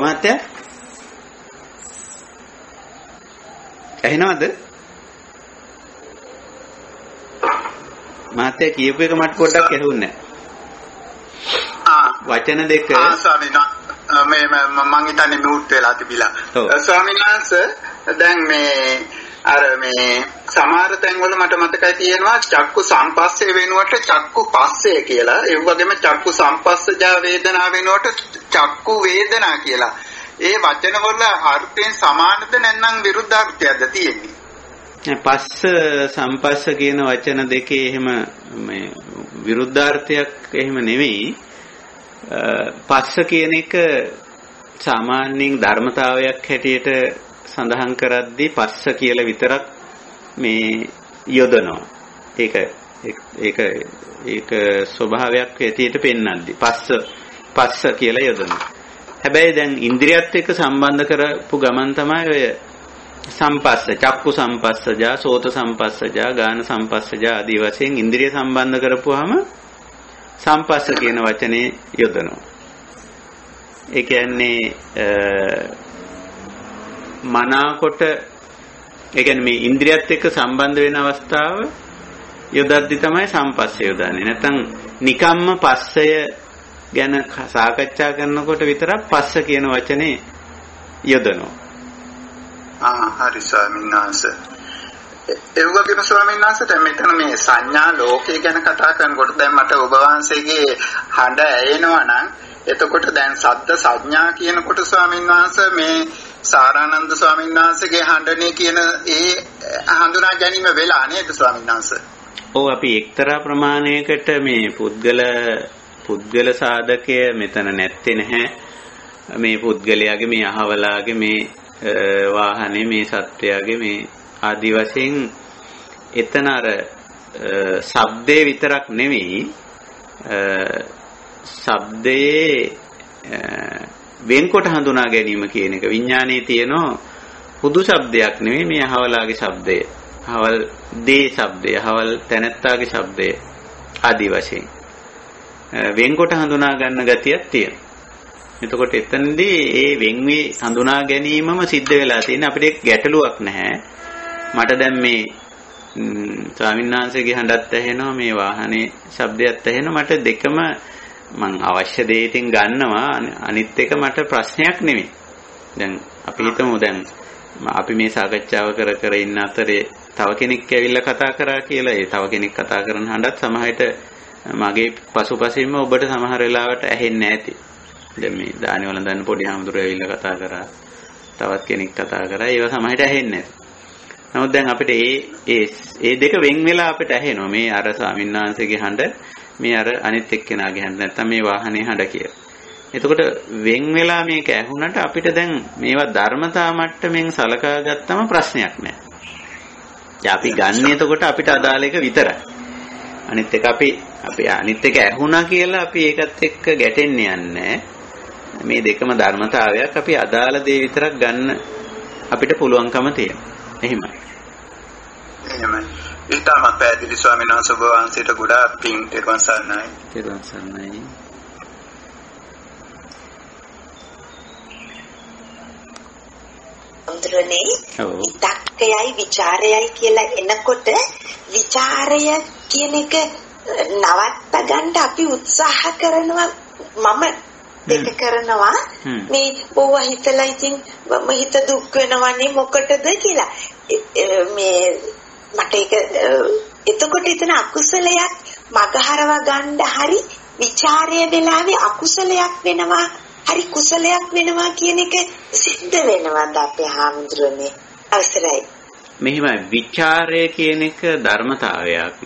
මහත්තයා ඇහෙනවද? මහත්තයා කියපු එක මට පොඩ්ඩක් ඇහුන්නේ නැහැ. වචන දෙක ස්වාමීන් වහන්සේ මම හිතන්නේ මියුට් වෙලා තිබිලා. ස්වාමීන් වහන්සේ දැන් මේ අර මේ සමහර තැන්වල මට මතකයි තියෙනවා චක්කු සම්පස්සේ වෙනුවට චක්කු පස්සේ කියලා. ඒ වගේම චක්කු සම්පස්සජා වේදනා වෙනුවට චක්කු වේදනා කියලා. ඒ වචන වල අර්ථයෙන් සමානද නැත්නම් විරුද්ධ අර්ථයක්ද තියෙන්නේ? පස්ස සම්පස්ස කියන වචන දෙකේ එහෙම මේ විරුද්ධාර්ථයක් එහෙම නෙවෙයි. පස්ස කියන එක සාමාන්‍යයෙන් ධර්මතාවයක් හැටියට සඳහන් කරද්දී පස්ස කියලා විතරක් මේ යොදනවා. ඒක ස්වභාවයක් හැටියට පෙන්වද්දී පස්ස කියලා යොදනවා. හැබැයි දැන් ඉන්ද්‍රියත් එක්ක සම්බන්ධ කරපු ගමන් තමයි ඔය සම්පස්ස, චක්කු සම්පස්සජා, සෝත සම්පස්සජා, ගාන සම්පස්සජා ආදී වශයෙන් ඉන්ද්‍රිය සම්බන්ධ කරපුවාම සම්පස්ස කියන වචනේ යොදනවා. ඒ කියන්නේ මනාකොට ඒ කියන්නේ මේ ඉන්ද්‍රියත් එක්ක සම්බන්ධ වෙන අවස්ථාව යොදද්දි තමයි සම්පස්ස යොදන්නේ. නැත්නම් නිකම්ම පස්සය ගැන සාකච්ඡා කරනකොට විතරක් පස්ස කියන වචනේ යොදනවා. හරි ස්වාමීන් වහන්සේ. ඒ වගේම ස්වාමීන් වහන්සේ දැන් මෙතන මේ සංඥා ලෝකය ගැන කතා කරනකොට දැන් මට ඔබ වහන්සේගේ හඬ ඇයෙනවා නම් එතකොට දැන් සද්ද සංඥා කියනකොට ස්වාමීන් වහන්සේ මේ සාරානන්ද ස්වාමීන් වහන්සේගේ හඬනේ කියන ඒ හඳුනා ගැනීම වෙලා නේද ස්වාමීන් වහන්සේ? ඔව් අපි එක්තරා ප්‍රමාණයකට මේ පුද්ගල සාධකය මෙතන නැත්තේ නැහැ. මේ පුද්ගලයාගේ මේ අහවලාගේ මේ වාහනේ මේ සත්වයාගේ මේ ආදි වශයෙන් එතන අර ශබ්දේ විතරක් නෙවෙයි ශබ්දයේ වෙන්කොට හඳුනා ගැනීම කියන එක විඥානයේ තියෙන හුදු ශබ්දයක් නෙවෙයි මේ අහවලාගේ ශබ්දය. අහවල් දේ ශබ්දය, අහවල් තැනැත්තාගේ ශබ්දය ආදි වශයෙන් වෙන්කොට හඳුනා ගන්න ගතියක් තියෙනවා. එතකොට එතනදී ඒ වෙන්වි හඳුනා ගැනීමම සිද්ධ වෙලා තියෙන අපිට ගැටලුවක් නැහැ. මට දැන් මේ ස්වාමීන් වහන්සේගේ හඬත් ඇහෙනවා, මේ වාහනේ ශබ්දයක් ඇහෙනවා. මට දෙකම මං අවශ්‍ය දේ ඉතින් ගන්නවා. අනිත් එක මට ප්‍රශ්නයක් නෙමෙයි. දැන් අපි හිතමු දැන් අපි මේ සාකච්ඡාව කර ඉන්න අතරේ තව කෙනෙක් ඇවිල්ලා කතා කරා කියලා. ඒ තව කෙනෙක් කතා කරන හඬත් සමහරට මගේ පසුපසින්ම ඔබට සමහර වෙලාවට ඇහෙන්නේ නැති. දැන් මේ දානි වළඳන්න පොඩි හාමුදුරුවෝ ඇවිල්ලා කතා කරා. තවත් කෙනෙක් කතා කරා. ඒවා සමහරට ඇහෙන්නේ නැහැ. නමුත් දැන් අපිට ඒ දෙක වෙන් වෙලා අපිට ඇහෙනවා. මේ අර ස්වාමීන් වහන්සේගේ හඬ, මේ අර අනිත් එක්කෙනාගේ හඬ, නැත්තම් මේ වාහනේ හඬ කියලා. එතකොට වෙන් වෙලා මේක ඇහුනට අපිට දැන් මේවා ධර්මතා මට්ටමින් සලකා ගත්තම ප්‍රශ්නයක් නැහැ. අපි ගන්න එතකොට අපිට අදාළ එක විතරයි. අනිත් එක අපි අනිත් එක ඇහුණා කියලා අපි ඒකත් එක්ක ගැටෙන්නේ නැහැ. මේ දෙකම ධර්මතාවයක්. අපි අදාළ දේ විතරක් ගන්න අපිට පුළුවන්කම තියෙනවා. එහෙමයි. ඊටම පැහැදිලි ස්වාමීන් වහන්සේ ඔබ වහන්සේට ගොඩාක් පිං තෙරුවන් සරණයි. තෙරුවන් සරණයි. අඳුරනේ විතක්කයයි ਵਿਚාරයයි කියලා එනකොට ਵਿਚාරය කියන එක නවත්ත ගන්න අපි උත්සාහ කරනවා. මම දෙක කරනවා මේ ඕව හිතලා ඉතින් මම හිත දුක් වෙනවනේ මොකටද කියලා මේ මට ඒක එතකොට එතන අකුසලයක් මගහරව ගන්න හරි ਵਿਚාරය වෙලාවේ අකුසලයක් වෙනවා හරි කුසලයක් වෙනවා කියන එක සිද්ධ වෙනවද අපේ හාමුදුරනේ? අවසරයි. මෙහිමයි විචාරය කියන එක ධර්මතාවයක්.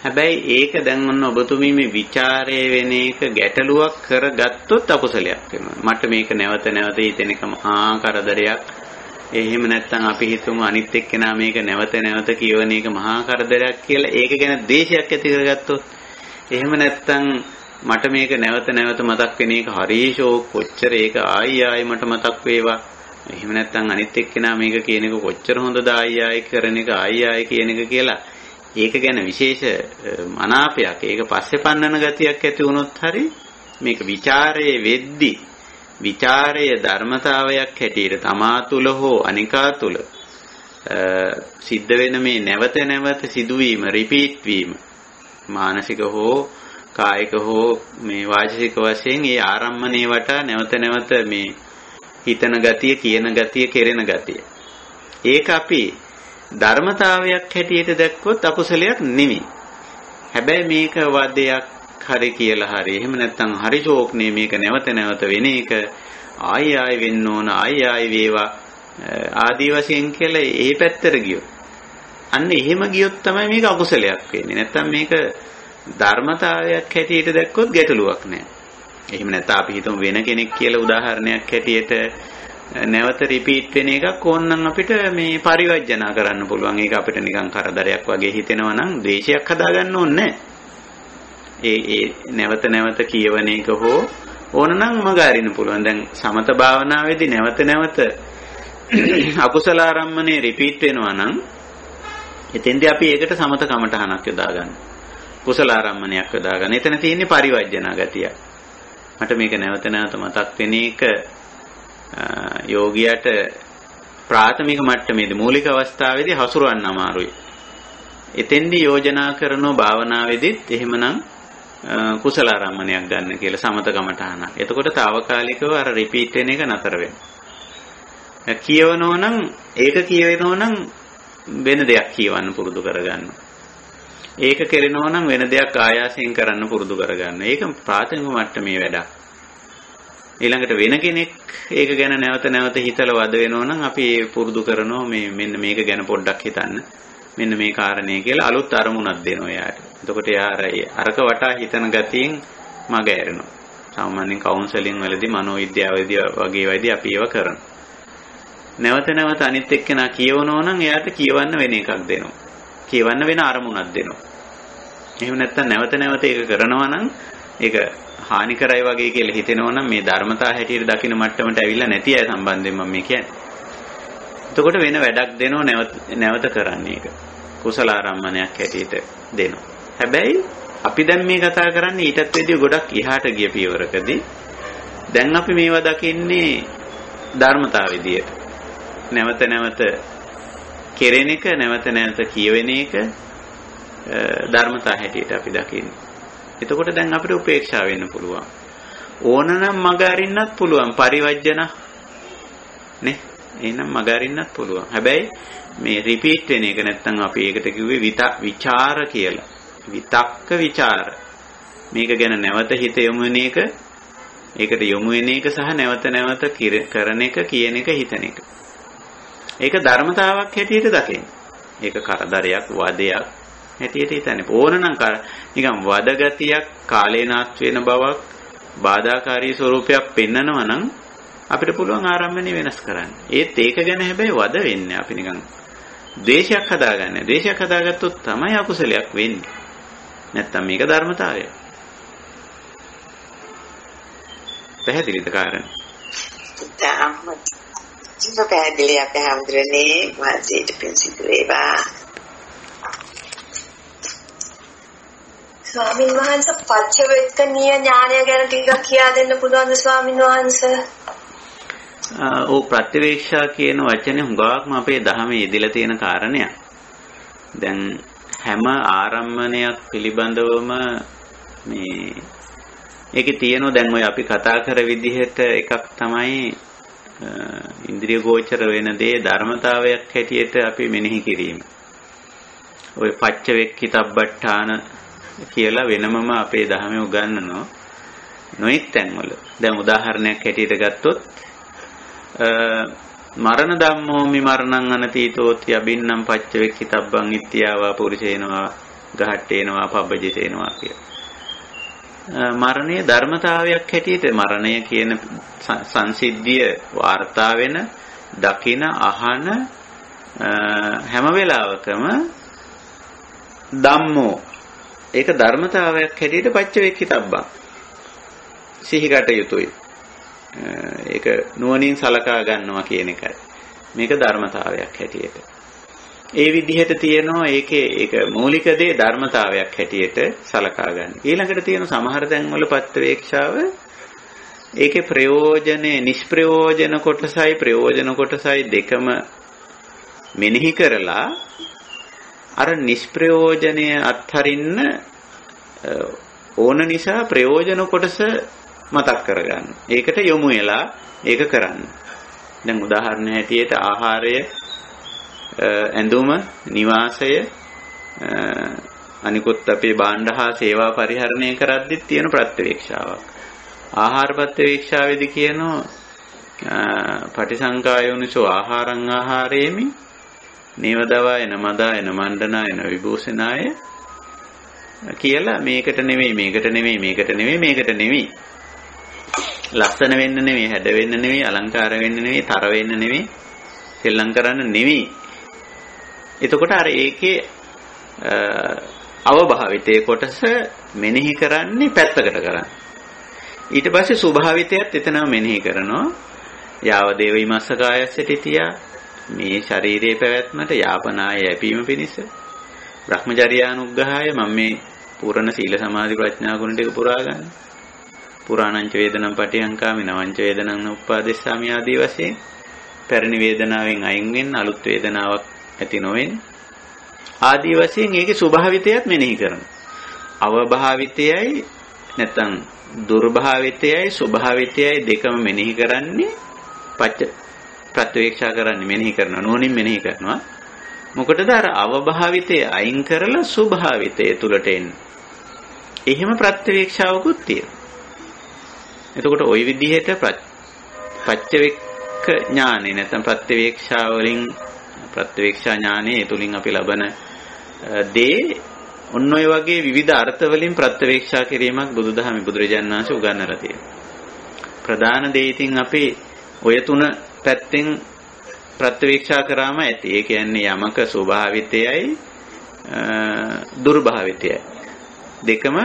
හැබැයි ඒක දැන් ඔන්න ඔබතුමී මේ ਵਿਚාරය වෙන එක ගැටලුවක් කරගත්තොත් අකුසලයක් වෙනවා. මට මේක නැවත නැවත හිතෙන එක මහා කරදරයක්. එහෙම නැත්නම් අපි හිතමු අනිත් එක්කෙනා මේක නැවත නැවත කියවන එක මහා කරදරයක් කියලා. ඒක ගැන ද්වේෂයක් ඇති කරගත්තොත් එහෙම නැත්නම් මට මේක නැවත නැවත මතක් වෙන එක හරිෂෝ කොච්චර ඒක ආයි මට මතක් වේවා. එහෙම නැත්නම් අනිත් එක්කෙනා මේක කියන එක කොච්චර හොඳද ආයි කරන එක ආයි කියන එක කියලා. ඒක ගැන විශේෂ මනාපයක් ඒක පස්සේ පන්නන ගතියක් ඇති වුණොත් හරි මේක ਵਿਚාරයේ වෙද්දි විචාරයේ ධර්මතාවයක් හැටියට තමා තුල හෝ අනිකා තුල සිද්ධ වෙන මේ නැවත නැවත සිදුවීම රිපීට් වීම මානසික හෝ කායික හෝ මේ වාචික වශයෙන් ඒ ආරම්මණය වටා නැවත නැවත මේ හිතන ගතිය කියන ගතිය කෙරෙන ගතිය ඒක අපි ධර්මතාවයක් හැටියට දැක්කොත් අකුසලයක් නෙමෙයි. හැබැයි මේක වදයක් හරි කියලා හරි එහෙම නැත්නම් හරි ෂෝක්නේ මේක නැවත නැවත වෙන එක ආයි වෙන්න ඕන ආයි වේවා ආදී වශයෙන් කියලා ඒ පැත්තට ගියොත් අන්න එහෙම ගියොත් තමයි මේක අකුසලයක් වෙන්නේ. නැත්නම් මේක ධර්මතාවයක් හැටියට දැක්කොත් ගැටලුවක් නෑ. එහෙම නැත්නම් අපි හිතමු වෙන කෙනෙක් කියලා උදාහරණයක් හැටියට නැවත රිපීට් වෙන එකක් ඕනනම් අපිට මේ පරිවර්ජනා කරන්න පුළුවන්. ඒක අපිට නිකන් කරදරයක් වගේ හිතෙනවා නම් ද්වේෂයක් හදාගන්න ඕනේ නෑ. ඒ නැවත නැවත කියවන එක හෝ ඕනනම් මග අරින්න පුළුවන්. දැන් සමත භාවනාවේදී නැවත නැවත අකුසල ආරම්මණය රිපීට් වෙනවා නම් එතෙන්දී අපි ඒකට සමත කමටහනක් යොදා ගන්න. කුසල ආරම්මණයක් යොදා ගන්න. එතන තියෙන්නේ පරිවර්ජනා ගතිය. මට මේක නැවත නැවත මතක් වෙන එක යෝගියට ප්‍රාථමික මට්ටමේදී මූලික අවස්ථාවේදී හසුරවන්න අමාරුයි. එතෙන්දී යෝජනා කරන භාවනාවේදීත් එහෙමනම් කුසල ආරම්මණයක් ගන්න කියලා සමත කමටහනක්. එතකොට తాවකාලිකව අර රිපීට් වෙන එක නතර වෙනවා. කියවනෝ නම් ඒක කියවෙනෝ නම් වෙන දෙයක් කියවන්න පුරුදු කරගන්න. ඒක කෙරෙනෝ නම් වෙන දෙයක් ආයාසයෙන් කරන්න පුරුදු කරගන්න. ඒක ප්‍රාථමික මට්ටමේ වැඩක්. ඊළඟට වෙන කෙනෙක් ඒක ගැන නැවත නැවත හිතලා වද වෙනෝ නම් අපි පුරුදු කරනවා මේ මෙන්න මේක ගැන පොඩ්ඩක් හිතන්න. මෙන්න මේ කාරණේ කියලා අලුත් අරමුණක් දෙනවා එයාට. එතකොට එයා අරක වටා හිතන ගතියෙන් මග ඇරෙනවා. සාමාන්‍යයෙන් කවුන්සලින් වලදී මනෝවිද්‍යාවේදී වගේ වෙයිදී අපි ඒව කරනවා. නැවත නැවත අනිත් එක්කෙනා කියවනෝ නම් එයාට කියවන්න වෙන එකක් දෙනවා. කියවන්න වෙන අරමුණක් දෙනවා. එහෙම නැත්නම් නැවත නැවත ඒක කරනවා නම් ඒක හානි කරයි වගේ කියලා හිතෙනවා නම් මේ ධර්මතා හැටියට දකින්න මට්ටමට ඇවිල්ලා නැති අය සම්බන්ධයෙන් මම මේ කියන්නේ. එතකොට වෙන වැඩක් දෙනවා නැවත කරන්නේ ඒක. කුසල ආරම්මණයක් හැටියට දෙනවා. හැබැයි අපි දැන් මේ කතා කරන්නේ ඊටත් වැඩිය ගොඩක් එහාට ගිය පියවරකදී. දැන් අපි මේවා දකින්නේ ධර්මතාව විදියට. නැවත නැවත කෙරෙන එක නැවත නැවත කියවෙන එක ධර්මතා හැටියට අපි දකින්නේ. එතකොට දැන් අපිට උපේක්ෂා වෙන්න පුළුවන්. ඕනනම් මග අරින්නත් පුළුවන් පරිවර්ජන නේ. එහෙනම් මග අරින්නත් පුළුවන්. හැබැයි මේ රිපීට් වෙන එක නැත්නම් අපි ඒකට කිව්වේ විචාර කියලා. විතක්ක විචාර. මේක ගැන නැවත හිත යොමු වෙන එක ඒකට යොමු වෙන එක සහ නැවත නැවත කරන එක කියන එක හිතන එක. ඒක ධර්මතාවක් හැටියට දකින්න. ඒක කරදරයක් වදයක් හැටියට හිතන්නේ. ඕනනම් නිකන් වදගතියක් කාලේ නාස්ති වෙන බවක් බාධාකාරී ස්වරූපයක් පෙන්නනවා නම් අපිට පුළුවන් ආරම්භණය වෙනස් කරන්න. ඒත් ඒක ගැන හැබැයි වද වෙන්නේ අපි නිකන් ද්වේෂයක් හදාගන්න. ද්වේෂයක් හදාගත්තොත් තමයි අකුසලයක් වෙන්නේ. නැත්තම් මේක ධර්මතාවය. පැහැදිලිද කාරණා? පැහැදිලි අපේ හැමදෙරේ වාසියට පිංසිත වේවා. ස්වාමීන් වහන්සේ පච්චවෙක්කනීය ඥානය ගැන ටිකක් කියා දෙන්න පුළුවන්ද ස්වාමීන් වහන්සේ? ඕ ප්‍රතිවේක්ෂා කියන වචනේ හුඟක්ම අපේ ධර්මයේ යෙදලා තියෙන කාරණයක්. දැන් හැම ආරම්භණයක් පිළිබඳවම මේ ඒකේ තියෙනවා දැන් ඔය අපි කතා කර විදිහට එකක් තමයි ඉන්ද්‍රිය ගෝචර වෙන දේ ධර්මතාවයක් හැටියට අපි මෙනෙහි කිරීම. ඔය පච්චවෙක්කිතබ්බඨාන කියලා වෙනමම අපේ ධර්මයේ උගන්වනවා. නොඑක් තැන්වල. දැන් උදාහරණයක් හැටියට ගත්තොත් මරණ ධම්මෝ මිමරණං අනතීතෝති අබින්නම් පච්චවෙක්කිතබ්බං ඉත්‍යාවා පුරුෂේනවා ගහට්ටේනවා පබ්බජිතේනවා කියලා. මරණය ධර්මතාවයක් හැටියට මරණය කියන සංසිද්ධිය වාර්තා වෙන දකින අහන හැම වෙලාවකම ධම්මෝ ඒක ධර්මතාවයක් හැටියට පච්චවෙක්කිතබ්බං සිහිකට යුතුයි. ඒක නුවණින් සලකා ගන්නවා කියන එකයි. මේක ධර්මතාවයක් හැටියට. ඒ විදිහට තියෙනවා ඒකේ ඒක මූලික දේ ධර්මතාවයක් හැටියට සලකා ගන්න. ඊළඟට තියෙන සමහර තැන්වල පත්වේක්ෂාව ඒකේ ප්‍රයෝජනේ නිෂ්ප්‍රයෝජන කොටසයි ප්‍රයෝජන කොටසයි දෙකම මෙනෙහි කරලා අර නිෂ්ප්‍රයෝජනය අත්හරින්න ඕන නිසා ප්‍රයෝජන කොටස මතක් කරගන්න. ඒකට යොමු වෙලා ඒක කරන්න. දැන් උදාහරණ හැටියට ආහාරය ඇඳුම නිවාසය අනිකුත් අපේ භාණ්ඩ හා සේවා පරිහරණය කරද්දී තියෙන ප්‍රත්‍යවේක්ෂාවක්. ආහාර ප්‍රත්‍යවේක්ෂාවේදී කියනවා පටිසංකායෝනිසෝ ආහාරං ආහාරේමි නේවදවාය නමදාය නමණ්ඩනාය නවිභූෂනාය කියලා මේකට නෙමෙයි මේකට නෙමෙයි මේකට නෙමෙයි මේකට නෙමෙයි ලස්සන වෙන්න නෙමෙයි හැඩ වෙන්න නෙමෙයි අලංකාර වෙන්න නෙමෙයි තර වෙන්න නෙමෙයි සෙල්ලම් කරන්න නෙමෙයි. එතකොට අර ඒකේ අවභාවිතයේ කොටස මෙනෙහි කරන්නේ පැත්තකට කරන්නේ. ඊට පස්සේ ස්වභාවිතයත් එතනම මෙනෙහි කරනවා. යාව දේව විමස්සකායස්සටිතියා මේ ශරීරයේ පැවැත්මට යාපනාය යැපීම පිණිස බ්‍රහ්මචර්යානුග්‍රහය මම මේ පූර්ණ සීල සමාධි ප්‍රඥා ගුණ ටික පුරා ගන්න. පුරාණංච වේදනම් පටිහංකාමි නවංච වේදනං උප්පාදෙස්සාමි ආදී වශයෙන් පැරණි වේදනාවෙන් අයින් වෙන්න අලුත් වේදනාවක් ඇති නොවෙන්න ආදී වශයෙන් ඒකේ ස්වභාවිතයත් මෙනෙහි කරනවා. අවභාවිතයයි නැත්නම් දුර්භාවිතයයි ස්වභාවිතයයි දෙකම මෙනෙහි කරන්නේ ප්‍රත්‍යවේක්ෂා කරන්නේ මෙනෙහි කරනවා නෝනින් මෙනෙහි කරනවා. මොකටද අර අවභාවිතය අයින් කරලා ස්වභාවිතය තුලට එන්නේ. එහෙම ප්‍රත්‍යවේක්ෂාවකුත් තියෙනවා. එතකොට ওই විදිහට පච්චවෙක්ක ඥානෙ නැත්නම් ප්‍රත්‍යවේක්ෂා වලින් ප්‍රත්‍යවේක්ෂා ඥානෙ තුලින් අපි ලබන දේ ඔන්න ඔය වගේ විවිධ අර්ථ වලින් ප්‍රත්‍යවේක්ෂා කිරීමක් බුදුදහමේ බුදුරජාණන් වහන්සේ උගන්වලා තියෙනවා. ප්‍රධාන දේ ඉතින් අපි ඔය තුන පැත්තෙන් ප්‍රත්‍යවේක්ෂා කරාම ඇති. ඒ කියන්නේ යමක ස්වභාවිතයයි දුර්භාවිතයයි දෙකම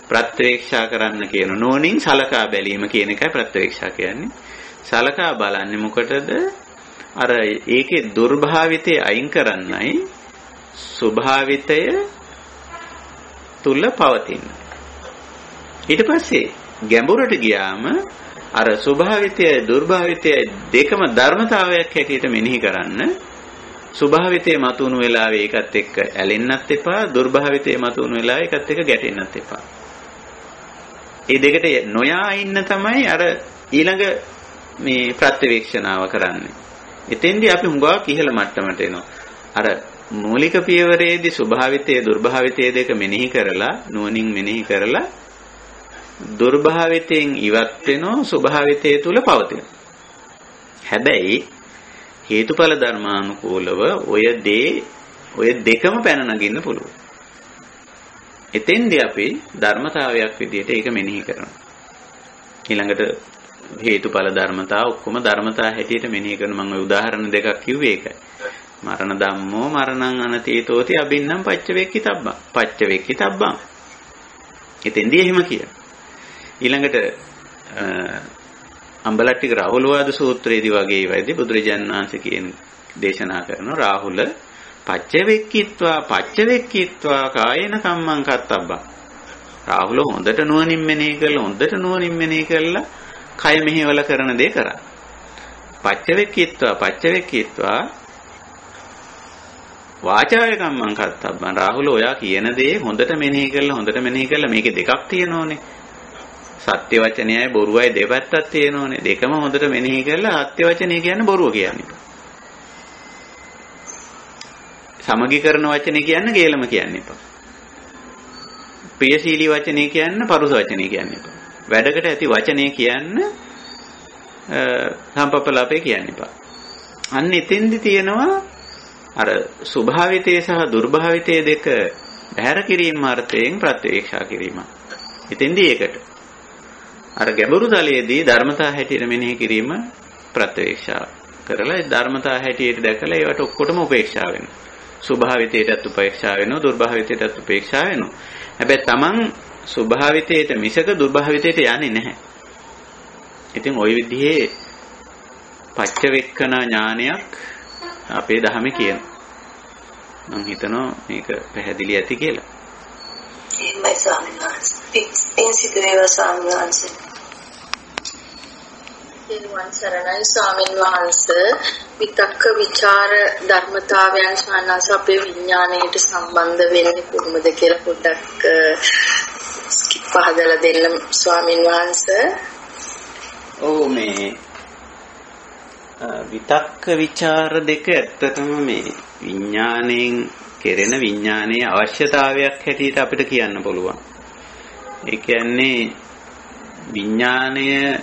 ප්‍රත්‍යවේක්ෂා කරන්න කියන නෝනින් සලකා බැලීම කියන එකයි ප්‍රත්‍යවේක්ෂා කියන්නේ. සලකා බලන්නේ මොකටද? අර ඒකේ දුර්භාවිතය අයින් කරන්නයි ස්වභාවිතය තුල පවතින. ඊට පස්සේ ගැඹුරට ගියාම අර ස්වභාවිතය දුර්භාවිතය දෙකම ධර්මතාවයක් හැටියට මෙනෙහි කරන්න. ස්වභාවිතය මතුණු වෙලාවේ ඒකත් එක්ක ඇලෙන්නත් එපා, දුර්භාවිතය මතුණු වෙලාවේ ඒකත් එක්ක ගැටෙන්නත් එපා. මේ දෙකට නොයා ඉන්න තමයි අර ඊළඟ මේ ප්‍රත්‍යවේක්ෂණාව කරන්නේ. එතෙන්දී අපි හුඟක් ඉහළ මට්ටමට එනවා. අර මූලික පියවරේදී ස්වභාවිතය දුර්භාවිතය දෙක මෙනෙහි කරලා නුවණින් මෙනෙහි කරලා දුර්භාවිතයෙන් ඉවත් වෙනෝ ස්වභාවිතය තුල පවතින. හැබැයි හේතුඵල ධර්මානුකූලව ඔය දෙකම පැන නගින්න පුළුවන්. එතෙන්දී අපි ධර්මතාවයක් විදිහට ඒක මෙනෙහි කරනවා. ඊළඟට හේතුඵල ධර්මතා ඔක්කොම ධර්මතා හැටියට මෙනෙහි කරන මම ඔය උදාහරණ දෙකක් කිව්වේ ඒකයි. මරණ ධම්මෝ මරණං අනතීතෝති අබින්නම් පච්චවේක්ඛිතබ්බං පච්චවේක්ඛිතබ්බං. එතෙන්දී එහෙම කියන. ඊළඟට අම්බලට්ටික රාහුලවාද සූත්‍රයේදී වගේ වෙයිදී බුදුරජාණන් වහන්සේ කියන දේශනා කරන රාහුල පච්චවේක්ඛිත්වා කායේන කම්මං කත්තබ්බං. රාහුල හොඳට නුවණින් මෙනෙහි කළා කය මෙහෙවල කරන දේ කරා. පච්චවේක්ඛිත්වා වාචාය කම්මං කත්තබ්බං. රාහුල ඔයා කියන දේ හොඳට මෙනෙහි කළා මේකේ දෙකක් තියෙනෝනේ. සත්‍ය වචනයයි බොරුවයි දෙපැත්තක් තියෙනෝනේ. දෙකම හොඳට මෙනෙහි කළා සත්‍ය වචනය කියන්නේ බොරුව කියන්නේ. සමගි කරන වචනේ කියන්නේ ගේලම කියන්නේ එපා. ප්‍රියශීලී වචනේ කියන්නේ පරුස වචනේ කියන්නේ එපා. වැඩකට ඇති වචනේ කියන්නේ සම්පප්පලාපේ කියන්නේ එපා. අන්න එතෙන්දි තියෙනවා අර ස්වභාවිතයේ සහ දුර්භාවිතයේ දෙක බැහැර කිරීම අර්ථයෙන් ප්‍රත්‍යක්ෂා කිරීම. එතෙන්දි ඒකට අර ගැඹුරු තලයේදී ධර්මතා හැටියට මෙනෙහි කිරීම ප්‍රත්‍යක්ෂා කරලා ධර්මතා හැටියට දැකලා ඒවට ඔක්කොටම උපේක්ෂා වෙනවා. ස්වභාවිතයටත් උපේක්ෂා වෙනවා දුර්භාවිතයටත් උපේක්ෂා වෙනවා. හැබැයි Taman ස්වභාවිතයට මිසක දුර්භාවිතයට යන්නේ නැහැ. ඉතින් ওই විදිහේ පච්චවෙක්කන ඥානයක් අපේ ධර්මයේ කියනවා. මම හිතනවා මේක පැහැදිලි ඇති කියලා. එහෙමයි ස්වාමීන් වහන්සේ. පින්සිදුවේව ස්වාමීන් වහන්සේ. නිවන් සරණයි ස්වාමීන් වහන්සේ. විතක්ක ਵਿਚාර ධර්මතාවයන් ස්වාමීන් අපේ විඥාණයට සම්බන්ධ වෙන්නේ කොහොමද කියලා පොඩ්ඩක් පහදලා දෙන්න ස්වාමීන් වහන්සේ. මේ විතක්ක ਵਿਚාර දෙක ඇත්තටම මේ විඥාණයෙන් කෙරෙන විඥානයේ අවශ්‍යතාවයක් හැටියට අපිට කියන්න පුළුවන්. ඒ කියන්නේ විඥාණය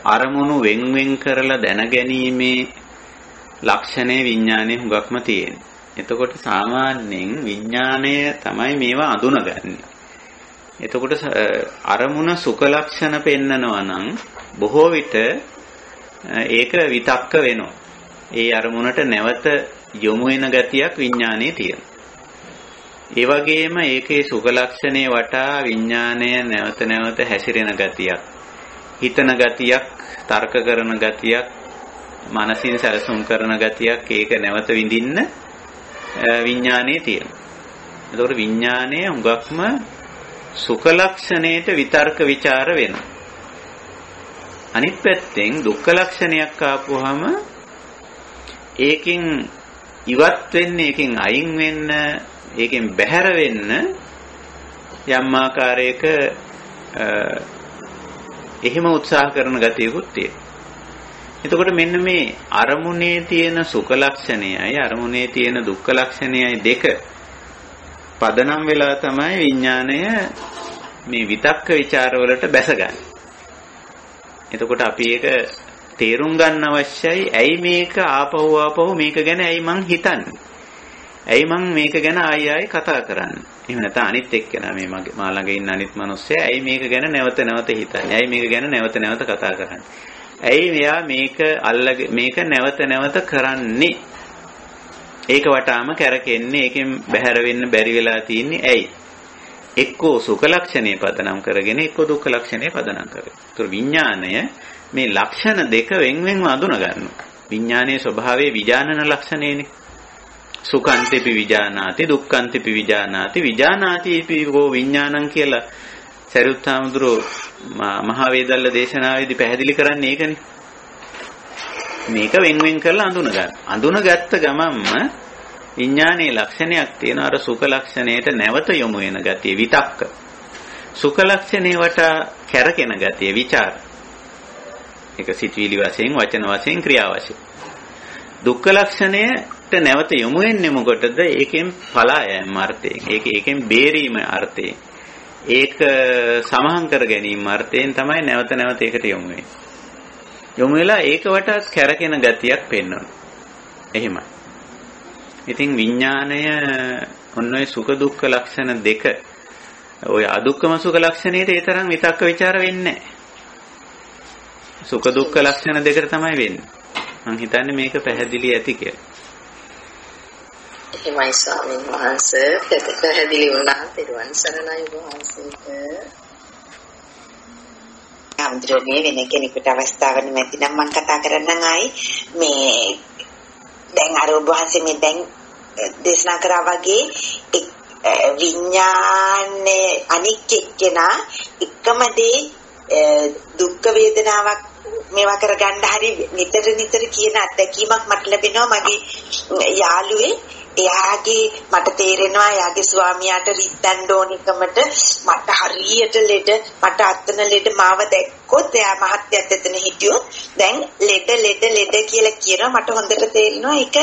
අරමුණු වෙන් කරලා දැනගැනීමේ ලක්ෂණේ විඥානයේ හුඟක්ම තියෙන. එතකොට සාමාන්‍යයෙන් විඥාණය තමයි මේවා අඳුනගන්නේ. එතකොට අරමුණ සුඛ ලක්ෂණ පෙන්නනවා නම් බොහෝ විට ඒක විතක්ක වෙනවා. ඒ අරමුණට නැවත යොමු වෙන ගතියක් විඥානයේ තියෙනවා. ඒ වගේම ඒකේ සුඛ ලක්ෂණේ වටා විඥානය නැවත නැවත හැසිරෙන ගතියක්, හිතන ගතියක්, තර්ක කරන ගතියක්, මනසින් සැලසුම් කරන ගතියක් ඒක නැවත විඳින්න විඥානයේ තියෙනවා. එතකොට විඥානය හුඟක්ම සුඛ ලක්ෂණයට විතර්ක ਵਿਚාර වෙනවා. අනිත් පැත්තෙන් දුක්ඛ ලක්ෂණයක් ආපුවාම ඒකෙන් ඉවත් වෙන්න, ඒකෙන් අයින් වෙන්න, ඒකෙන් බැහැර වෙන්න යම් ආකාරයක එහෙම උත්සාහ කරන ගතියකුත් තියෙනවා. එතකොට මෙන්න මේ අරමුණේ තියෙන සුඛ ලක්ෂණයයි අරමුණේ තියෙන දුක්ඛ ලක්ෂණයයි දෙක පදනම් වෙලා තමයි විඥාණය මේ විතක්ක ਵਿਚාර වලට බැසගන්නේ. එතකොට අපි ඒක තේරුම් ගන්න අවශ්‍යයි. ඇයි මේක ආපහු මේක ගැන ඇයි මං හිතන්නේ? ඇයි මං මේක ගැන ආයි කතා කරන්නේ? එහෙම නැත්නම් අනිත් එක්කෙනා මේ මා ළඟ ඉන්න අනිත් මිනිස්සයා ඇයි මේක ගැන නැවත නැවත හිතන්නේ? ඇයි මේක ගැන නැවත නැවත කතා කරන්නේ? ඇයි මෙයා මේක නැවත නැවත කරන්නේ? ඒක වටාම කැරකෙන්නේ, ඒකෙන් බැහැර වෙන්න බැරි වෙලා තින්නේ ඇයි? එක්කෝ සුඛ ලක්ෂණේ පදනම් කරගෙන එක්කෝ දුක්ඛ ලක්ෂණේ පදනම් කරගෙන. ඒතර විඥාණය මේ ලක්ෂණ දෙක වෙන්වෙන්ව අඳුන ගන්නවා. විඥානයේ ස්වභාවයේ විඥානන ලක්ෂණේනේ. සුඛන්තිපි විඥානාති දුක්ඛන්තිපි විඥානාති විඥානාතිපි වූ විඥානං කියලා සරියුත් හාමුදුරුවෝ මහා වේදල්ල දේශනාවේදී පැහැදිලි කරන්නේ ඒකනේ. මේක වෙන්වෙන් කරලා අඳුන ගන්න. අඳුනගත්ත ගමන්ම විඥානයේ ලක්ෂණයක් තියෙන අර සුඛ ලක්ෂණයට නැවත යොමු වෙන ගතිය විතක්ක. සුඛ ලක්ෂණේ වටා කැරකෙන ගතිය විචාර. ඒක සිතුවිලි වශයෙන්, වචන වශයෙන්, ක්‍රියා වශයෙන්. දුක්ඛ ලක්ෂණයට නැවත යොමු වෙන්නේ මොකටද? ඒකෙන් පලා යෑම අර්ථයෙන්. ඒකෙන් බේරීම අර්ථයෙන්. ඒක සමහන් කර ගැනීම අර්ථයෙන් තමයි නැවත නැවත ඒකට යොමු වෙන්නේ. යොමු වෙලා ඒක වටා කැරකෙන ගතියක් පෙන්වනවා. එහෙමයි. ඉතින් විඥාණය ඔන්න ඔය සුඛ දුක්ඛ ලක්ෂණ දෙක ඔය අදුක්ඛම සුඛ ලක්ෂණයට ඒ තරම් විතක්ක ਵਿਚාර වෙන්නේ නැහැ. සුඛ දුක්ඛ ලක්ෂණ දෙකට තමයි වෙන්නේ. මම හිතන්නේ මේක පැහැදිලි ඇති කියලා. එහෙමයි ස්වාමීන් වහන්සේ පැහැදිලි වුණා. ත්‍රිවන් සරණයි වහන්සේට. අම්ද්‍රනේ වෙන කෙනෙකුට අවස්ථාවක් නැතිනම් මම කතා කරන්නම් ආයි මේ දැන් අර ඔබ වහන්සේ මේ දැන් දේශනා කරා වගේ විඥානේ අනික් එක්කෙනා එකම දේ දුක් වේදනාවක් මේවා කරගන්න හරි නිතර කියන අත්දැකීමක් මට ලැබෙනවා මගේ යාළුවේ එයාගේ මට තේරෙනවා එයාගේ ස්වාමියාට රිද්දන්න ඕනිකමට මට හරියට ලෙඩ මට අත්තන ලෙඩ මාව දැක්කොත් එයා මහත්යත් එතන හිටියොත් දැන් ලෙඩ කියලා කියනවා මට හොඳට තේරෙනවා ඒක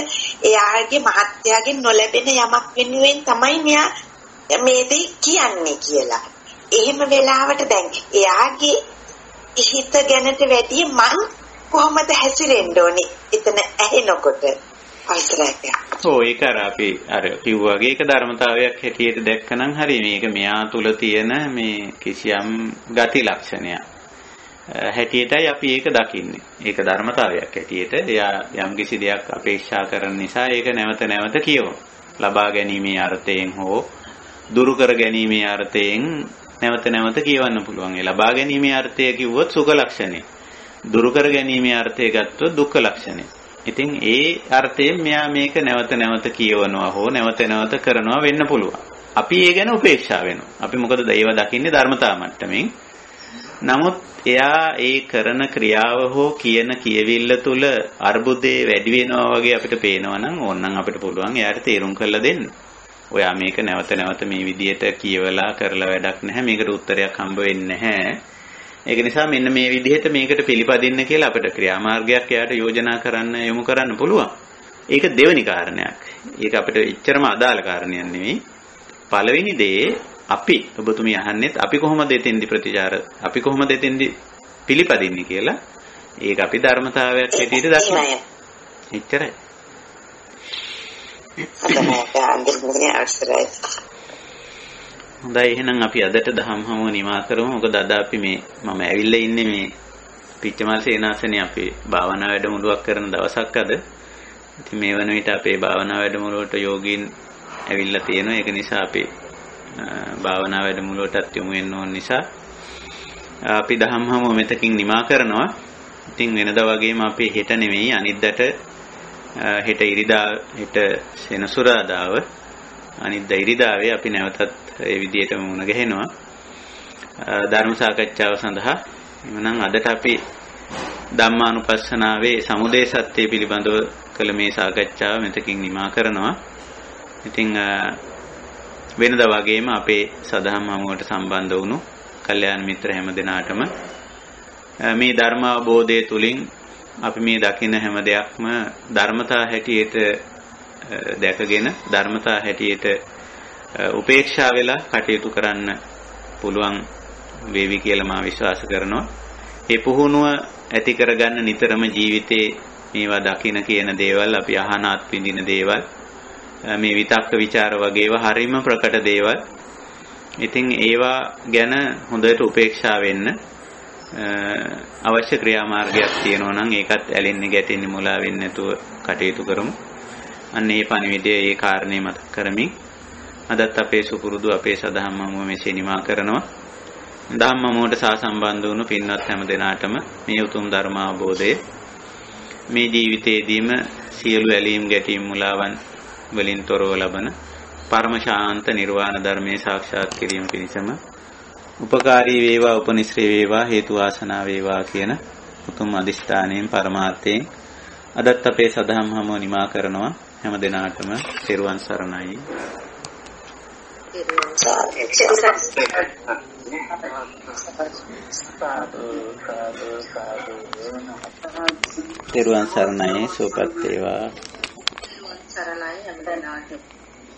එයාගේ මහත්යාගෙන් නොලැබෙන යමක් වෙනුවෙන් තමයි මෙයා මේ දේ කියන්නේ කියලා. එහෙම වෙලාවට දැන් එයාගේ හිත ගැනට වැඩිය මං කොහොමද හැසිරෙන්න ඕනේ එතන ඇහෙනකොට අවසරයි. ඔව් ඒක අපි අර කිව්වාගේ ඒක ධර්මතාවයක් හැටියට දැක්කනම් හරි මේක මෙයා තුල තියෙන මේ කිසියම් ගති ලක්ෂණයක් හැටියටයි අපි ඒක දකින්නේ. ඒක ධර්මතාවයක් හැටියට එයා යම් කිසි දෙයක් අපේක්ෂා කරන නිසා ඒක නැවත නැවත කියවන. ලබා ගැනීමේ අර්ථයෙන් හෝ දුරු කර ගැනීමේ අර්ථයෙන් නැවත නැවත කියවන්න පුළුවන්. ඒ ලබා ගැනීමේ අර්ථය කිව්වොත් සුඛ ලක්ෂණය. දුරු කර ගැනීමේ අර්ථය ගත්තොත් දුක්ඛ ලක්ෂණය. ඉතින් ඒ අර්ථයෙන් මෙයා මේක නැවත නැවත කියවනවා හෝ නැවත නැවත කරනවා වෙන්න පුළුවන්. අපි ඒ ගැන උපේක්ෂා වෙනවා. අපි මොකද ඒව දකින්නේ ධර්මතා මට්ටමින්. නමුත් එයා ඒ කරන ක්‍රියාව හෝ කියන කියවිල්ල තුල අර්බුදේ වැඩි වෙනවා වගේ අපිට පේනවා නම් ඕනනම් අපිට පුළුවන් එයාට තේරුම් කරලා දෙන්න. ඔයා මේක නැවත නැවත මේ විදියට කියවලා කරලා වැඩක් නැහැ. මේකට උත්තරයක් හම්බ වෙන්නේ නැහැ. ඒක නිසා මෙන්න මේ විදිහට මේකට පිළිපදින්න කියලා අපිට ක්‍රියාමාර්ගයක් එයාට යෝජනා කරන්න යොමු කරන්න පුළුවන්. ඒක දෙවෙනි කාරණයක්. ඒක අපිට ඉච්චරම අදාළ කාරණයක් නෙවෙයි. පළවෙනි දේ අපි ඔබතුමිය අහන්නෙත් අපි කොහොමද එතෙන්දි ප්‍රතිචාර අපි කොහොමද එතෙන්දි පිළිපදින්නේ කියලා ඒක අපි ධර්මතාවයක් හැටියට දකිනවා. එච්චරයි. හොඳයි එහෙනම් අපි අදට දහම් හමුව නිමා කරමු. මොකද අද අපි මම ඇවිල්ලා ඉන්නේ මේ පිච්චමල් සේනාසනේ අපේ භාවනා වැඩමුළුවක් කරන දවසක් අද. ඉතින් මේ වන විට අපේ භාවනා වැඩමුළුවට යෝගීන් ඇවිල්ලා තියෙනවා. ඒක නිසා අපි භාවනා වැඩමුළුවටත් යොමු වෙන්න ඕන නිසා අපි දහම් හමුව මෙතකින් නිමා කරනවා. ඉතින් වෙනදා වගේම අපි හෙට නෙමෙයි අනිද්දාට හෙට ඉරිදා හෙට සෙනසුරාදාව අනිද්දා ඉරිදාවේ අපි නැවතත් ඒ විදිහටම මුණ ගැහෙනවා ධර්ම සාකච්ඡාව සඳහා. එමනම් අදට අපි ධම්මානුපස්සනාවේ සමුදය සත්‍ය පිළිබඳව කළ මේ සාකච්ඡාව මෙතකින් නිමා කරනවා. ඉතින් වෙනදා වගේම අපේ සදහම් හමුවට සම්බන්ධ වුණු කල්යාණ මිත්‍ර හැම දෙනාටම මේ ධර්ම අවබෝධය තුලින් අපි මේ දකින හැම දෙයක්ම ධර්මතා හැටියට දැකගෙන ධර්මතා හැටියට උපේක්ෂා වෙලා කටයුතු කරන්න පුළුවන් වේවි කියලා මා විශ්වාස කරනවා. මේ පුහුණුව ඇති කරගන්න නිතරම ජීවිතේ මේවා දකින කියන දේවල් අපි අහනාත් විඳින දේවල් මේ විතක්ක ਵਿਚාර වගේව හරීම ප්‍රකට දේවල්. ඉතින් ඒවා ගැන හොඳට උපේක්ෂා වෙන්න අවශ්‍ය ක්‍රියාමාර්ගයක් තියෙනවා නම් ඒකත් ඇලෙන්නේ ගැටෙන්නේ මුලා වෙන්නේ නැතුව කටයුතු කරමු. අන්න ඒ පණිවිඩය ඒ කාරණේ මතක් කරමින් අදත් අපේ සුපුරුදු අපේ සදහම් හමුව මෙසේ නිමා කරනවා. ධම්ම හමුවට සහසම්බන්ධ වුණු පින්වත් හැම දෙනාටම මේ උතුම් ධර්ම අවබෝධය මේ ජීවිතයේදීම සියලු ඇලීම් ගැටීම් මුලාවන් වලින් තොරව ලබන පරම ශාන්ත නිර්වාණ ධර්මයේ සාක්ෂාත් කිරීම පිණිසම උපකාරී වේවා උපනිශ්‍රේ වේවා හේතු වාසනා වේවා කියන උතුම් අදිෂ්ඨානයෙන් පරමාර්ථයෙන් අදත් අපේ සදහම් හමුව නිමා කරනවා. හැම දිනාටම තෙරුවන් සරණයි. තෙරුවන් සරණයි සුවපත් වේවා. සරණයි හැම දිනාටම